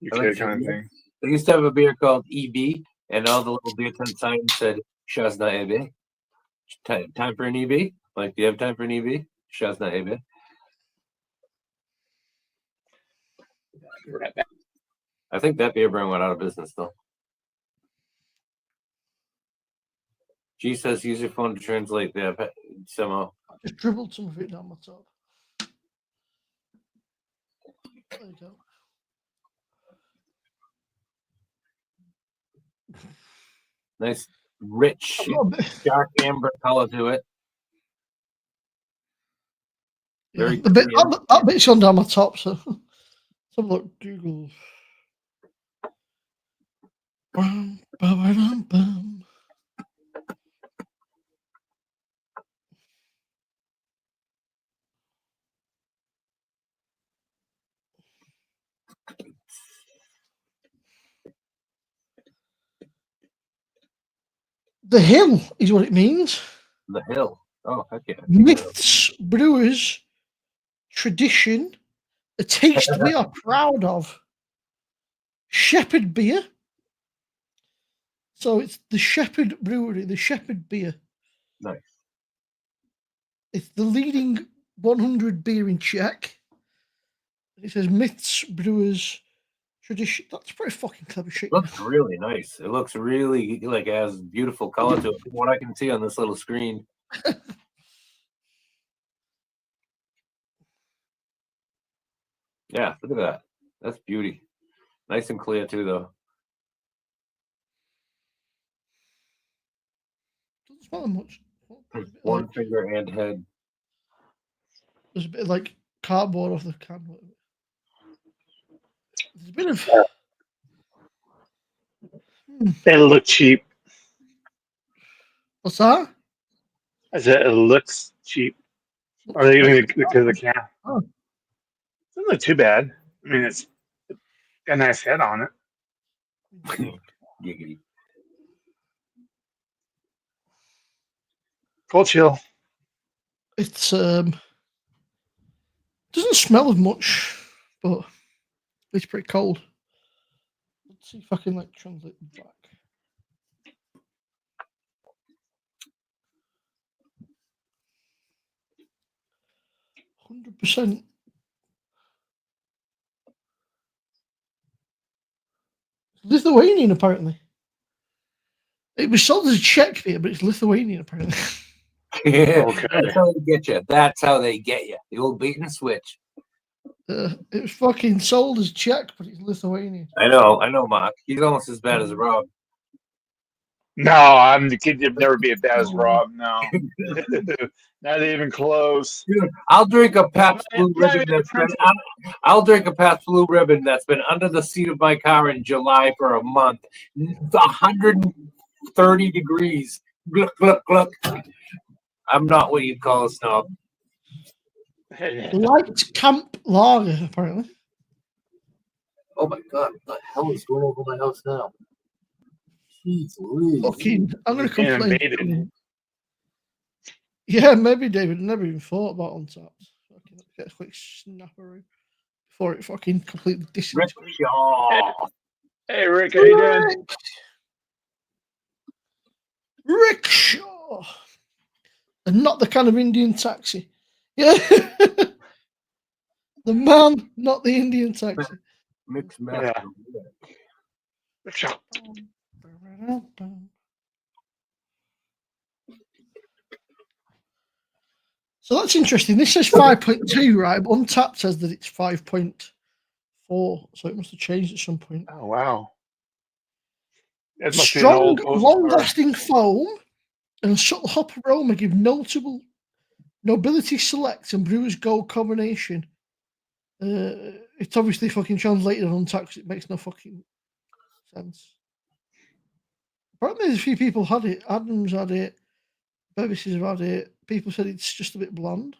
UK kind of thing. They used to have a beer called EB, and all the little beer tent signs said "Shazna EB." Time for an EB? Like, do you have time for an EB? Shazna EB. I think that beer brand went out of business though. G says use your phone to translate there somehow. I just dribbled some of it down my top. There you go. Nice, rich, dark amber color to it. Yeah, that bit's on down my top, so let's have a look. Google. Bum, ba-ba-dum, bum. The Hill is what it means. The Hill. Oh, heck yeah. Myths, brewers, tradition, a taste we are proud of. Shepherd beer. So it's the Shepherd Brewery, the Shepherd beer. Nice. It's the leading 100 beer in Czech. It says myths, brewers, tradition. That's pretty fucking clever shit. It looks really nice. It looks really like it has beautiful color to it from what I can see on this little screen. Yeah, look at that. That's beauty. Nice and clear too, though. Doesn't smell much. One finger and head. There's a bit of like cardboard off the can. There's a bit of. It'll look cheap. What's that? I said it looks cheap. Or they even because of the can. Oh. Doesn't look too bad. I mean, it's got a nice head on it. Giggity. Cold chill. It's doesn't smell of much, but it's pretty cold. Let's see if I can like translate it back. 100%. Lithuanian, apparently. It was sold as a Czech beer, but it's Lithuanian, apparently. Yeah, Okay. that's how they get you. That's how they get you. The old bait and switch. It was fucking sold as Czech, but it's Lithuanian. I know, Mark. He's almost as bad as Rob. No, I'm the kid. You'd never be as bad as Rob. No, not even close. Dude, I'll drink a Pabst Blue Ribbon that's been. I'll drink a Pabst Blue Ribbon that's been under the seat of my car in July for a month. 130 degrees. Gluck, gluck, gluck. I'm not what you'd call a snob. Light Camp Lager, apparently. Oh my god, what the hell is going over my house now? Jeez Louise. Fucking, I'm going to complain. Animated. Yeah, maybe David never even thought about Untapped. Fucking get a quick snapperoo before it fucking completely disintegrates. Hey, Rick, how you doing? Rickshaw. And not the kind of Indian taxi. Yeah. The man, not the Indian taxi. Mixed match. Yeah. Rickshaw. So that's interesting. This says 5.2, right? But Untapped says that it's 5.4. So it must have changed at some point. Oh, wow. That must be an Strong, old postcard. long-lasting foam and subtle hop aroma give notable nobility select and brewer's gold combination. It's obviously fucking translated on Untapped. It makes no fucking sense. Apparently, there's a few people had it. Adams had it. Bevises have had it. People said it's just a bit bland.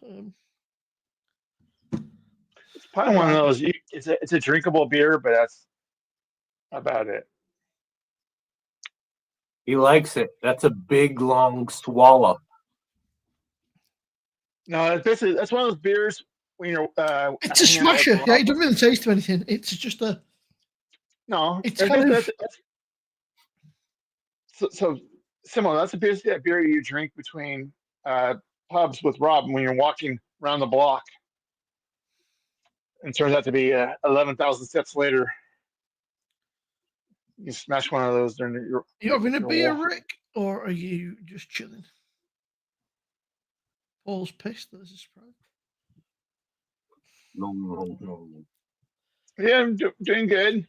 It's probably one of those. It's a drinkable beer, but that's about it. He likes it. That's a big, long swallow. No, it's basically that's one of those beers when you're. It's a smasher. Yeah, it doesn't really taste of anything. It's just a. No, It's kind of. So similar. That's basically that beer you drink between pubs with Rob when you're walking around the block, and turns out to be 11,000 steps later. You smash one of those during your. You having a your beer, walk. Rick, or are you just chilling? Paul's pissed. There's a surprise. No. Yeah, I'm doing good.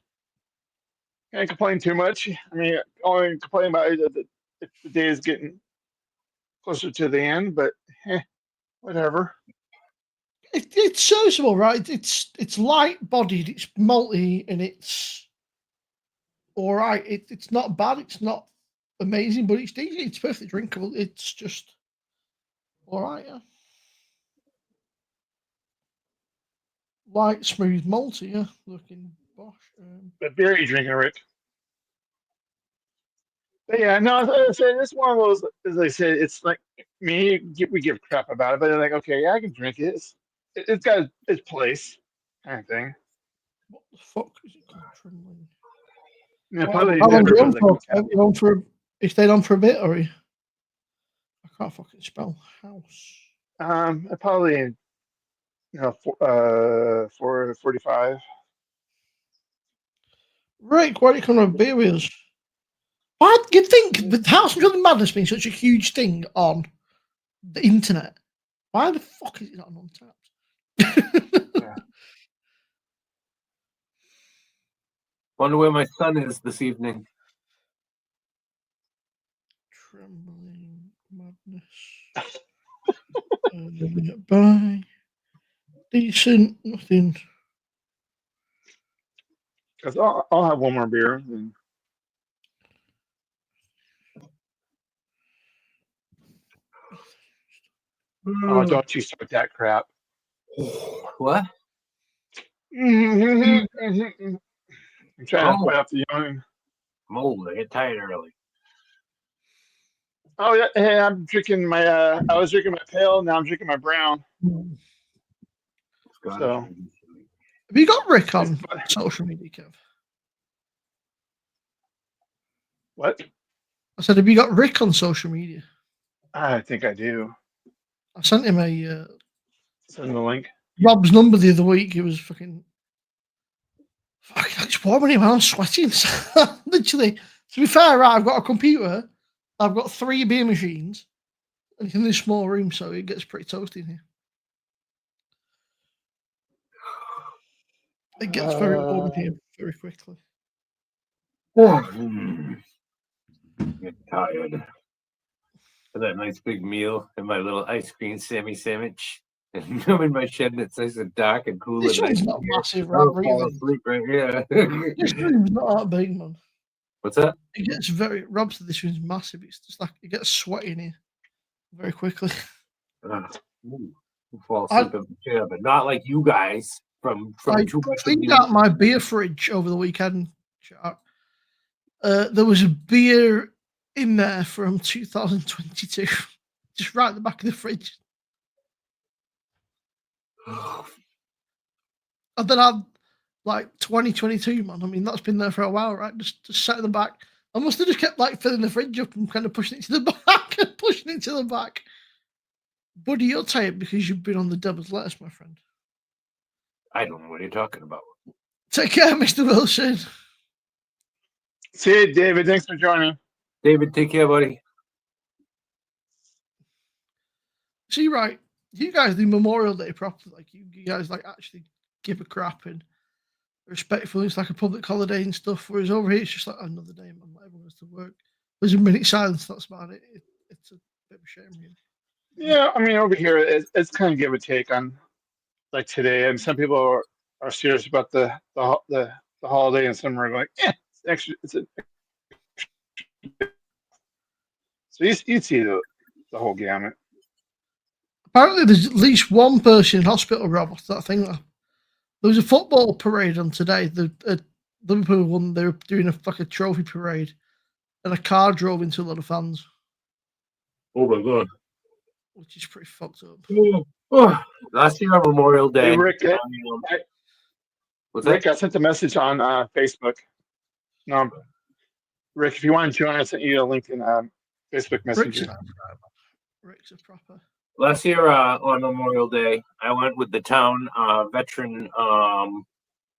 Can't complain too much. I mean, only complain about it that the day is getting closer to the end, but whatever. It's serviceable, right? It's light bodied, it's malty, and it's all right. It's not bad. It's not amazing, but it's decent. It's perfectly drinkable. It's just all right. Yeah. Light, smooth, malty. Yeah, looking bosh. What beer are you drinking, Rick? But yeah, no, I said it's one of those. As I said, it's like me. We give crap about it, but they're like, okay, yeah, I can drink it. It's got its place, kind of thing. What the fuck is it called? Trembling. Yeah, probably How long never are you on like for? a You on for? You stayed on for a bit, or you? I can't fucking spell house. I probably 4:45. Rick, why do you come have a beer with us? Why you'd think with House of Blood Madness being such a huge thing on the internet, why the fuck is it not on Untapped? Yeah. Wonder where my son is this evening. Trembling Madness. Bye. Decent, nothing. Because I'll have one more beer. And... Oh, don't you start that crap. What? I'm trying to fight off the young. I'm old. I get tired early. Oh yeah, hey, I'm drinking my. I was drinking my pale. Now I'm drinking my brown. So, have you got Rick on social media, Kev? What? I said, have you got Rick on social media? I think I do. I sent him a send the link. Rob's number the other week. It was fucking. I just warming him. I'm sweating. Literally. To be fair, right, I've got a computer. I've got 3 beer machines, and it's in this small room, so it gets pretty toasty in here. It gets very warm here very quickly. Get tired. For that nice big meal and my little ice cream Sammy sandwich. And I'm in my shed and it's nice and dark and cool. This and one's nice not massive, I'll right? fall asleep right here. This room's not that big, man. What's that? It gets very. Rob said this room's massive. It's just like it gets sweaty in here very quickly. I'll fall asleep in the chair, but not like you guys from I too much. cleaned out my beer fridge over the weekend. There was a beer in there from 2022, just right at the back of the fridge. And then I'm like 2022, man. I mean, that's been there for a while, right? Just sat in the back. I must have just kept like filling the fridge up and kind of pushing it to the back and pushing it to the back. Buddy, you're tired because you've been on the Devil's Lettuce, my friend. I don't know what you're talking about. Take care, Mr. Wilson. See you, David. Thanks for joining. David, take care, buddy. See, right, you guys do Memorial Day properly. Like you guys like actually give a crap and respectful. It's like a public holiday and stuff. Whereas over here, it's just like another day, man. Like everyone has to work. There's a minute silence. That's about it. It's a bit of a shame, really. Yeah, I mean, over here, it's kind of give or take on like today, and some people are serious about the holiday, and some are like, it's extra. So you see the whole gamut. Apparently, there's at least one person in hospital, Rob, after that thing. There was a football parade on today. The Liverpool one, they were doing a trophy parade, and a car drove into a lot of fans. Oh my god. Which is pretty fucked up. Last year on Memorial Day. Hey, Rick, what's Rick, that? I sent a message on Facebook. No, Rick, if you want to join, I sent you a link in Facebook Messenger. Rick's a proper. Last year on Memorial Day, I went with the town veteran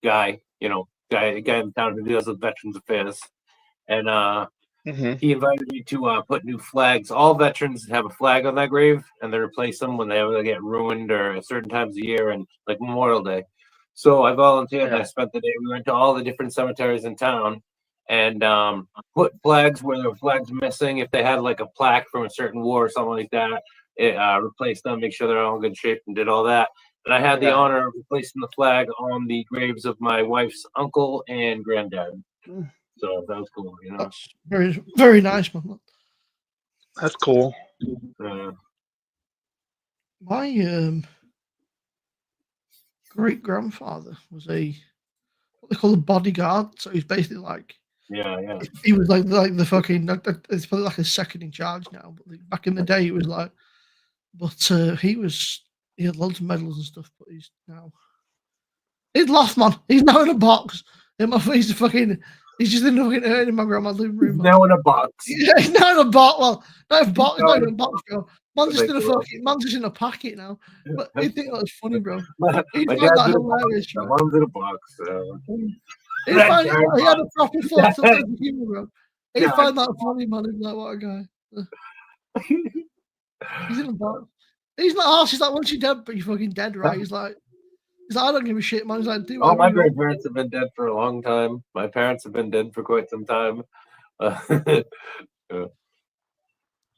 guy, guy in town who deals with Veterans Affairs. And he invited me to put new flags. All veterans have a flag on their grave, and they replace them when they ever get ruined or at certain times of year, and like Memorial Day. So I volunteered and I spent the day. We went to all the different cemeteries in town and put flags where there were flags missing. If they had like a plaque from a certain war or something like that, replaced them, make sure they're all in good shape, and did all that. And I had the honor of replacing the flag on the graves of my wife's uncle and granddad. So that was cool, you know. That's very, very nice, man. That's cool. My great grandfather was what they call a bodyguard. So he's basically like, yeah. He was like the fucking. It's probably like a second in charge now, but back in the day, he was like. But he had loads of medals and stuff. But he's lost, man. He's now in a box. In my face, he's just in my grandma's living room. He's now in a box. Yeah, he's now in a box. Well, not a box, not in a box, bro. Man's just in a packet now. But you think that's funny, bro? My He dad's find that in a hilarious, box. My bro. mom's in a box. He had a proper fucked up sense of humor, bro. He find that funny, man. He's like, what a guy. He's in a box. He's not harsh. He's like, once you're dead, but you're fucking dead, right? He's like, I don't give a shit, man. He's like, all my grandparents have been dead for a long time. My parents have been dead for quite some time. I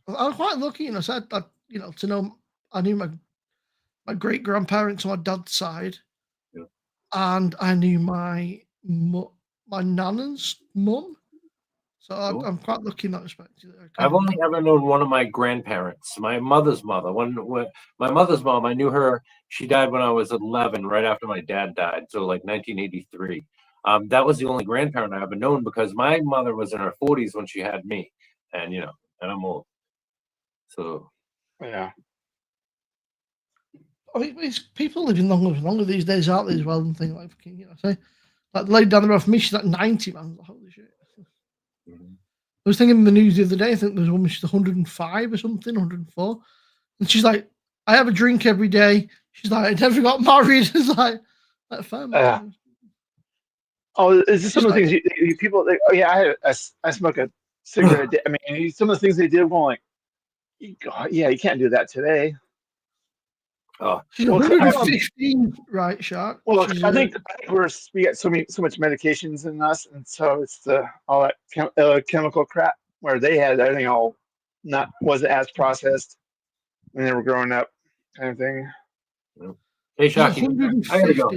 was quite lucky, you know. So to know I knew my great grandparents on my dad's side, and I knew my nana's mum. So I'm quite lucky in that respect. I've only ever known one of my grandparents, my mother's mother. When my mother's mom, I knew her. She died when I was 11, right after my dad died, so like 1983. That was the only grandparent I ever known because my mother was in her 40s when she had me, and and I'm old. So yeah. I mean, people living longer these days, aren't they? As well, and things like say, like the lady down the road from me, she's like 90, man. Like, holy shit. I was thinking in the news the other day, I think there's a woman, she's 105 or something, 104. And she's like, I have a drink every day. She's like, I never got married. It's like fair. Oh, is this some of the things people, I smoke a cigarette. I mean, some of the things they did, going like, yeah, you can't do that today. She's 115, right, Shark? Well, I think we got so much medications in us, and so it's all that chemical crap where they had everything all wasn't as processed when they were growing up, kind of thing. Hey, Shocky, I gotta go.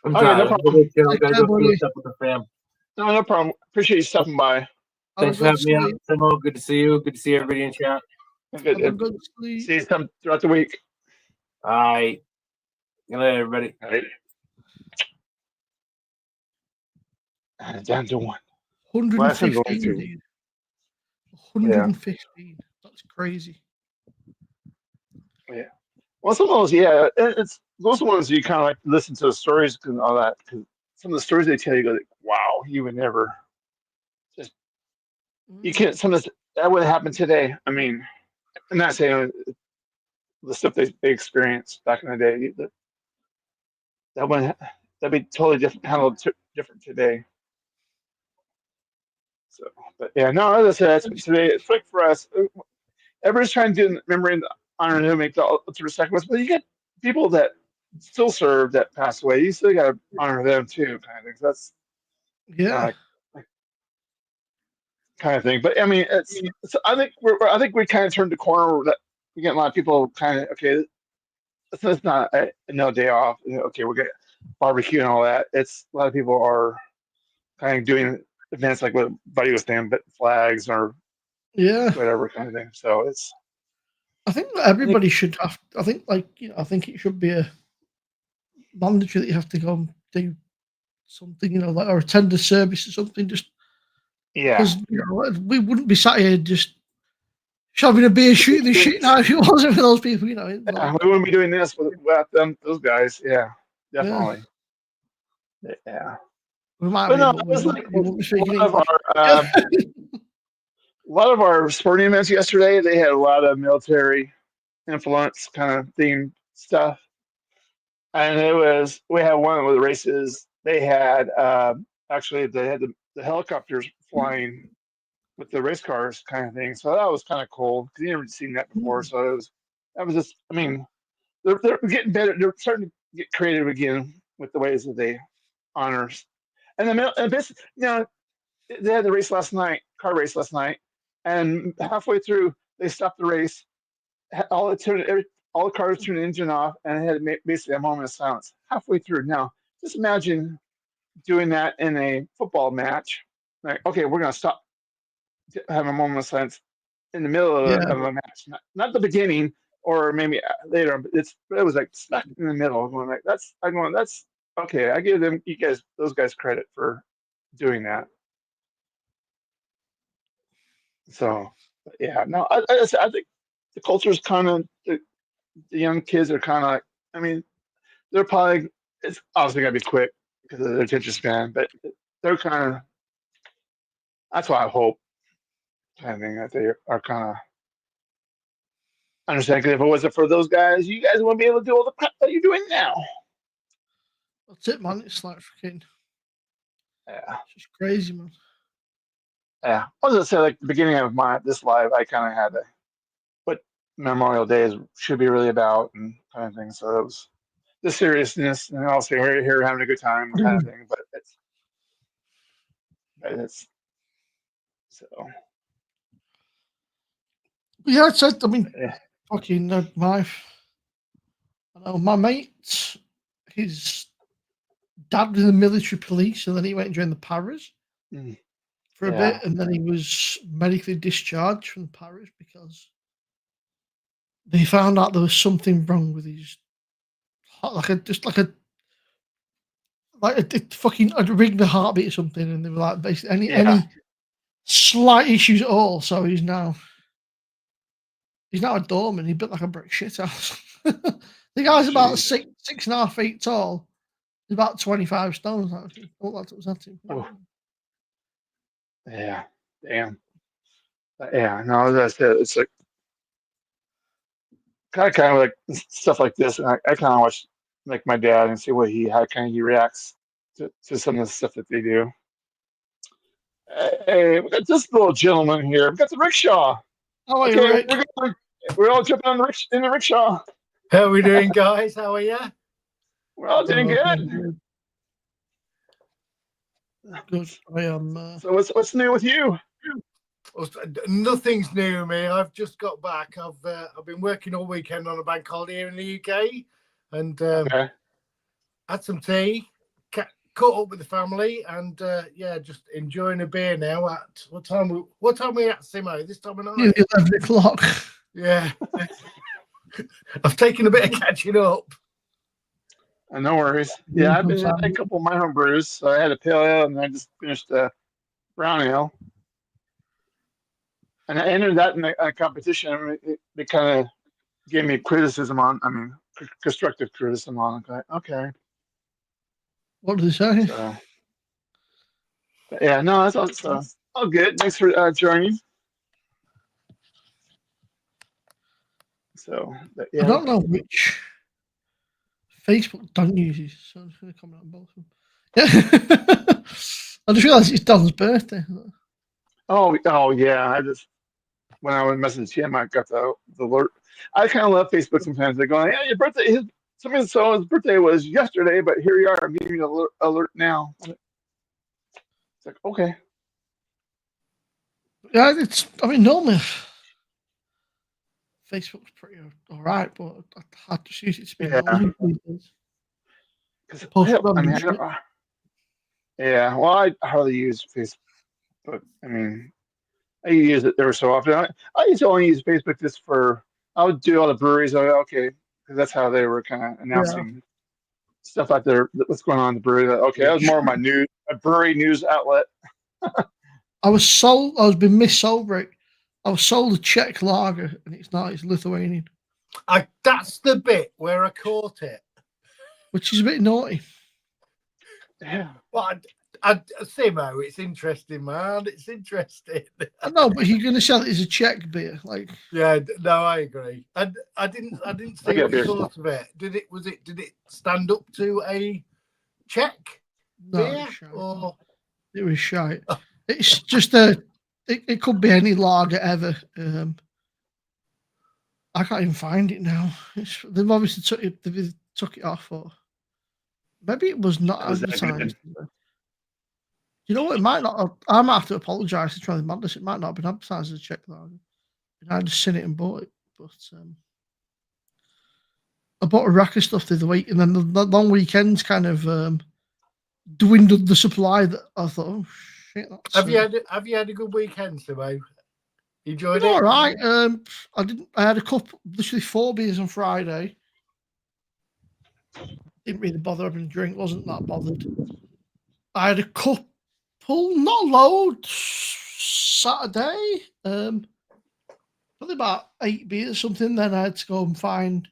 I'm no problem. No problem. Appreciate you stopping by. Thanks for having me out, Timo. Good to see you. Good to see everybody in chat. Good. See you throughout the week. All right. Good night, everybody. All right. Down to one. 115, dude. 115. Yeah. That's crazy. Yeah. Well, some of those, it's those ones you kind of like listen to the stories and all that. Because some of the stories they tell you, go, like, wow, you would never just. You can't. Some of this, that would happen today. I mean, I'm not saying the stuff they experienced back in the day. That'd be totally different, handled different today. So, but yeah, no, as I said, today it's like for us, everybody's trying to do memory and honor and make the ultimate sacrifice, but you get people that still serve that pass away. You still got to honor them too, kind of thing. So that's kind of thing. But I mean, I think we kind of turned the corner that we get a lot of people kind of it's not no day off. Okay, we're getting barbecue and all that. It's a lot of people are kind of doing events like what Buddy was saying, but flags or whatever kind of thing. So I think that everybody should have. I think I think it should be a mandatory that you have to go and do something, like or attend a service or something. Just because we wouldn't be sat here just shoving a beer, shooting the shit now if it wasn't for those people. We wouldn't be doing this without those guys. Yeah, definitely. Yeah. But no, it was like a lot of our sporting events yesterday. They had a lot of military influence kind of themed stuff, and we had one of the races. They had the helicopters flying with the race cars kind of thing. So that was kind of cool because you never seen that before. So that was just. I mean, they're getting better. They're starting to get creative again with the ways that they honor. And basically, they had the race last night, car race last night, and halfway through they stopped the race. All the cars turned the engine off, and it had basically a moment of silence halfway through. Now, just imagine doing that in a football match like, okay, we're gonna stop, have a moment of silence in the middle of, Yeah. of a match, not the beginning or maybe later. But it was like stuck in the middle. I'm going like that's okay. I give those guys credit for doing that. So yeah, no, I think the culture is kind of the young kids are kind of like, I mean, they're probably, it's obviously gonna be quick because of their attention span, but they're kind of, that's why I hope kind of thing that they are kind of understand. Because if it wasn't for those guys, you guys wouldn't be able to do all the crap that you're doing now. That's it, man. It's like freaking. Yeah, It's just crazy, man. yeah. I was gonna say like the beginning of this live, I kind of had what Memorial Day should be really about and kind of thing. So it was the seriousness, and also we're here having a good time kind of thing. But it's so. Yeah, it's. I mean, Yeah. fucking my mate, his dad was in the military police, and then he went and joined the paras for a bit, and then he was medically discharged from the paras because they found out there was something wrong with his heart, I'd rig the heartbeat or something, and they were like, basically any slight issues at all. So he's now a doorman. He built like a brick shit house. The guy's about 6.5 feet tall. He's about 25 stones. Actually, that's what was at him. Oh. Yeah, damn. Yeah, no, that's it. It's like kind of like stuff like this, and I kind of watch like my dad and see how he reacts to some of the stuff that they do. Hey, we got this little gentleman here. We got the rickshaw. How are you, Rick? We're all jumping on in the rickshaw. How are we doing, guys? How are you? We're all doing good. Good. I am. So what's new with you? Nothing's new with me. I've just got back. I've been working all weekend on a bank holiday here in the UK, and had some tea, caught up with the family, and just enjoying a beer now. At what time are we at, Simo? This time of night? 11 o'clock. Yeah. I've taken a bit of catching up. No worries. Yeah, I've been had a couple of my home brews. So I had a pale ale, and I just finished a brown ale. And I entered that in a competition. They kind of gave me criticism constructive criticism on it. Okay. What did they say? So, yeah, no, that's all good. Thanks for joining. So, yeah. I don't know which Facebook don't use this, so I'm just going to comment on both of them. Yeah. I just realised it's Don's birthday. Oh yeah. I just, when I was messaging him, I got the alert. I kind of love Facebook sometimes. They're going, yeah, your birthday, somebody saw his birthday was yesterday, but here you are. I'm giving you an alert now. It's like, okay. Yeah, normally Facebook's pretty all right, but I just use it to be nosy these days. Well, I hardly use Facebook. I use it every so often. I used to only use Facebook just I would do all the breweries. Okay, because that's how they were kind of announcing stuff out there. What's going on in the brewery? Okay, that was more of my brewery news outlet. I was being missold, Rick. I was sold a Czech lager, and it's Lithuanian. That's the bit where I caught it, which is a bit naughty. Yeah. Well, Simo, it's interesting, man. It's interesting. I know, but you're going to sell it as a Czech beer, like. Yeah, no, I agree. I didn't see what you thought of it. Did it stand up to a Czech beer? Or... It was shite. It's just it could be any lager ever. I can't even find it now. They've obviously took it off, or maybe it was not advertised. You know what? It might not. I might have to apologise to Charlie Madness. It might not have been advertised as a Czech lager. I just seen it and bought it. But I bought a rack of stuff the other week, and then the long weekends kind of dwindled the supply. That I thought, oh appreciate that. Have you had a good weekend, Simo? Enjoyed it? All right. I had a couple, literally 4 beers on Friday. Didn't really bother having a drink. Wasn't that bothered. I had a couple, not loads, Saturday. Probably about 8 beers or something. Then I had to go and find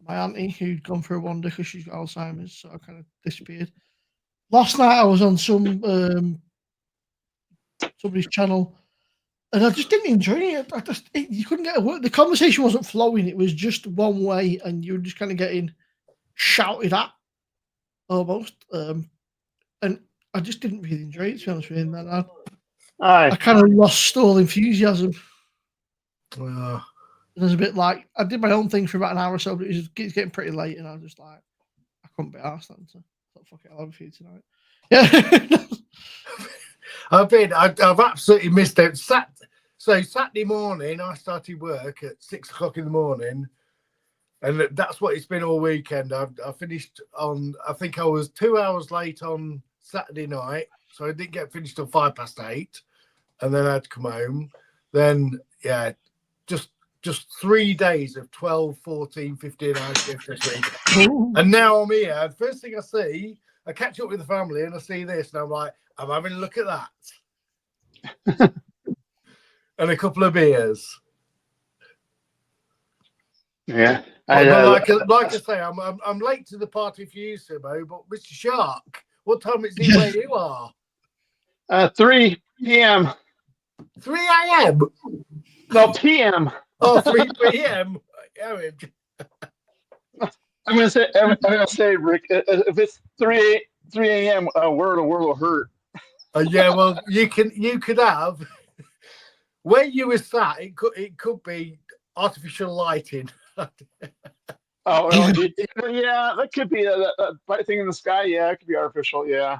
my auntie who'd gone for a wander because she's got Alzheimer's, so I kind of disappeared. Last night I was on somebody's channel, and I just didn't enjoy it. You couldn't get a word. The conversation wasn't flowing. It was just one way, and you were just kind of getting shouted at almost. And I just didn't really enjoy it, to be honest with you. And then I kind of lost all enthusiasm. It was a bit like I did my own thing for about an hour or so, but it's getting pretty late, and I was just like, I couldn't be arsed then. So fuck it, I'll have a few tonight. Yeah. I've absolutely missed it. So Saturday morning, I started work at 6 o'clock in the morning, and that's what it's been all weekend. I finished on, I think I was 2 hours late on Saturday night, so I didn't get finished till 8:05, and then I had to come home. Then, yeah, just 3 days of 12, 14, 15 hour shifts this week. And now I'm here. First thing I see, I catch up with the family and I see this, and I'm like, I'm having a look at that. And a couple of beers. Yeah. Like I say, I'm late to the party for you, Simo, but Mr. Shark, what time is it where you are? 3 p.m. 3 a.m. No, p.m. Oh, 3 p.m. I'm gonna say, Rick, if it's 3 a.m., word will hurt. Yeah, well, you could have where you were sat. It could be artificial lighting. Yeah, that could be a bright thing in the sky. Yeah, it could be artificial. Yeah.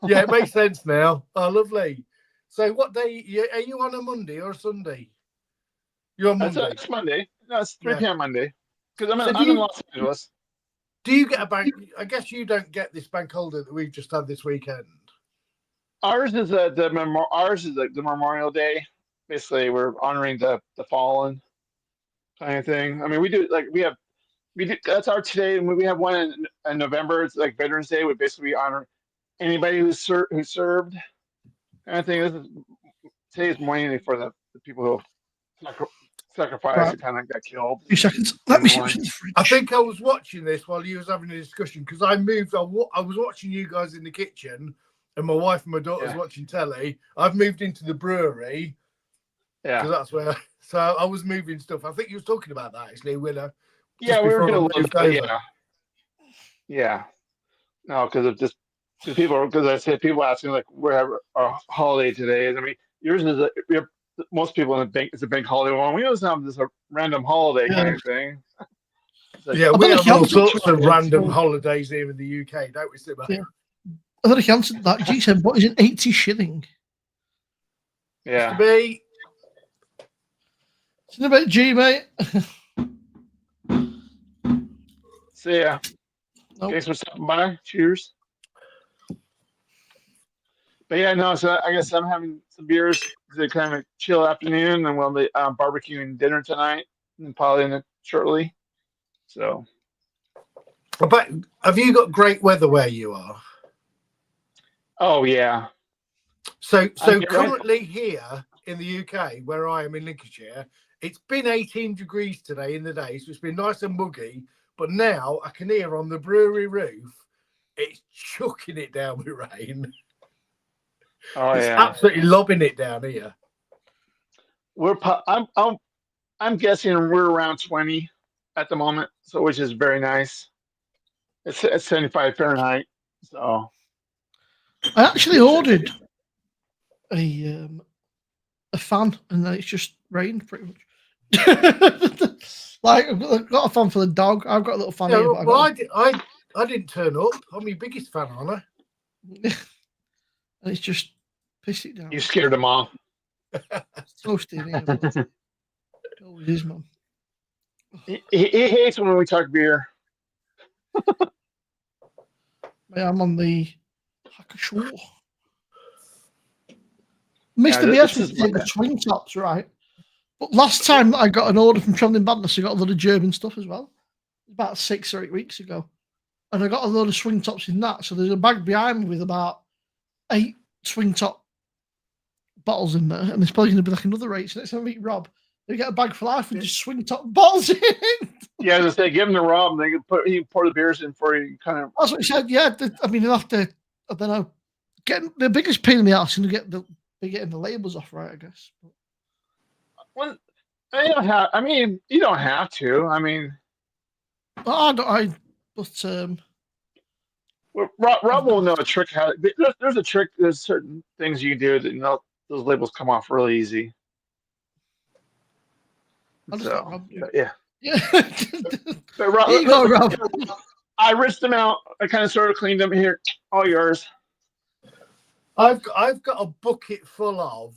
Yeah, it makes sense now. Oh, lovely. So, what day are you on? A Monday or a Sunday? You're on Monday. It's Monday. No, it's 3 p.m. Monday. Because I'm in Los Angeles. Do you get a bank? I guess you don't get this bank holiday that we've just had this weekend. Ours is the Memorial Day. Basically, we're honoring the fallen kind of thing. I mean, we do that's our today, and we have one in November. It's like Veterans Day. We basically honor anybody who served kind of thing. Today's mainly for the people who sacrificed and kind of got killed. 2 seconds. Let me see what's in the fridge. I think I was watching this while you was having a discussion because I moved. I was watching you guys in the kitchen, and my wife and my daughter was watching telly. I've moved into the brewery. Yeah, because that's where. So I was moving stuff. I think you was talking about that actually, Winner. Yeah, we were going to. Yeah. No, because I said people asking like where our holiday today is. I mean, yours is most people in the bank. It's a bank holiday one. We always have this a random holiday kind of thing. Yeah, we have all sorts of random holidays here in the UK, don't we, Simo? Yeah. I thought he answered that. G said, "What is it? 80 shilling." Yeah. It's in a bit, G, mate. See ya. Thanks for stopping by. Cheers. But yeah, no. So I guess I'm having some beers to kind of chill afternoon, and we'll be barbecuing dinner tonight, and probably shortly. So. But have you got great weather where you are? Oh yeah. So currently here in the UK, where I am in Lincolnshire, it's been 18 degrees today in the day, so it's been nice and muggy. But now I can hear on the brewery roof, it's chucking it down with rain. Oh it's absolutely lobbing it down here. I'm guessing we're around 20 at the moment, so which is very nice. It's 75 Fahrenheit. So I actually ordered a fan, and then it's just rained pretty much. Like I've got a fan for the dog. I've got a little fan. Yeah, here, well, I didn't turn up. I'm your biggest fan, aren't I? And it's just pissed it down. You scared them off. It's toasted here. It always is, man. He hates when we talk beer. I'm on the Hacker Shore. Mr. BS was doing the swing tops, right? But last time I got an order from Travelling Badness, I got a lot of German stuff as well. About 6 or 8 weeks ago. And I got a load of swing tops in that. So there's a bag behind me with about 8 swing top bottles in there. And there's probably going to be like another 8. So next time I meet Rob, we get a bag for life with just swing top bottles in. Yeah, as I say, give him the Rob. They can pour the beers in for you. Kind of. That's what he said. Yeah, I mean, they'll have to, I don't know, get the biggest pain in the ass and getting the labels off, right? I guess. Well, you don't have. I mean, you don't have to. I mean, Rob will know a trick. There's a trick. There's certain things you can do that those labels come off really easy. So yeah. But Rob, I rinsed them out. I kind of sort of cleaned them. Here, all yours. I've got a bucket full of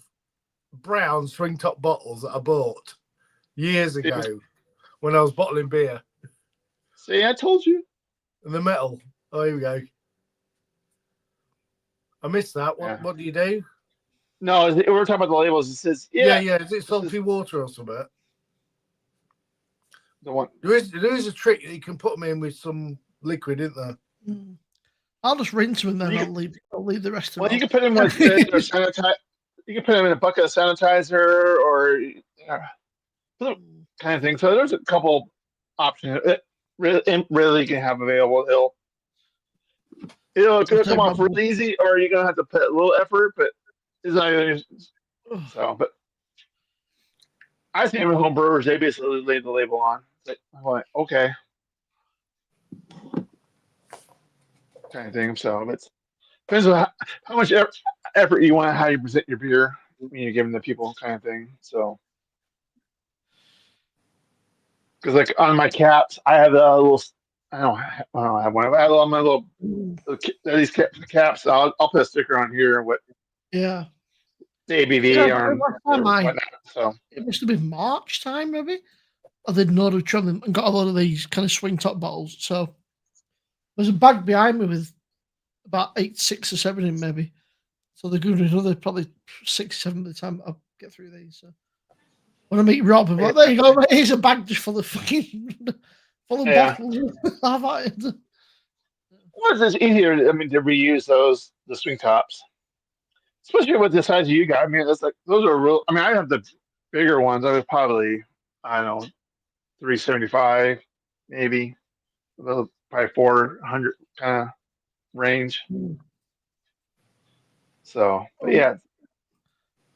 brown swing top bottles that I bought years ago when I was bottling beer. See, I told you. And the metal. Oh, here we go. I missed that. What do you do? No, we're talking about the labels. It says yeah. Is it salty water or something? The one there is a trick that you can put them in with some liquid, isn't there? I'll just rinse them and then I'll leave the rest of them. Well, you can put them with sanitizer. You can put them in a bucket of sanitizer or kind of thing. So there's a couple options. It really can have available. It'll come off really easy, or you're gonna have to put a little effort, but it's not gonna. So, but I see them at home brewers. They basically laid the label on. I'm like, okay, kind of thing. So it's depends on how much effort you want, how you present your beer when you give them to people, kind of thing. So, because like on my caps, I have a little. I don't have one. I have on my little these caps. I'll put a sticker on here. What? Yeah. The ABV so it must have been March time, maybe. I did not have traveling and got a lot of these kind of swing top bottles. So there's a bag behind me with about 6 or 7 in, maybe. So they're going to another probably 6, 7 by the time I get through these. So when I meet Rob, I'm like, there you go, here's a bag just full of fucking bottles. Well, it's easier. I mean, to reuse the swing tops. Especially with the size of you guys. I mean, that's like those are real. I mean, I have the bigger ones. I was probably, I don't know, 375, maybe, probably 400 kind of range. So, but yeah.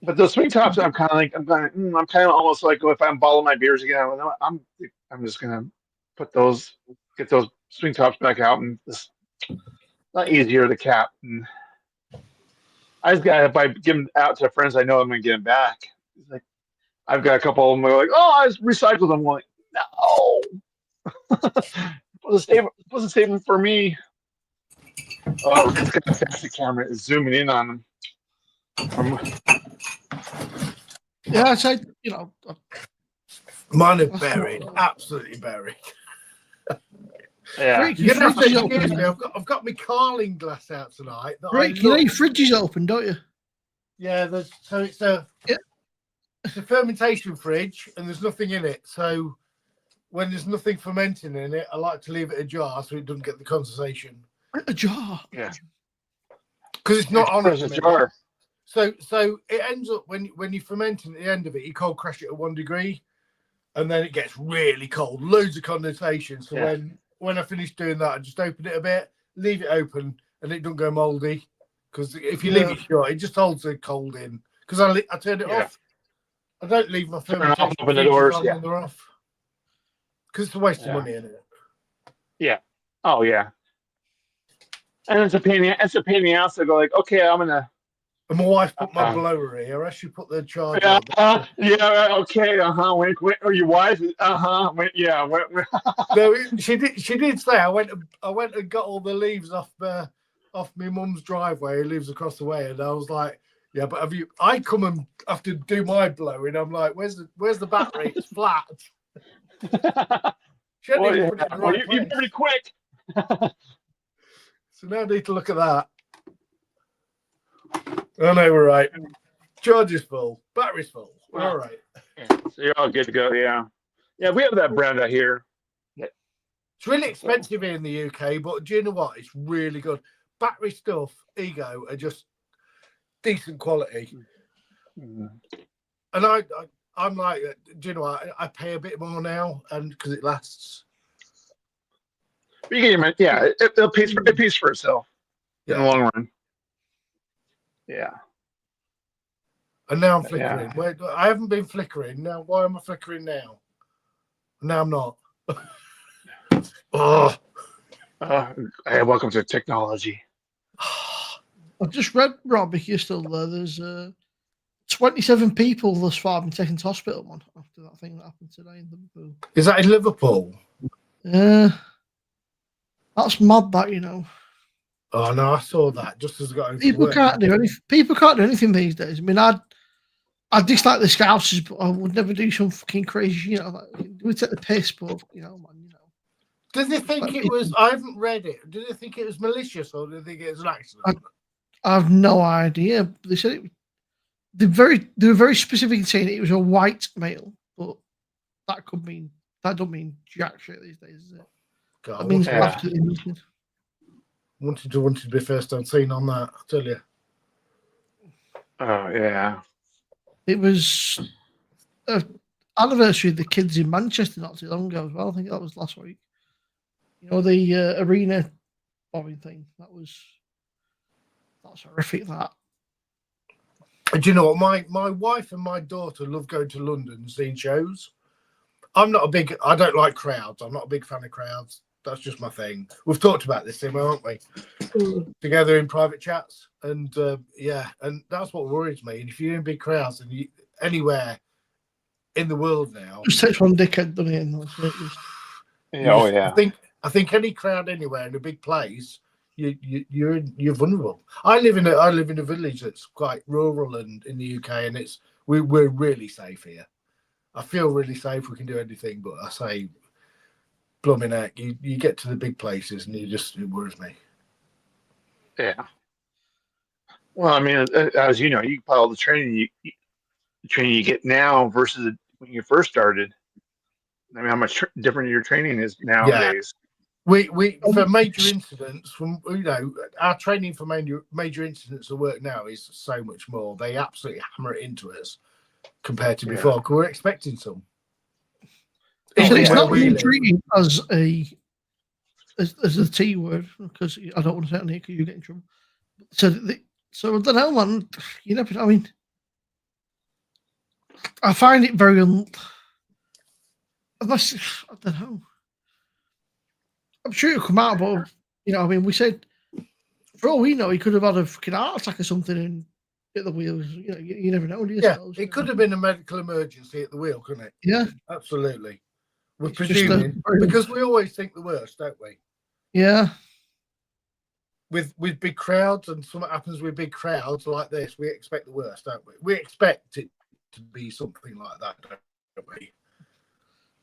But the swing tops, I'm kind of almost like if I'm bottling my beers again, I'm just gonna get those swing tops back out, and it's not easier to cap. And I just got, if I give them out to friends, I know I'm going to get them back. It's like, I've got a couple of them. They're like, oh, I just recycled them. I'm like, no. Wasn't save them for me. Oh, it's got a fancy camera. It's zooming in on them. Yeah, so, mine are buried. Absolutely buried. Yeah, I've got my Carling glass out tonight. Your fridge is open, don't you? Yeah, it's a fermentation fridge, and there's nothing in it. So when there's nothing fermenting in it, I like to leave it ajar so it doesn't get the condensation. A jar, yeah, because it's not on a jar. So it ends up when you're fermenting at the end of it, you cold crash it at 1 degree, and then it gets really cold, loads of condensation. So when I finish doing that, I just open it a bit, leave it open, and it don't go moldy. Because if you leave it shut, it just holds the cold in. Because I turn it off. I don't leave my fermentation. Open the doors. They're off. Because it's a waste of money, isn't it? Yeah. Oh yeah. And it's a pain. It's a pain in the ass to go like, okay, I'm gonna. And my wife put my blower here. I should put the charger. Okay. Wink. Or your wife? Yeah. No, she did say I went and got all the leaves off my mum's driveway. Who lives across the way, and I was like, yeah, but have you? I come and have to do my blowing. I'm like, where's the battery? It's flat. She put it in the right place. You're pretty quick. So now I need to look at that. I know we're right. Charge is full. Battery's full. We're all right. Yeah, so you're all good to go. Yeah. Yeah, we have that brand out here. It's really expensive here in the UK, but do you know what? It's really good. Battery stuff, Ego, are just decent quality. Mm-hmm. And I'm like, do you know what? I pay a bit more now, and because it lasts. You get your, yeah, it pays for itself in the long run. Yeah. And now I'm flickering. Yeah. Wait, I haven't been flickering. Now, why am I flickering now? Now I'm not. Oh. Hey, welcome to technology. I've just read, Rob, if you're still there, there's 27 people thus far been taken to hospital, man, after that thing that happened today in Liverpool. Is that in Liverpool? Yeah. That's mad, that, you know. Oh, no, I saw that. Just as I got people can't do anything. People can't do anything these days. I mean, I dislike the Scousers, but I would never do some fucking crazy, you know, like, we take the piss, but, you know, man, you know. Did they think it was, I haven't read it, did they think it was malicious or did they think it was an accident? I have no idea. They said they were very specific in saying it was a white male, but that don't mean jack shit these days, is it? God, that means absolutely nothing. Wanted to be first on scene on that, I tell you. Oh yeah. It was anniversary of the kids in Manchester not too long ago as well. I think that was last week. You know, the arena bombing thing. That's horrific, that. Do you know what? My wife and my daughter love going to London and seeing shows. I don't like crowds. I'm not a big fan of crowds. That's just my thing. We've talked about this, Tim, haven't we? Together in private chats. And and that's what worries me. And if you're in big crowds and anywhere in the world now. Just takes one dickhead, doesn't it? Yeah. I think any crowd anywhere in a big place, you're vulnerable. I live in a village that's quite rural and in the UK, and we're really safe here. I feel really safe. We can do anything, but I say, blooming heck, you get to the big places and it worries me. Yeah. Well, I mean, as you know, you pile the training you get now versus when you first started. I mean, how much different your training is nowadays. Yeah. We for major incidents, from our training for major incidents at work now is so much more. They absolutely hammer it into us compared to before. Because we're expecting some. It's not really treated as a T word, because I don't want to say it on here because you get in trouble. So I don't know, man. You never. I mean, I find it very unless I don't know. I'm sure it'll come out, but I mean, we said for all we know, he could have had a fucking heart attack or something and hit the wheels. You never know. It could have been a medical emergency at the wheel, couldn't it? Yeah, absolutely. We're presuming because we always think the worst, don't we? Yeah. With big crowds, and something happens with big crowds like this, we expect the worst, don't we? We expect it to be something like that, don't we?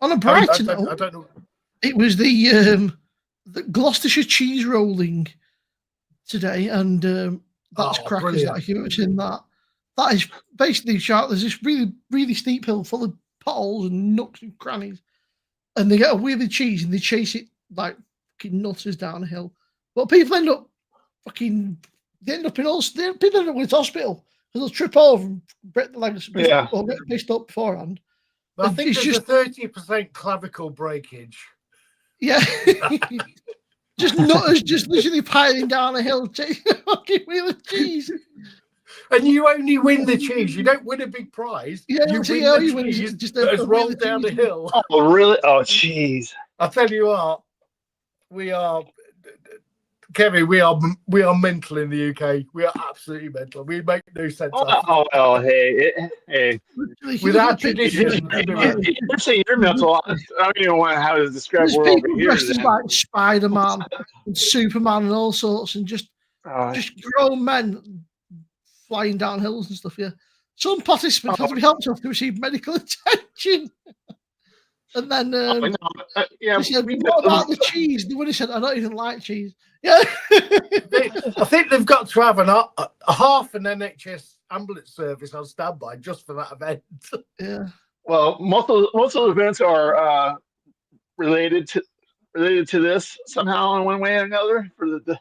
On a brighter note, I don't know. It was the Gloucestershire cheese rolling today, and that's crackers. Brilliant. Like you mentioned that. That is basically sharp. There's this really, really steep hill full of potholes and nooks and crannies, and they get a wheel of cheese and they chase it like fucking nutters down a hill. But people end up in hospital. People end up in hospital because they'll trip over and break the legs or get pissed up beforehand. I think there's just 30% clavicle breakage. Yeah. Just nutters just literally piling down a hill, chasing a fucking wheel of cheese. And you only win the cheese. You don't win a big prize. Yeah, you win the cheese just that has rolled down the hill. Oh, really? Oh, jeez. I'll tell you what, we are, Kevin, we are mental in the UK. We are absolutely mental. We make no sense. Oh, hey. With our tradition. You're saying you're mental. I don't even know how to describe we're over here. Dressed like Spider-Man and Superman and all sorts, and just grown men flying down hills and stuff. Yeah, some participants had to be helped to receive medical attention. And then, said, what about the cheese? The winner said, I don't even like cheese. Yeah, I think they've got to have a half an NHS ambulance service on standby just for that event. Yeah. Well, most of the events are related to this somehow in one way or another. For the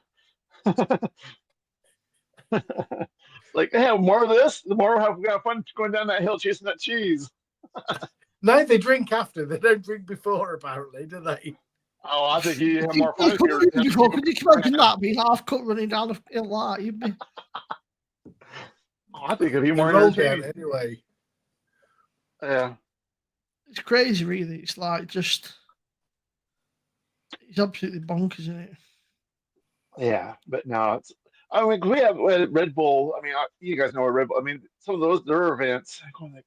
like they have more of this, the more we got fun going down that hill chasing that cheese. No, they drink after. They don't drink before, apparently, do they? Oh, I think you have more fun if Could you're. you imagine that being half cut running down a hill like you'd be. I think it'd be They more roll down entertaining. anyway. Yeah. It's crazy, really. It's like just. It's absolutely bonkers, isn't it? Yeah, but no, it's. I mean, we have Red Bull. I mean, you guys know what Red Bull. I mean, some of those their events. I'm going like,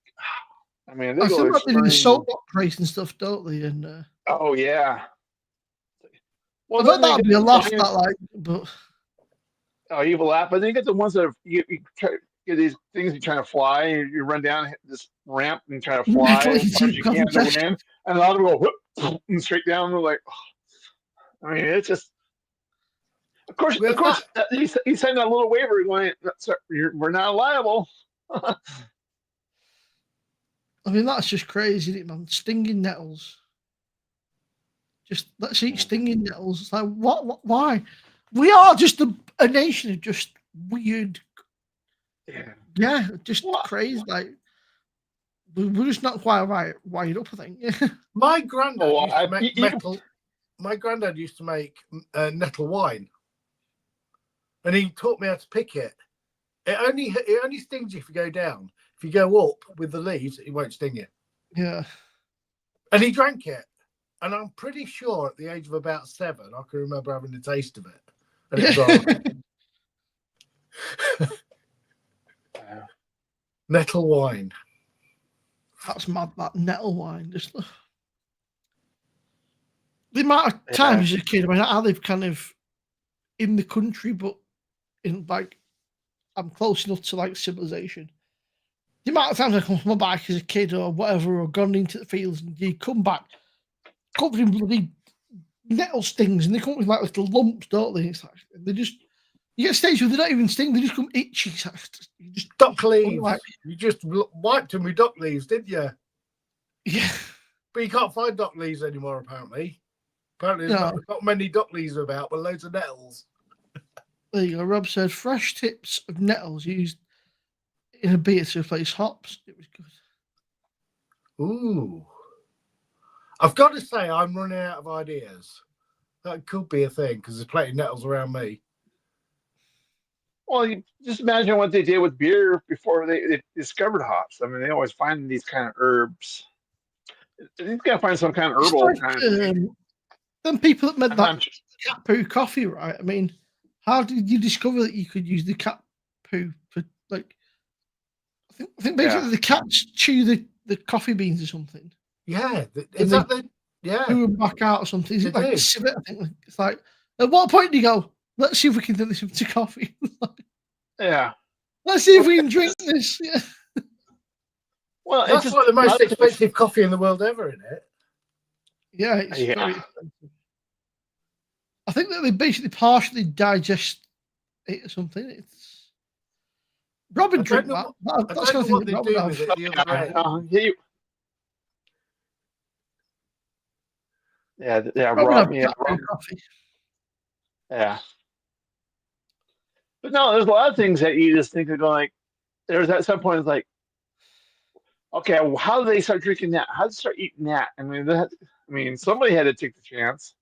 I mean, they I go feel like they do the extreme. soapbox race and stuff, don't they? And Oh yeah. I bet that'd be a laugh, that like, but oh, you have a laugh. But then you get the ones that you try, get these things you're trying to fly. You run down this ramp and try to fly as far as you can to win, and a lot of them go whoop and straight down. They're like, oh. I mean, it's just. Of course, he signed that little waiver going, we're not liable. I mean, that's just crazy, isn't it, man? Stinging nettles. Just let's eat stinging nettles. It's like, what? Why? We are just a nation of just weird. Yeah, just crazy. Like, we're just not quite wired up, I think. My granddad used to make metal. My granddad used to make nettle wine. And he taught me how to pick it. It only stings you if you go down. If you go up with the leaves, it won't sting you. Yeah. And he drank it. And I'm pretty sure at the age of about 7, I can remember having a taste of it. And it was all nettle wine. That's mad, that nettle wine. Just the amount of times as a kid, I mean, how they've kind of in the country, but in like I'm close enough to like civilization. The amount of times I come from my bike as a kid or whatever, or gone into the fields and you come back covered in bloody nettle stings, and they come with like little lumps, don't they? It's like they just you get stages where they don't even sting; they just come itchy. You just duck leaves. Like, you just wiped them with duck leaves, didn't you? Yeah, but you can't find duck leaves anymore. Apparently, there's not many duck leaves about, but loads of nettles. There you go. Rob said fresh tips of nettles used in a beer to replace hops. It was good. Ooh. I've got to say, I'm running out of ideas. That could be a thing because there's plenty of nettles around me. Well, you just imagine what they did with beer before they discovered hops. I mean, they always find these kind of herbs. You've got to find some kind of herbal like, kind of thing. Them people that made that cat poo coffee, right? I mean, how did you discover that you could use the cat poo for like? I think basically the cats chew the coffee beans or something. Yeah, is that the chew them back out or something? Is it like civet? I think it's like. At what point do you go? Let's see if we can do this into coffee. Yeah. Let's see if we can drink this. Yeah. Well, that's like the most expensive coffee in the world ever, isn't it? Yeah, it's very expensive. I think that they basically partially digest it or something. It's Robin drink that. That's kind of thing that Robin with it the other day. Yeah, Rob. Yeah. But no, there's a lot of things that you just think of like. There's at some point it's like, okay, well, how do they start drinking that? How do they start eating that? I mean, somebody had to take the chance.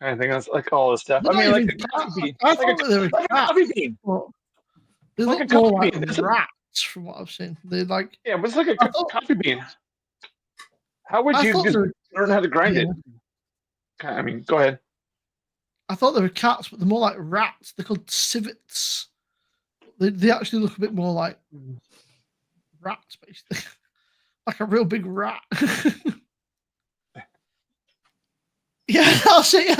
I think that's like all this stuff. I mean, like a coffee bean. I thought they were coffee bean. They look more like rats from what I've seen. They're like but it's like a coffee bean. How would you just learn how to grind it? I mean, go ahead. I thought they were cats, but they're more like rats. They're called civets. They actually look a bit more like rats, basically, like a real big rat. Yeah, I'll see.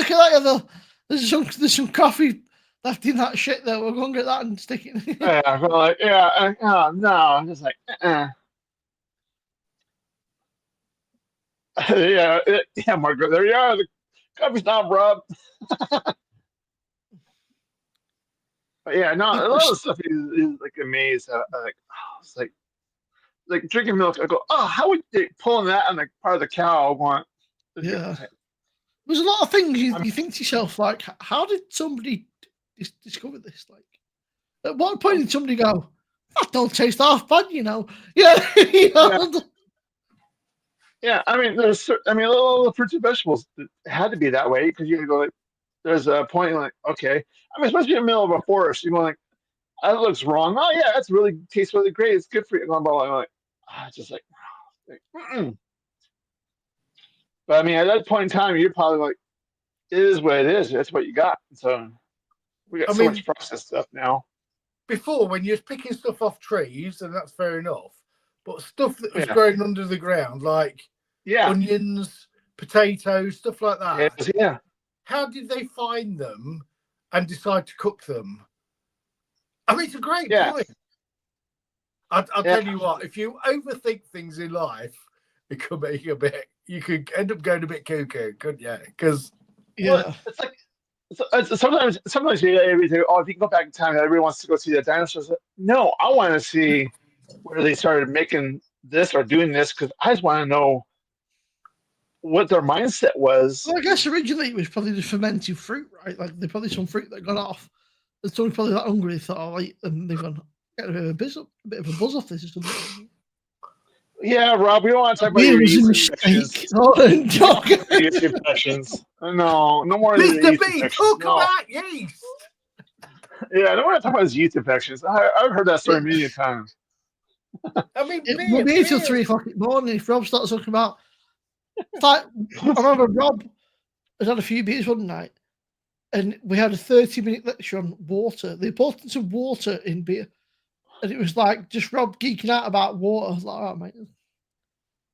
There's some coffee left in that shit there. We'll go and get that and stick it. Yeah, I feel like no, I'm just like yeah, Margaret. There you are. The coffee's not, Rob. But yeah, no, a lot of stuff is like amazed at. Like, oh, it's like drinking milk. I go, oh, how would they pulling that on the part of the cow? I want. Yeah. There's a lot of things you think to yourself, like, how did somebody discover this? Like, at what point did somebody go, that don't taste half bad, you know? Yeah. Yeah, I mean, all the fruits and vegetables had to be that way because you go like, there's a point like, okay, I mean, especially in the middle of a forest, you go like, that looks wrong. Oh yeah, that's really tastes really great. It's good for you. I'm like, just like, mm-mm. But I mean, at that point in time, you're probably like, it is what it is. That's what you got. So we got much processed stuff now. Before, when you're picking stuff off trees, and that's fair enough, but stuff that was growing under the ground, like onions, potatoes, stuff like that. Yeah. How did they find them and decide to cook them? I mean, it's a great point. I'll tell you what, if you overthink things in life, it could make you you could end up going a bit cuckoo, couldn't you? Because it's like sometimes you think, oh, if you can go back in time, everybody wants to go see the dinosaurs. No, I want to see where they started making this or doing this because I just want to know what their mindset was. Well, I guess originally it was probably the fermented fruit, right? Like there's probably some fruit that got off. And someone's probably that hungry, they thought, and they've gone, get a bit of a buzz off this or something. Yeah, Rob, we don't want to talk about your yeast infections. Yeast infections. No more of Mr. B, talk about yeast. Yeah, I don't want to talk about his yeast infections. I've heard that story many times. I mean, we'll be here till 3 o'clock in the morning if Rob starts talking about. I remember Rob has had a few beers one night, and we had a 30-minute lecture on water, the importance of water in beer. And it was like just Rob geeking out about water. I was like, oh, mate.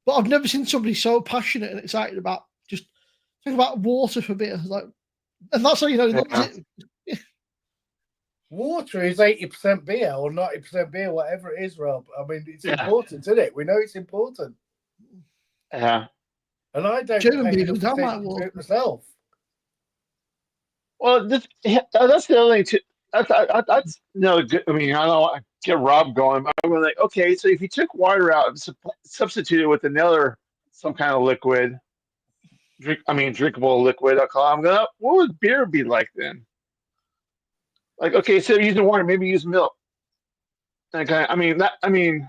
But I've never seen somebody so passionate and excited about just talking about water for beer. Like, and that's how you know that's it. Water is 80% beer or 90% beer, whatever it is, Rob. I mean, it's important, isn't it? We know it's important. Yeah. And I don't don't like water myself. Well, that's the other thing too. That's no good. I mean, I don't want to get Rob going, but I'm like, okay, so if you took water out and substituted it with some kind of liquid, drinkable liquid, what would beer be like then? Like, okay, so using water, maybe use milk. Okay, I mean,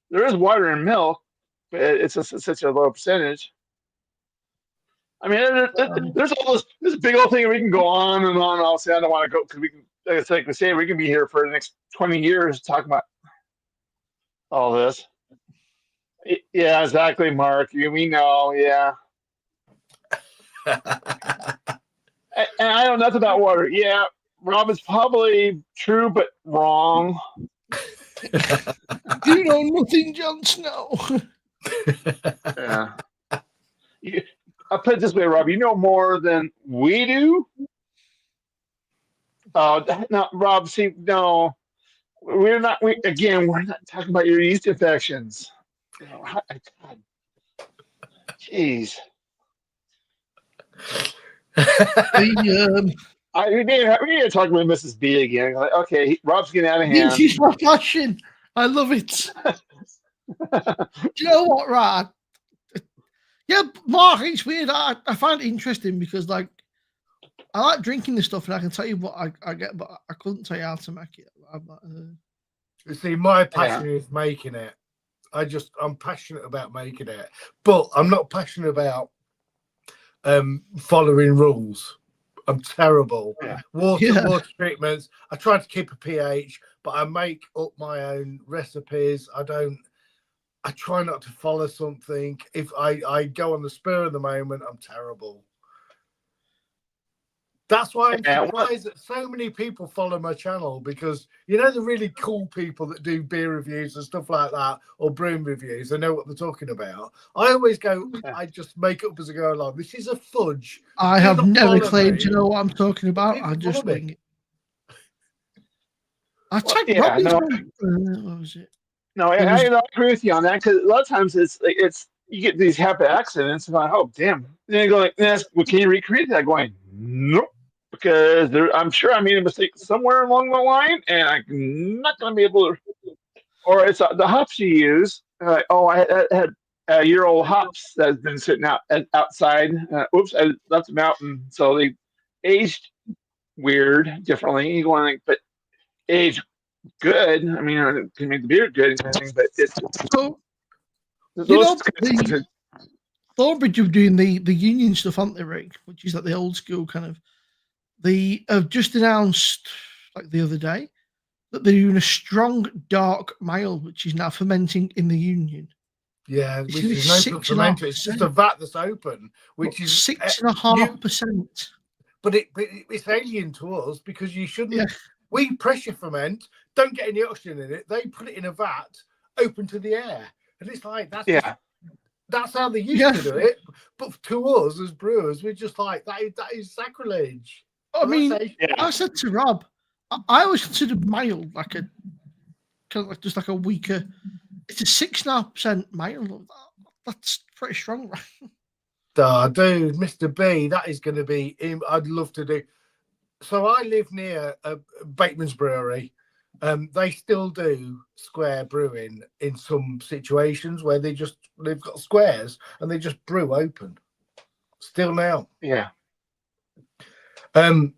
there is water in milk, but it's such a low percentage. I mean, there's all this big old thing we can go on and on. I'll say I don't want to go because we can. Like we say, we can be here for the next 20 years talking about all this. Yeah, exactly, Mark. We know, yeah. And I know nothing about water. Yeah, Rob is probably true, but wrong. You know nothing, Jon Snow. Yeah. I'll put it this way, Rob. You know more than we do. No, Rob. See, no, we're not. We're not talking about your yeast infections. God. Jeez. We need to talk about Mrs. B again. Like, okay, Rob's getting out of hand. She's my passion. I love it. Do you know what, Rod? Yeah, Mark, it's weird. I find it interesting because, like, I like drinking this stuff, and I can tell you what I get, but I couldn't tell you how to make it. You see, my passion is making it. I'm passionate about making it, but I'm not passionate about following rules. I'm terrible. Yeah. Water treatments. I try to keep a pH, but I make up my own recipes. I try not to follow something. If I go on the spur of the moment, I'm terrible. That's why I'm surprised that so many people follow my channel, because you know the really cool people that do beer reviews and stuff like that, or brewing reviews, they know what they're talking about. I always go, I just make it up as I go along. This is a fudge. I have never claimed to know what I'm talking about. I just wing it. I typed what was it? No, I agree with you on that, because a lot of times it's you get these happy accidents and like, oh damn. And then you go like, well, can you recreate that? Going, nope, because I'm sure I made a mistake somewhere along the line, and I'm not going to be able to. Or it's the hops you use. I had year-old hops that's been sitting outside. Oops, I left them out, and so they aged weird, differently. You want to, but aged good. I mean, it can make the beer good and kind of thing, but it's So, you know, the Thornbridge are doing the union stuff, aren't they, Rick? Which is like the old school kind of. They have just announced, like the other day, that they're doing a strong dark mild, which is now fermenting in the union. Yeah, which is an open fermenter. It's just a vat that's open, which is 6.5%. But it's alien to us because you shouldn't. Yeah. We pressure ferment, don't get any oxygen in it. They put it in a vat open to the air, and it's like that's how they used to do it. But to us as brewers, we're just like that is sacrilege. I mean, I said to Rob, I always considered mild like a kind of like just like a weaker. It's a 6.5% mild. That's pretty strong, right? Oh, dude, Mr. B, that is going to be. I'd love to do. So I live near Bateman's Brewery. They still do square brewing in some situations where they've got squares and they just brew open. Still now. Yeah. And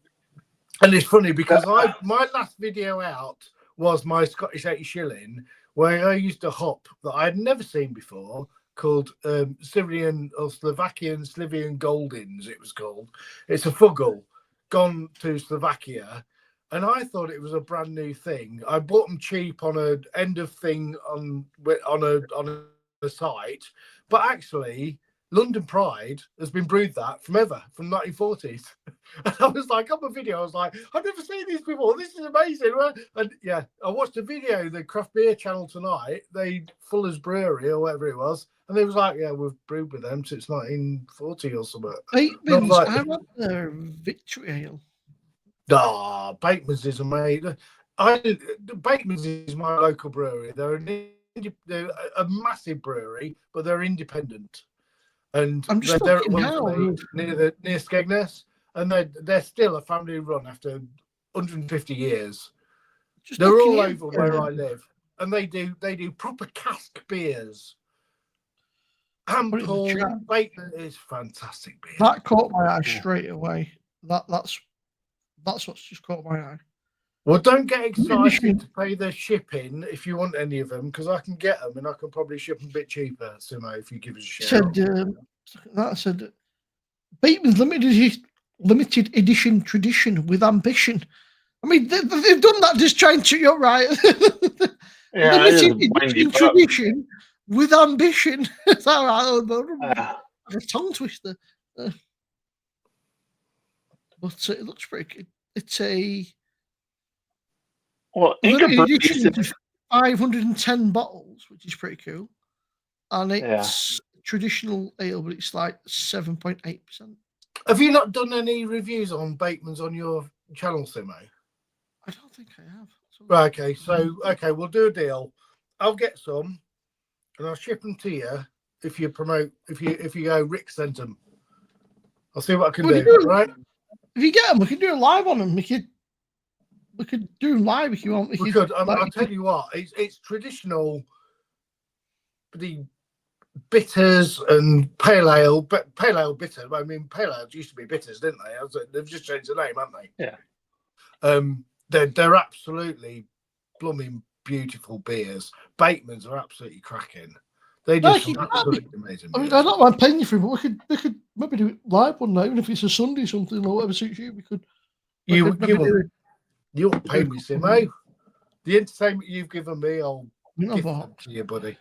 it's funny because my last video out was my Scottish 80 shilling, where I used a hop that I had never seen before called Syrian or Slivian Goldings, it was called. It's a Fuggle gone to Slovakia, and I thought it was a brand new thing. I bought them cheap on an end of thing on a site, but actually London Pride has been brewed that from 1940s. And I was like, on my video, I was like, I've never seen these before. This is amazing. And yeah, I watched a video, the Craft Beer Channel tonight, Fuller's Brewery or whatever it was, and they was like, yeah, we've brewed with them since 1940 or something. Bateman's, I have their Victory Ale. Bateman's is amazing. Bateman's is my local brewery. They're a massive brewery, but they're independent. And I'm just they're near Skegness, and they're still a family run after 150 years. They're all over where I live, and they do proper cask beers. Ample Bateman is fantastic beer. That caught my eye straight away. That's what's just caught my eye. Well, don't get excited to pay the shipping if you want any of them, because I can get them and I can probably ship them a bit cheaper, Simo, if you give us a shout. Said Bateman's limited edition tradition with ambition. I mean, they've done that just trying to, you're right. Limited edition tradition with ambition. It's all right. A tongue twister. But it looks pretty good. It's a limited edition of 510 bottles, which is pretty cool. And it's traditional ale, but it's like 7.8%. Have you not done any reviews on Bateman's on your channel, Simo? I don't think I have. Right, okay, we'll do a deal. I'll get some and I'll ship them to you if you go Rick sent them. I'll see what I can do. Right? If you get them, we can do a live on them. We could do them live if you want. We could. I'll tell you what. It's traditional. The bitters and pale ale, but pale ale bitter. I mean, pale ales used to be bitters, didn't they? They've just changed the name, haven't they? Yeah. They're absolutely blooming beautiful beers. Bateman's are absolutely cracking. They do some absolutely amazing beers. I mean, I don't mind paying you for it, but we could maybe do it live one night, even if it's a Sunday or something or whatever suits you. We could. You won't pay me, Simo. The entertainment you've given me, I'll give them to you, buddy.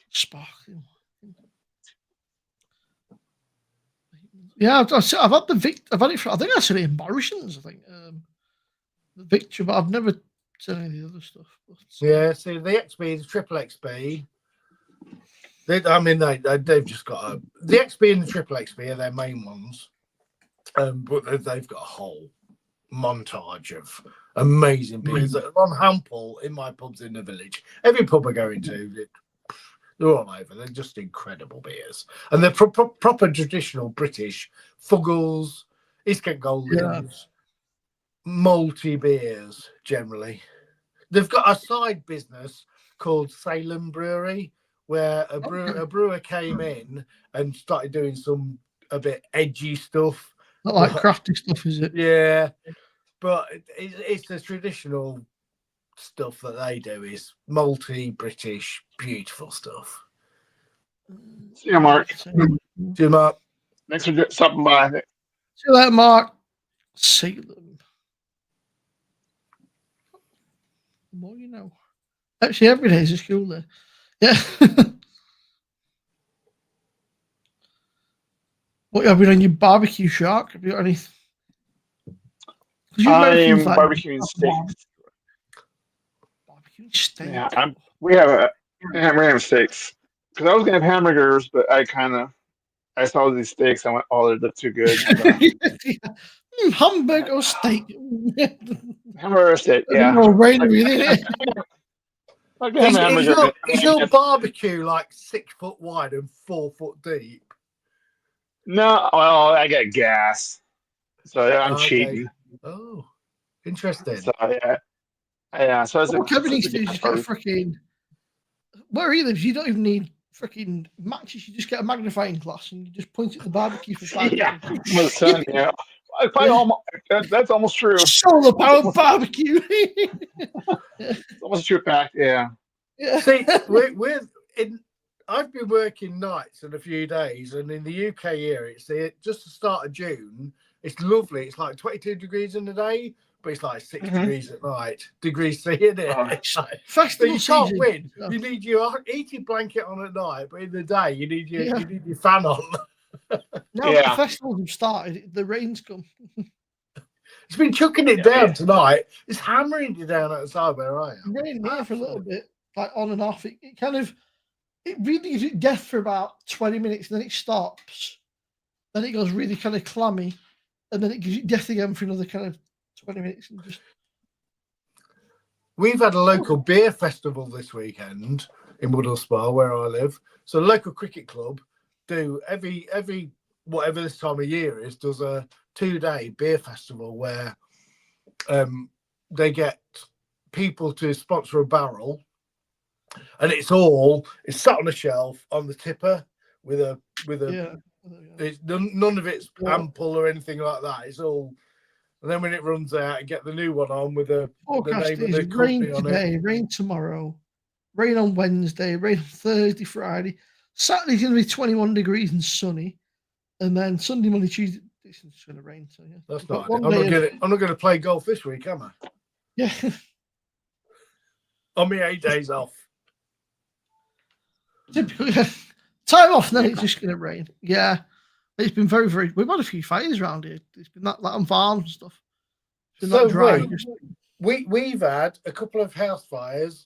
Sparkling. Yeah, I've had I've had it for, I think I said it in Morrison's, I think. The Victor, but I've never said any of the other stuff. Yeah, see, the XB, the triple XB, they've just got the XB and the triple XB are their main ones. But they've got a whole montage of amazing beers that are on Hample in my pubs in the village. Every pub I go into, they're all over. They're just incredible beers. And they're proper traditional British Fuggles. East Kent Goldings, multi beers generally. They've got a side business called Salem Brewery, where a brewer came in and started doing a bit edgy stuff. Not like crafty stuff, is it? Yeah, but it's the traditional stuff that they do. Is multi-British, beautiful stuff. See you, Mark. See you, Mark. Thanks for stopping by. See you later, Mark. Salem. More you know. Actually, every day is a school there. Yeah. What have you done on your barbecue, Shark? Have you got any? I am barbecuing steaks. Barbecue steaks. Yeah, we have steaks because I was gonna have hamburgers, but I saw these steaks. I went, oh, they look too good. So. Hamburger steak. Hamburger steak. Yeah. Is your barbecue like 6 foot wide and 4 foot deep? No, well, I got gas, so I'm cheating. Oh, interesting. So yeah. So Kevin needs to just get a freaking. Where he lives, you don't even need freaking matches. You just get a magnifying glass and you just point it at the barbecue for 5 minutes. My son, yeah. That's almost true. Solar powered barbecue. It's almost true fact. Yeah. See, I've been working nights in a few days, and in the UK here, it's just the start of June. It's lovely. It's like 22 degrees in the day, but it's like 6 degrees at night. Degrees C in it. Festival you season. Can't win. Yeah. You need your heating blanket on at night, but in the day, you need your fan on. Now the festivals have started, the rain's come. It's been chucking it down tonight. It's hammering it down outside where I am. Rain there for a little bit, like on and off. It really gives it death for about 20 minutes, and then it stops. Then it goes really kind of clammy, and then it gives it death again for another kind of 20 minutes. And just... We've had a local beer festival this weekend in Woodall Spa, where I live. So the local cricket club do every whatever this time of year is, does a 2-day beer festival where they get people to sponsor a barrel, and it's sat on a shelf on the tipper with a it's none of it's ample or anything like that. It's all, and then when it runs out, you get the new one on with the name of the company on it. Rain today, rain tomorrow, rain on Wednesday, rain on Thursday, Friday. Saturday's going to be 21 degrees and sunny, and then Sunday, Monday, Tuesday it's going to rain. So yeah, that's not. I'm not going to play golf this week, am I? Yeah. On my 8 days off. Typically, time off, and then it's just going to rain. Yeah, it's been very, very. We've had a few fires around here. It's been that on farms and stuff. It's been that dry. We've had a couple of house fires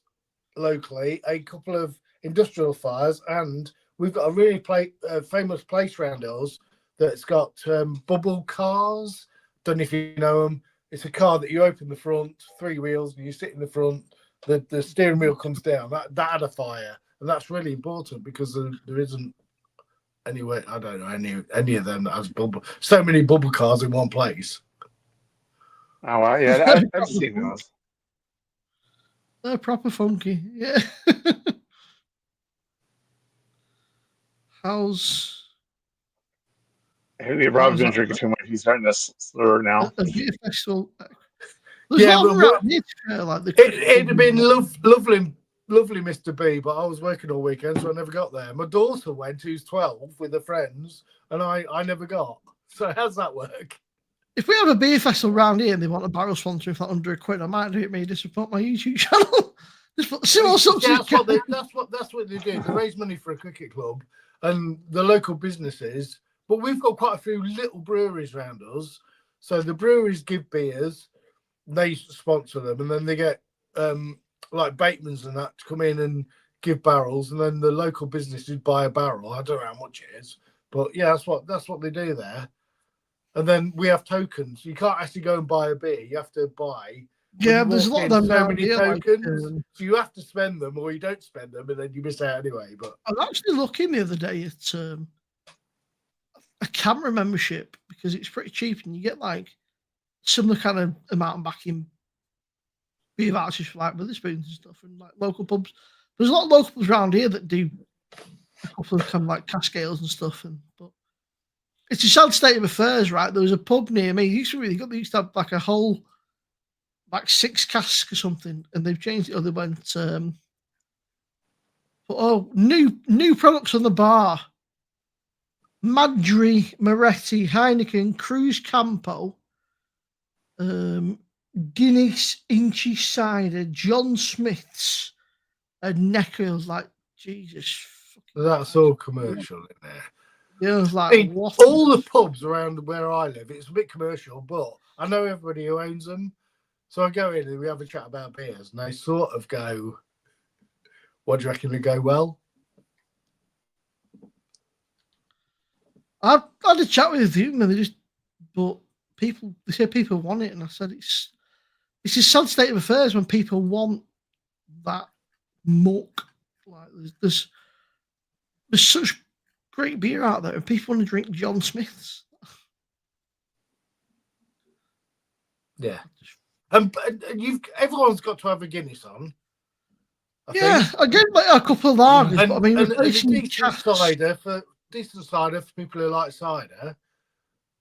locally, a couple of industrial fires, and we've got a really famous place around us that's got bubble cars. Don't know if you know them. It's a car that you open the front, 3 wheels, and you sit in the front. The steering wheel comes down. That had a fire, and that's really important because there isn't anywhere. I don't know any of them that has so many bubble cars in one place. Oh wow, yeah, I've seen those. They're proper funky, yeah. How's? Rob's been drinking too much. He's starting to slur now. Beer festival. Yeah, it'd have been lovely, Mr. B, but I was working all weekend, so I never got there. My daughter went, who's 12, with her friends, and I never got. So how's that work? If we have a beer festival around here and they want a barrel sponsor for £100, I might do it. Maybe just support my YouTube channel. Just put similar that's what they do. They raise money for a cricket club and the local businesses. But we've got quite a few little breweries around us. So the breweries give beers, they sponsor them, and then they get like Bateman's and that to come in and give barrels, and then the local businesses buy a barrel. I don't know how much it is, but yeah, that's what they do there. And then we have tokens. You can't actually go and buy a beer. You have to buy. Yeah, there's a lot of them. So many tokens. So you have to spend them, or you don't spend them, and then you miss out anyway. But I was actually looking the other day at a camera membership, because it's pretty cheap and you get like similar kind of amount back in beer vouchers for like Witherspoons and stuff, and like local pubs. There's a lot of local pubs around here that do a couple of kind of like cask ales and stuff, but it's a sad state of affairs, right? There was a pub near me. They used to have like a whole like 6 casks or something, and they've changed it. Or they went, new products on the bar: Madri, Moretti, Heineken, Cruz Campo, Guinness, Inchy Cider, John Smith's, and Necker's. Like, Jesus. That's all commercial in there. Yeah, it was like, what? All the pubs around where I live, it's a bit commercial, but I know everybody who owns them. So I go in and we have a chat about beers, and they sort of go, what do you reckon they go well? I had a chat with a few, and they said people want it, and I said it's a sad state of affairs when people want that muck. Like there's such great beer out there, and people want to drink John Smith's. Yeah, and everyone's got to have a Guinness on. I get like a couple of lagers, but I mean, and a decent cider for people who like cider,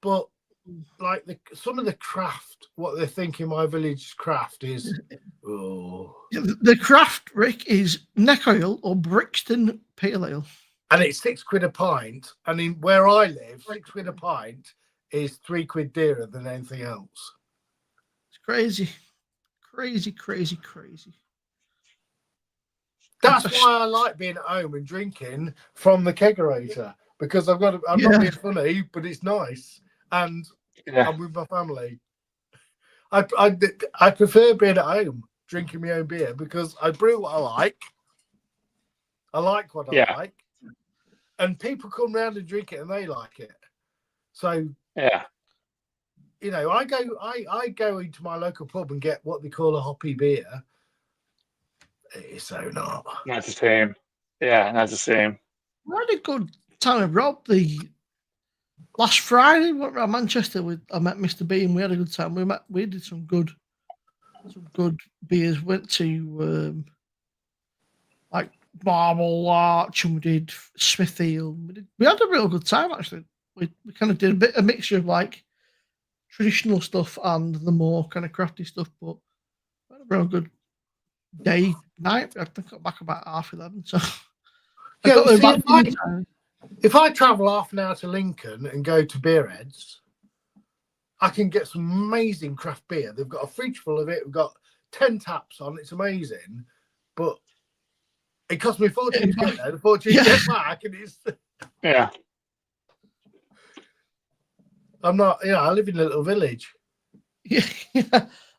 but like some of the craft, what they think in my village craft is, the craft, Rick, is Neck Oil or Brixton Pale Ale. And it's £6 a pint. And in where I live, £6 a pint is £3 dearer than anything else. It's crazy. That's why I like being at home and drinking from the kegerator, because I'm not being funny, but it's nice. And I'm with my family. I prefer being at home, drinking my own beer, because I brew what I like. I like what I like. And people come round and drink it and they like it. So you know, I go into my local pub and get what they call a hoppy beer. It's so not. Not the same. Yeah, not the same. We had a good time with Rob. Last Friday, we went around Manchester. I met Mr. B and we had a good time. We did some good beers. Went to like Marble Arch, and we did Smithfield. We had a real good time actually. We kind of did a mixture of like traditional stuff and the more kind of crafty stuff, but we had a real good night. I think I got back about 11:30. So if I travel half an hour to Lincoln and go to Beerheads, I can get some amazing craft beer. They've got a fridge full of it. We've got 10 taps on. It's amazing, but it cost me a fortune to get there, a fortune to get back, and it's I'm not. I live in a little village. Yeah.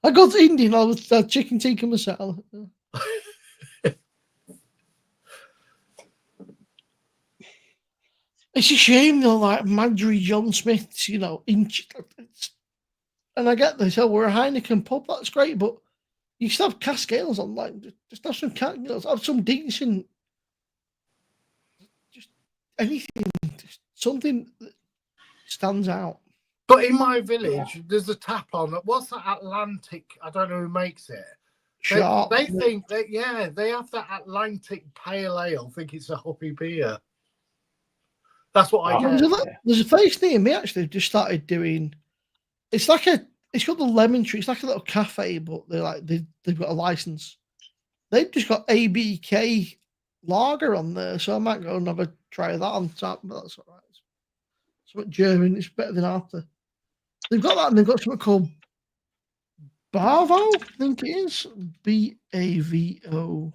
I got Indian. I was chicken tikka masala. It's a shame though, like Madri, John Smith's, and I get this. Oh, we're a Heineken pub. That's great, but you still have cask ales on. Like, just have some have some decent, just anything, just something that stands out. But in my village, there's a tap on. What's that Atlantic? I don't know who makes it. They think that they have that Atlantic Pale Ale. Think it's a hoppy beer. That's what I get. There's a place near me actually. Just started doing. It's called the Lemon Tree. It's like a little cafe, but they've got a license. They've just got ABK lager on there, so I might go and have a try of that on tap. But that's all right. Something German. It's better than after. They've got that, and they've got something called Bavo. I think it is BAVO.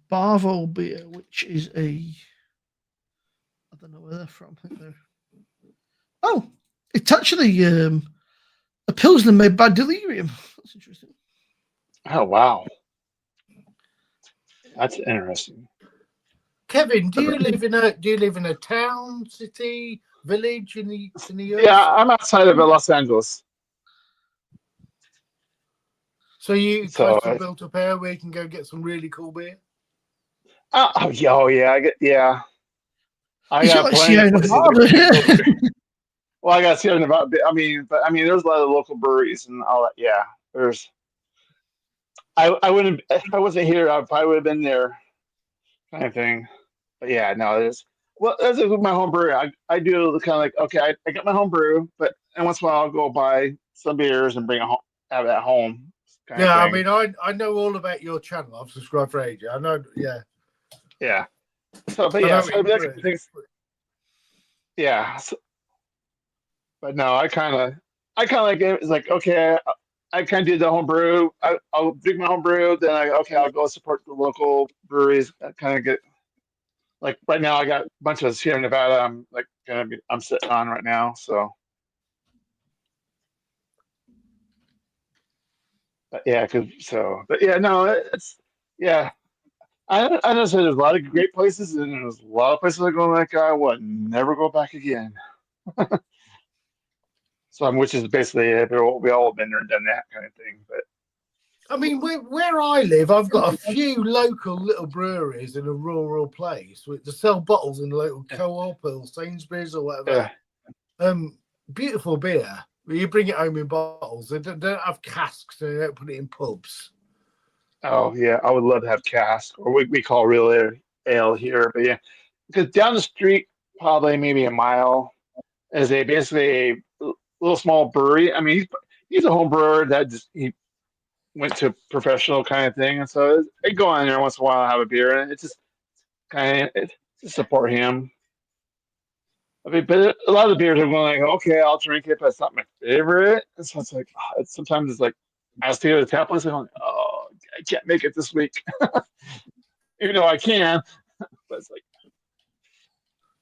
Bavo beer, which is I don't know where they're from. I think they're. It's actually a Pilsner made by Delirium. That's interesting. Oh wow, that's interesting. Kevin, do you live in a town, city, village in the US? Yeah, I'm outside of Los Angeles. So you close to built up area where you can go get some really cool beer? Oh yeah, I got plenty of places to go. Well, I got to see about. I mean, but I mean, there's a lot of local breweries and all that. Yeah, there's. I wouldn't if I wasn't here. I probably would have been there, kind of thing. But yeah, no, there's. Well, that's with my home brewery. I do the kind of like okay, I got my home brew, but and once in a while I'll go buy some beers and bring it home, have it at home. Yeah, I mean, I know all about your channel. I've subscribed for ages. I know. Yeah. Yeah. So, but yeah, so yeah. So, but no, I kind of like it. It's like okay, I kind of did the home brew. I'll drink my home brew, then I'll go support the local breweries. I kind of get like right now I got a bunch of here in Nevada. I'm sitting on right now. So, but yeah, but yeah, no, it's yeah. I know there's a lot of great places, and there's a lot of places that go like I would never go back again. So, which is basically we all been there and done that kind of thing. But I mean, where I live, I've got a few local little breweries in a rural place that sell bottles in a local co-op or Sainsbury's or whatever. Yeah. Beautiful beer. You bring it home in bottles. They don't have casks. They don't put it in pubs. Oh yeah, I would love to have cask, or we call real ale here. But yeah, because down the street, probably maybe a mile, is basically a little small brewery. I mean, he's a home brewer that he went to professional kind of thing, and so I go on there once in a while and have a beer, and it's just kind of to support him. I mean, but a lot of the beers are going like, okay, I'll drink it, but it's not my favorite. And so it's like sometimes it's like I stay at the tap list and I'm like, oh, I can't make it this week, even though I can. But it's like,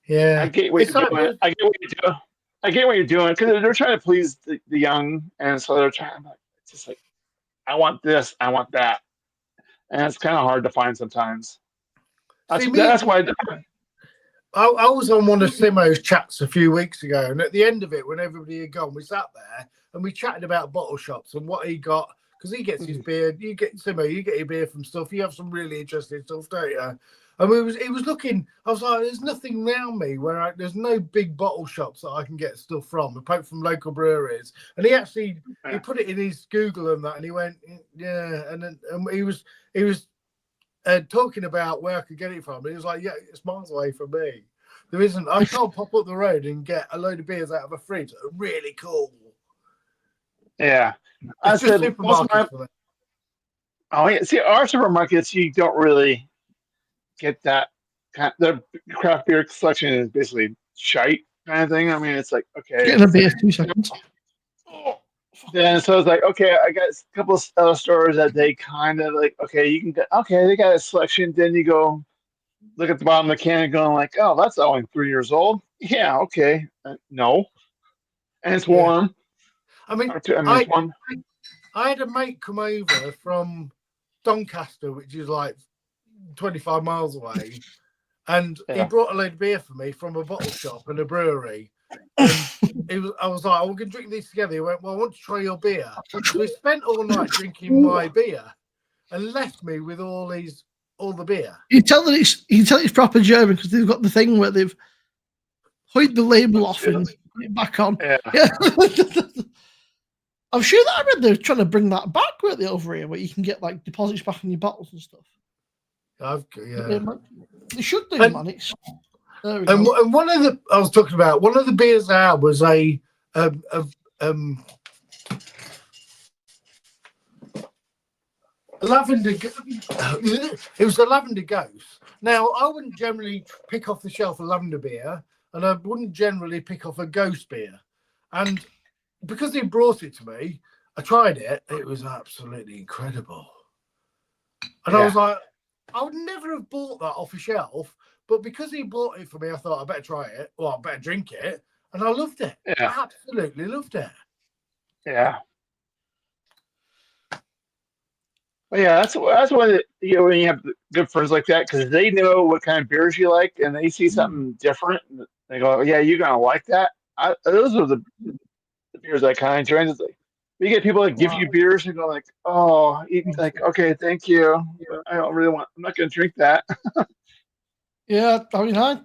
yeah, I get what you're doing. I get what you're doing. I get what you're doing because they're trying to please the young, and so they're trying. It's just like, I want this, I want that, and it's kind of hard to find sometimes. That's why. I was on one of Simo's chats a few weeks ago, and at the end of it, when everybody had gone, we sat there and we chatted about bottle shops and what he got, because he gets his beer. You get Simo, you get your beer from stuff. You have some really interesting stuff, don't you? And he was looking. I was like, "There's nothing around me where there's no big bottle shops that I can get stuff from, apart from local breweries." And he actually he put it in his Google and that, and he went, "Yeah." And he was talking about where I could get it from. And he was like, "Yeah, it's miles away from me. There isn't. I can't pop up the road and get a load of beers out of a fridge that are really cool." Yeah, I said supermarkets. Oh yeah, see, our supermarkets you don't really get that. The craft beer selection is basically shite kind of thing. I mean, it's like okay, getting a beer 2 seconds. Then so it's like okay, I got a couple of other stores that they kind of like okay, you can get okay, they got a selection. Then you go look at the bottom of the can and going like, oh, that's only 3 years old. Yeah, okay, no, and it's warm. I mean, I had a mate come over from Doncaster, which is like 25 miles away, and he brought a load of beer for me from a bottle shop and a brewery. And I was like, we're going to drink these together. He went, well, I want to try your beer. So he spent all night drinking my beer and left me with all the beer. You tell that it's proper German because they've got the thing where they've hoid the label off and put it back on. Yeah. I'm sure that I read they're trying to bring that back with the over here, where you can get like deposits back on your bottles and stuff. They should do, man. And one of the I was talking about one of the beers I had was a lavender. It was a lavender ghost. Now I wouldn't generally pick off the shelf a lavender beer, and I wouldn't generally pick off a ghost beer, and because he brought it to me, I tried it. It was absolutely incredible. And I was like, I would never have bought that off a shelf, but because he bought it for me, I thought I better try it. Well, I better drink it. And I loved it. Yeah. I absolutely loved it. Yeah. Well, yeah, that's what when you have good friends like that, because they know what kind of beers you like, and they see something different. And they go, "Yeah, you're gonna like that." Those are the beers I kind of enjoy. It's like you get people that give you beers and go like, "Oh, like okay, thank you. I don't really want. I'm not gonna drink that." Yeah, I mean, I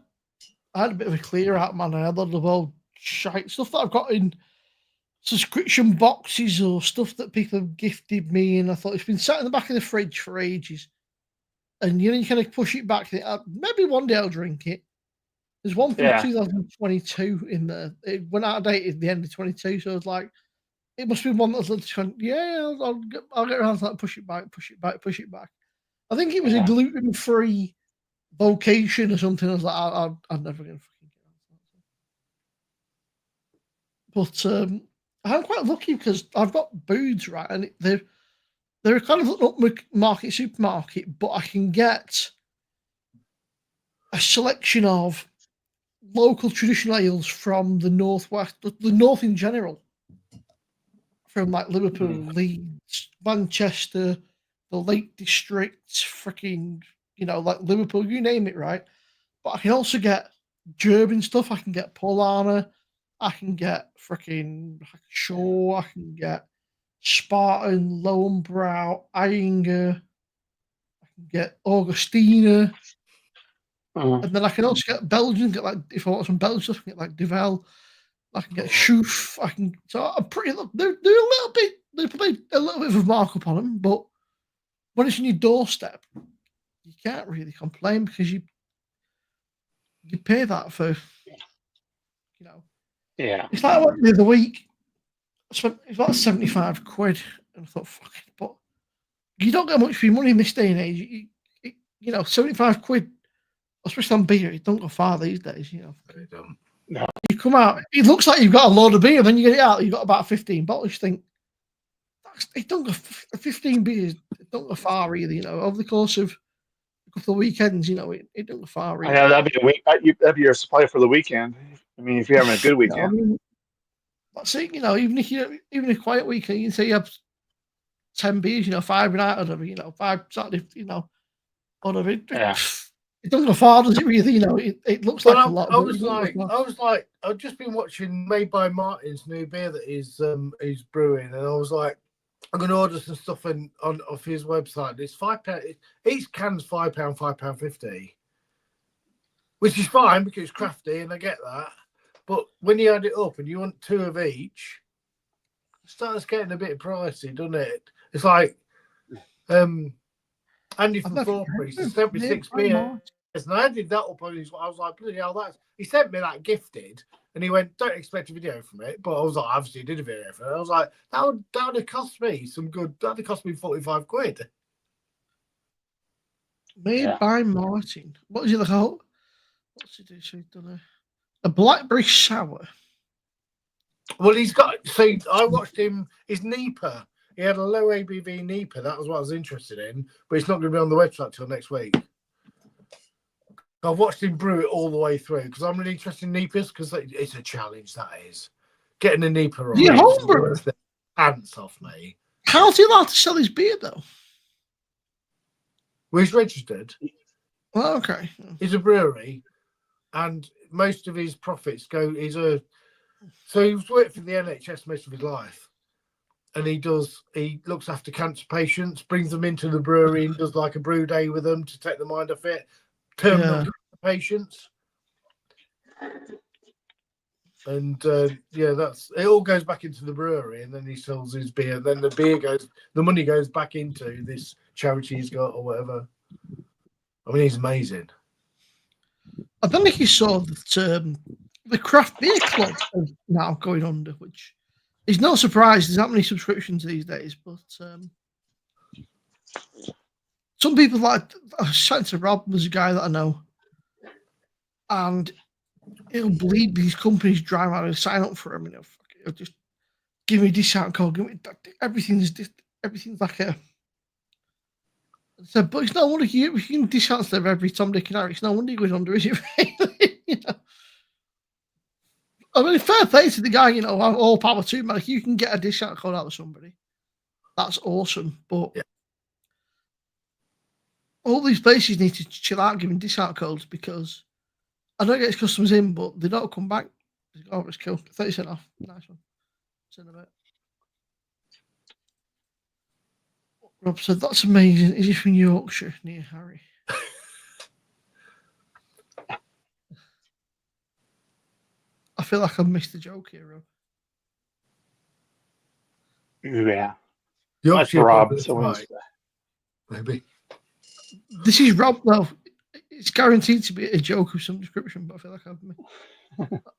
had a bit of a clear out, man. I had a lot of old shite stuff that I've got in subscription boxes or stuff that people have gifted me, and I thought it's been sat in the back of the fridge for ages. And you kind of push it back. Maybe one day I'll drink it. There's one from 2022 in there. It went out of date at the end of 22, so I was like, it must be one that was like, yeah, I'll get around to that. Push it back. I think it was a gluten-free vocation or something. I was like, I'm never gonna fucking get around to that. But I'm quite lucky because I've got Booths, right, and they're kind of an upmarket supermarket, but I can get a selection of local traditional ales from the northwest, the north in general, from like Liverpool, Leeds, Manchester, the Lake District, freaking, like Liverpool, you name it, right? But I can also get German stuff. I can get Polana. I can get freaking Shaw. I can get Spartan, Lowenbrow, Eyinger. I can get Augustina. And then I can also get Belgian. If I want some Belgian stuff, I can get like Duvel. I can get Schoof. So I'm pretty. They're a little bit. There's probably a little bit of a markup on them, but when it's on your doorstep, you can't really complain because you pay that for. Yeah. It's like I went the other week. I spent about 75 quid, and I thought, fuck it, but you don't get much for your money in this day and age. 75 quid, especially on beer, it don't go far these days. They don't. No. You come out, it looks like you've got a load of beer, then you get it out, you've got about 15 bottles. You think, it don't go 15 beers, it don't go far really. Over the course of a couple of weekends, it don't go far really. I know that'd be a week. That'd be your supply for the weekend. I mean, if you're having a good weekend. That's it. Even a quiet weekend, you can say you have 10 beers. 5 night, whatever. 5 Saturday. Whatever. It doesn't go far, does it? Really? It looks like a lot. I was like, I've just been watching Made by Martin's new beer that he's brewing, and I was like, I'm going to order some stuff off his website. It's £5. Each can's £5, £5.50, which is fine because it's crafty, and I get that. But when you add it up and you want 2 of each, it starts getting a bit pricey, doesn't it? It's like Andy from Four Priests sent me 6 beers, and I did that up on his. I was like, bloody hell, he sent me that gifted, and he went, don't expect a video from it. But I was like, obviously he did a video for it. I was like, that would have cost me some good. That would have cost me 45 quid. Made by Martin. What is it called? What's it do? So he's done a blackberry sour. Well, he's got. See, I watched him. His Nipah. He had a low ABV Nipah. That was what I was interested in, but it's not going to be on the website till next week. I've watched him brew it all the way through because I'm really interested in Nipahs because it's a challenge. That is getting a Nipah right. Yeah, homebrew. Pants off me. How's he allowed to sell his beer though? Well, he's registered. Well, okay. He's a brewery, and most of his profits go. So he's worked for the NHS most of his life, and he looks after cancer patients, brings them into the brewery and does like a brew day with them to take the mind off it. Terminal patients, and that's it. All goes back into the brewery, and then he sells his beer. Then the money goes back into this charity he's got or whatever. I mean, he's amazing. I don't think you saw that the craft beer club is now going under, which is no surprise. There's that many subscriptions these days, but some people I was chatting to Rob, there's a guy that I know, and he'll believe these companies drive out and sign up for him, and he'll just give me a discount code. Everything's like a. I said, but it's no wonder you can discount stuff every Tom, Dick, and Harry. It's no wonder you're going under, is it? I mean, fair play to the guy, all power to him. Like, you can get a discount code out of somebody. That's awesome. But all these places need to chill out giving discount codes because I don't get his customers in, but they don't come back. Oh, it's cool. 30% off. Nice one. Send a bit. Rob said, that's amazing. Is he from Yorkshire near Harry? feel like I've missed the joke here, Rob. Yeah. That's Rob. So maybe. This is Rob, though. It's guaranteed to be a joke of some description, but I feel like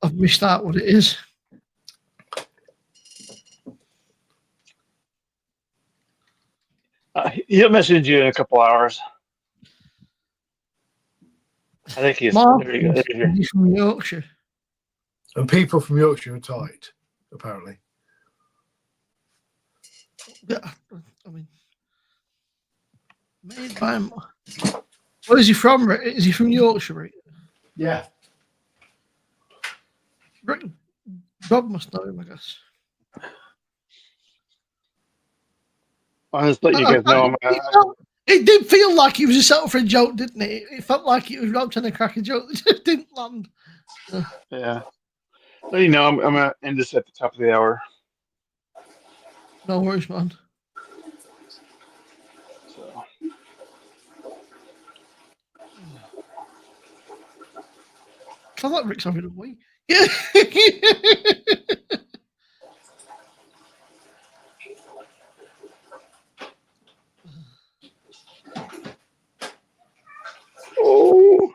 I've missed out what it is. He'll message you in a couple hours. I think he's He's from Yorkshire. And people from Yorkshire are tight, apparently. Yeah, I mean, made by. Where is he from? Is he from Yorkshire? Right? Yeah. Rob must know him, I guess. I'll just let you guys know. It did feel like it was a setup for a joke, didn't it? It felt like it was Rob trying to crack a joke that just didn't land. Yeah. So, you know, I'm going to end this at the top of the hour. No worries, man. So. I feel like Rick's having a wee. Yeah. Oh.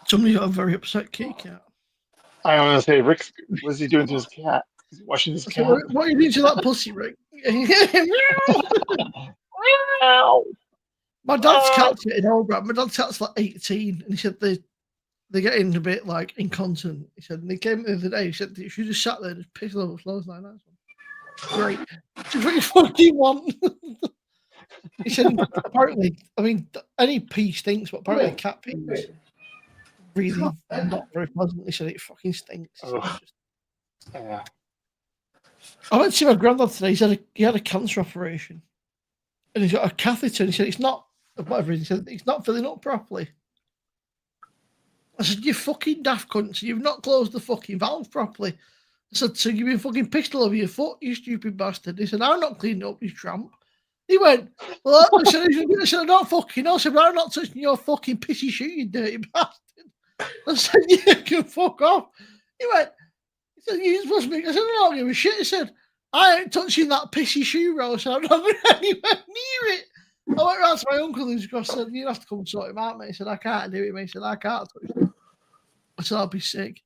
Somebody got a very upset kitty cat. I want to say, Rick, what's he doing to his cat? Is he washing his cat? What are you doing to that pussy, Rick? My dad's cat's getting older. My dad's cat's like 18, and he said they're getting a bit like incontinent. He said, and they came the other day. He said, "She just sat there and just pissed over clothes like that." Great. She's what you fucking want. He said, apparently, I mean, any pee stinks, but apparently cat pee is really not very pleasant. He said it fucking stinks. Yeah. I went to see my granddad today. He had a cancer operation, and he's got a catheter. And he said it's not whatever. He said it's not filling up properly. I said, "You fucking daft cunt! You've not closed the fucking valve properly." I said, "So you've been fucking pissed all over your foot, you stupid bastard." He said, "I'm not cleaning up, you tramp." He went, "Well," I said, "I don't fucking know." I said, "But I'm not touching your fucking pissy shoe, you dirty bastard." I said, "You can fuck off." He went, he said, "You're supposed to be." I said, "I don't give a shit." He said, "I ain't touching that pissy shoe roll, so I'm not going anywhere near it." I went round to my uncle who's across and said, "You have to come and sort him out, mate." He said, "I can't do it, mate." He said, "I can't touch it." I said, "I'll be sick."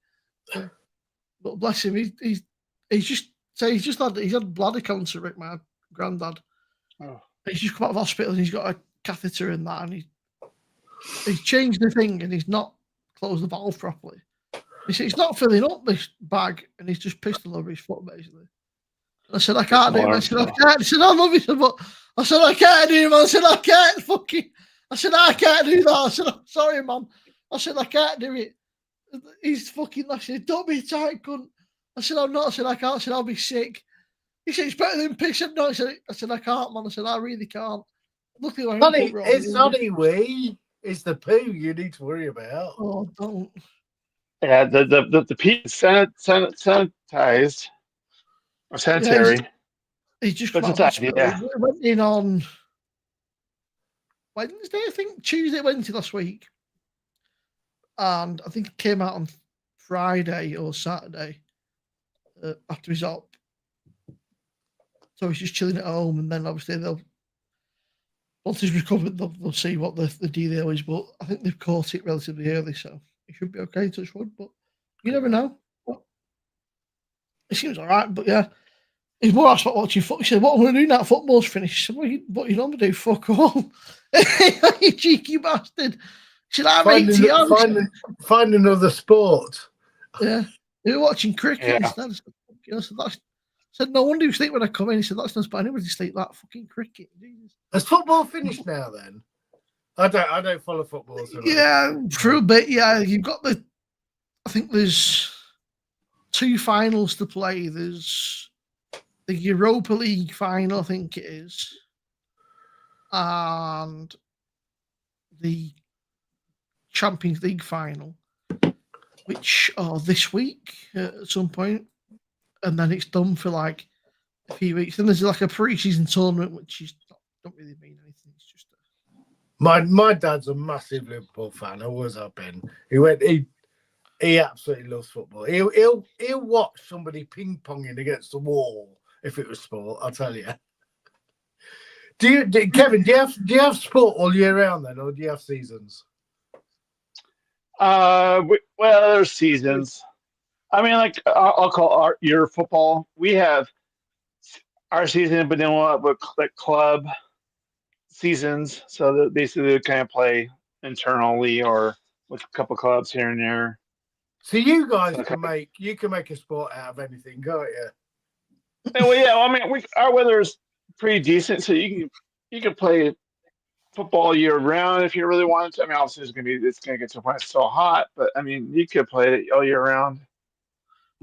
But bless him, he's had bladder cancer, Rick, my granddad. Oh. He's just come out of hospital and he's got a catheter in that, and he's changed the thing and he's not closed the valve properly. He said he's not filling up this bag and he's just pissed all over his foot, basically. I said, "I can't do it." I said, "I can't." He said, "I love you," but I said, "I can't do it, man." I said, "I can't fucking." I said, "I can't do that." I said, "I'm sorry, man." I said, "I can't do it." He's fucking. I said, "Don't be tight, cunt." I said, "I'm not." I said, "I can't." I said, "I'll be sick." He said, "It's better than piss." No, I said, "I can't, man." I said, "I really can't." Luckily, it's not a wee. It's the poo you need to worry about. Oh, don't. Yeah, the pee is sanitized or sanitary. Yeah, he's just but it's We went in on Wednesday, I think, Tuesday, Wednesday last week, and I think it came out on Friday or Saturday after he's up. So he's just chilling at home, and then obviously once he's recovered, they'll see what the deal is. But I think they've caught it relatively early, so he should be okay, touch wood. But you never know. It seems all right, but yeah. He's more asked about watching football. He said, "What am I going to do now? Football's finished." I said, "What you normally do? Fuck all." You cheeky bastard. He said, Find another sport. Yeah. They were watching cricket instead. I said, "No wonder you sleep when I come in." He said, "That's not spot anybody sleep that fucking cricket." Jesus. Has football finished now then? I don't follow football. So yeah, for a bit, yeah. You've got I think there's 2 finals to play. There's the Europa League final, I think it is, and the Champions League final, which are this week at some point, and then it's done for like a few weeks. Then there's like a pre-season tournament, which is don't really mean anything. It's just My dad's a massive Liverpool fan. Always have been. He absolutely loves football. He'll watch somebody ping ponging against the wall if it was sport. I'll tell you. Kevin? Do you have sport all year round then, or do you have seasons? Well, there's seasons. I mean, like I'll call your football. We have our season, but then we'll have like club seasons. So that basically they kind of play internally or with a couple clubs here and there. So you guys can make a sport out of anything, can't you? Well, yeah. I mean, our weather is pretty decent, so you can play football year round if you really wanted to. I mean, obviously it's gonna get to a point it's so hot, but I mean, you could play it all year round.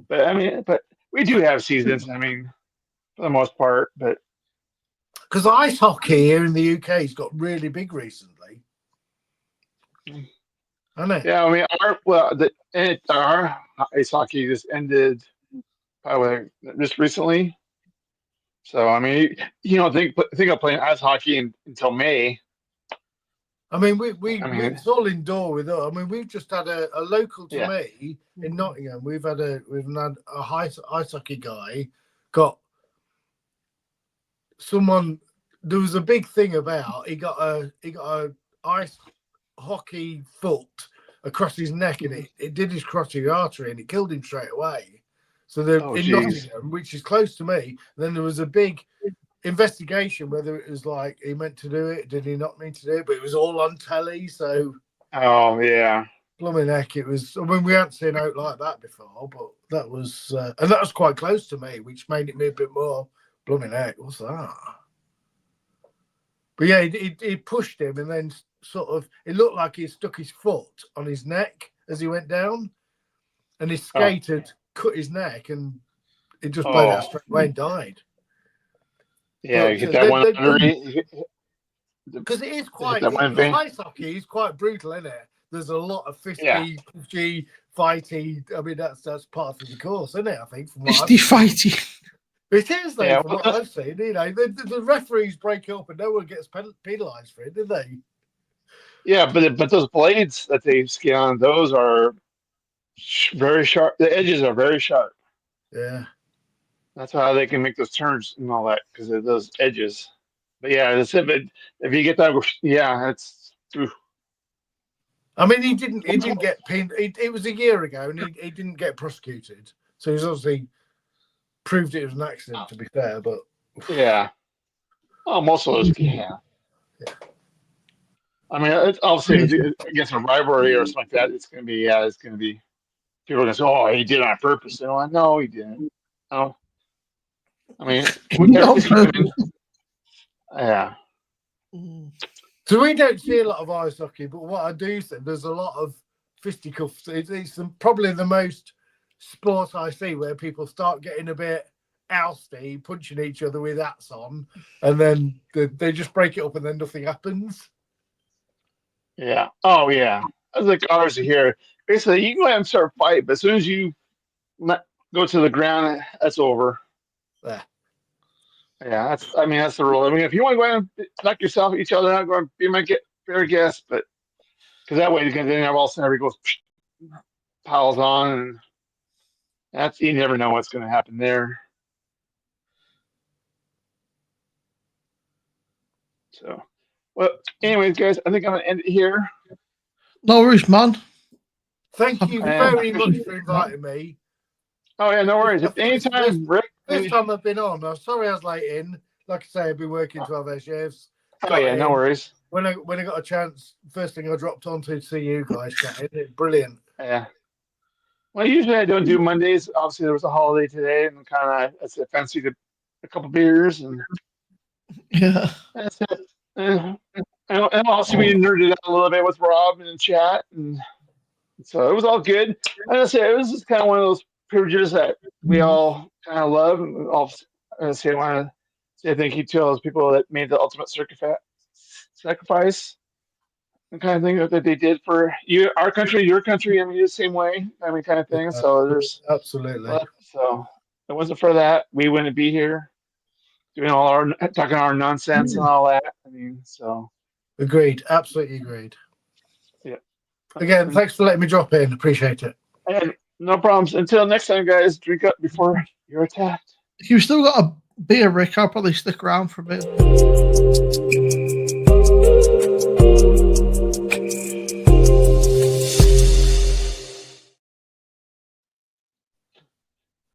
But I mean, we do have seasons. I mean, for the most part, but because ice hockey here in the UK has got really big recently. Hasn't it? Yeah, I mean, our ice hockey just ended probably just recently. So I mean, you don't think of playing ice hockey until May. I mean, it's all indoor with us. I mean, we've just had a local to me in Nottingham. We've had a ice hockey guy got someone. There was a big thing about he got a ice hockey foot across his neck, and it did his carotid artery, and it killed him straight away. So in Nottingham, which is close to me, then there was a big investigation whether it was like he meant to do it, did he not mean to do it, but it was all on telly. So blooming heck, it was. I mean, we hadn't seen out like that before, but that was and that was quite close to me, which made it me a bit more blooming heck. What's that? But yeah, he pushed him, and then sort of it looked like he stuck his foot on his neck as he went down, and his skate had cut his neck, and it just bled out straight away and died. Yeah, you get that one because it is quite ice hockey is quite brutal, isn't it? There's a lot of fisty, fighty. I mean, that's part of the course, isn't it? I think from fisty, fighty. It is, though, from what I've seen. You know, the referees break up and no one gets penalised for it, do they? Yeah, but those blades that they ski on, those are very sharp. The edges are very sharp. Yeah. That's how they can make those turns and all that, because of those edges. But yeah, that's it. But if you get that, it's. I mean, he didn't get pinned. It was a year ago, and he didn't get prosecuted. So he's obviously proved it was an accident. To be fair, but most of those, I mean, it's obviously against a rivalry or something like that. It's gonna be, people are gonna say, "Oh, he did it on purpose." And I'm like, no, he didn't. No. I mean, yeah. So we don't see a lot of ice hockey, but what I do see, there's a lot of fisticuffs. It's probably the most sport I see where people start getting a bit ousty, punching each other with hats on, and then they just break it up, and then nothing happens. Yeah. Oh, yeah. That's like ours here. Basically, you can go ahead and start a fight, but as soon as you go to the ground, that's over. Yeah, that's the rule. I mean, if you want to go ahead and knock yourself, each other out, go and be my fair guest, but because that way you can then all of a sudden everybody goes piles on, and you never know what's going to happen there. So, well, anyways, guys, I think I'm going to end it here. No worries, man. Thank you very much for inviting me. Oh yeah, no worries. Anytime, Rick. First time I've been on. I'm sorry I was late in. Like I say, I've been working 12-hour shifts. Oh yeah, no worries. When I got a chance, first thing I dropped on to see you guys chatting. It's brilliant. Yeah. Well, usually I don't do Mondays. Obviously, there was a holiday today, and kind of I fancied a couple beers, and that's it. And also we nerded out a little bit with Rob in the chat, and so it was all good. And I say it was just kind of one of those privileges that we all kind of love. And I want to say thank you to all those people that made the ultimate sacrifice, and kind of thing that they did for you, our country, your country. I mean, the same way. I mean, kind of thing. So there's absolutely. So if it wasn't for that, we wouldn't be here doing talking our nonsense and all that. I mean, so Agreed. Absolutely agreed. Yeah. Again, thanks for letting me drop in. Appreciate it. And no problems. Until next time, guys, drink up before you're attacked. If you've still got a beer, Rick, I'll probably stick around for a bit.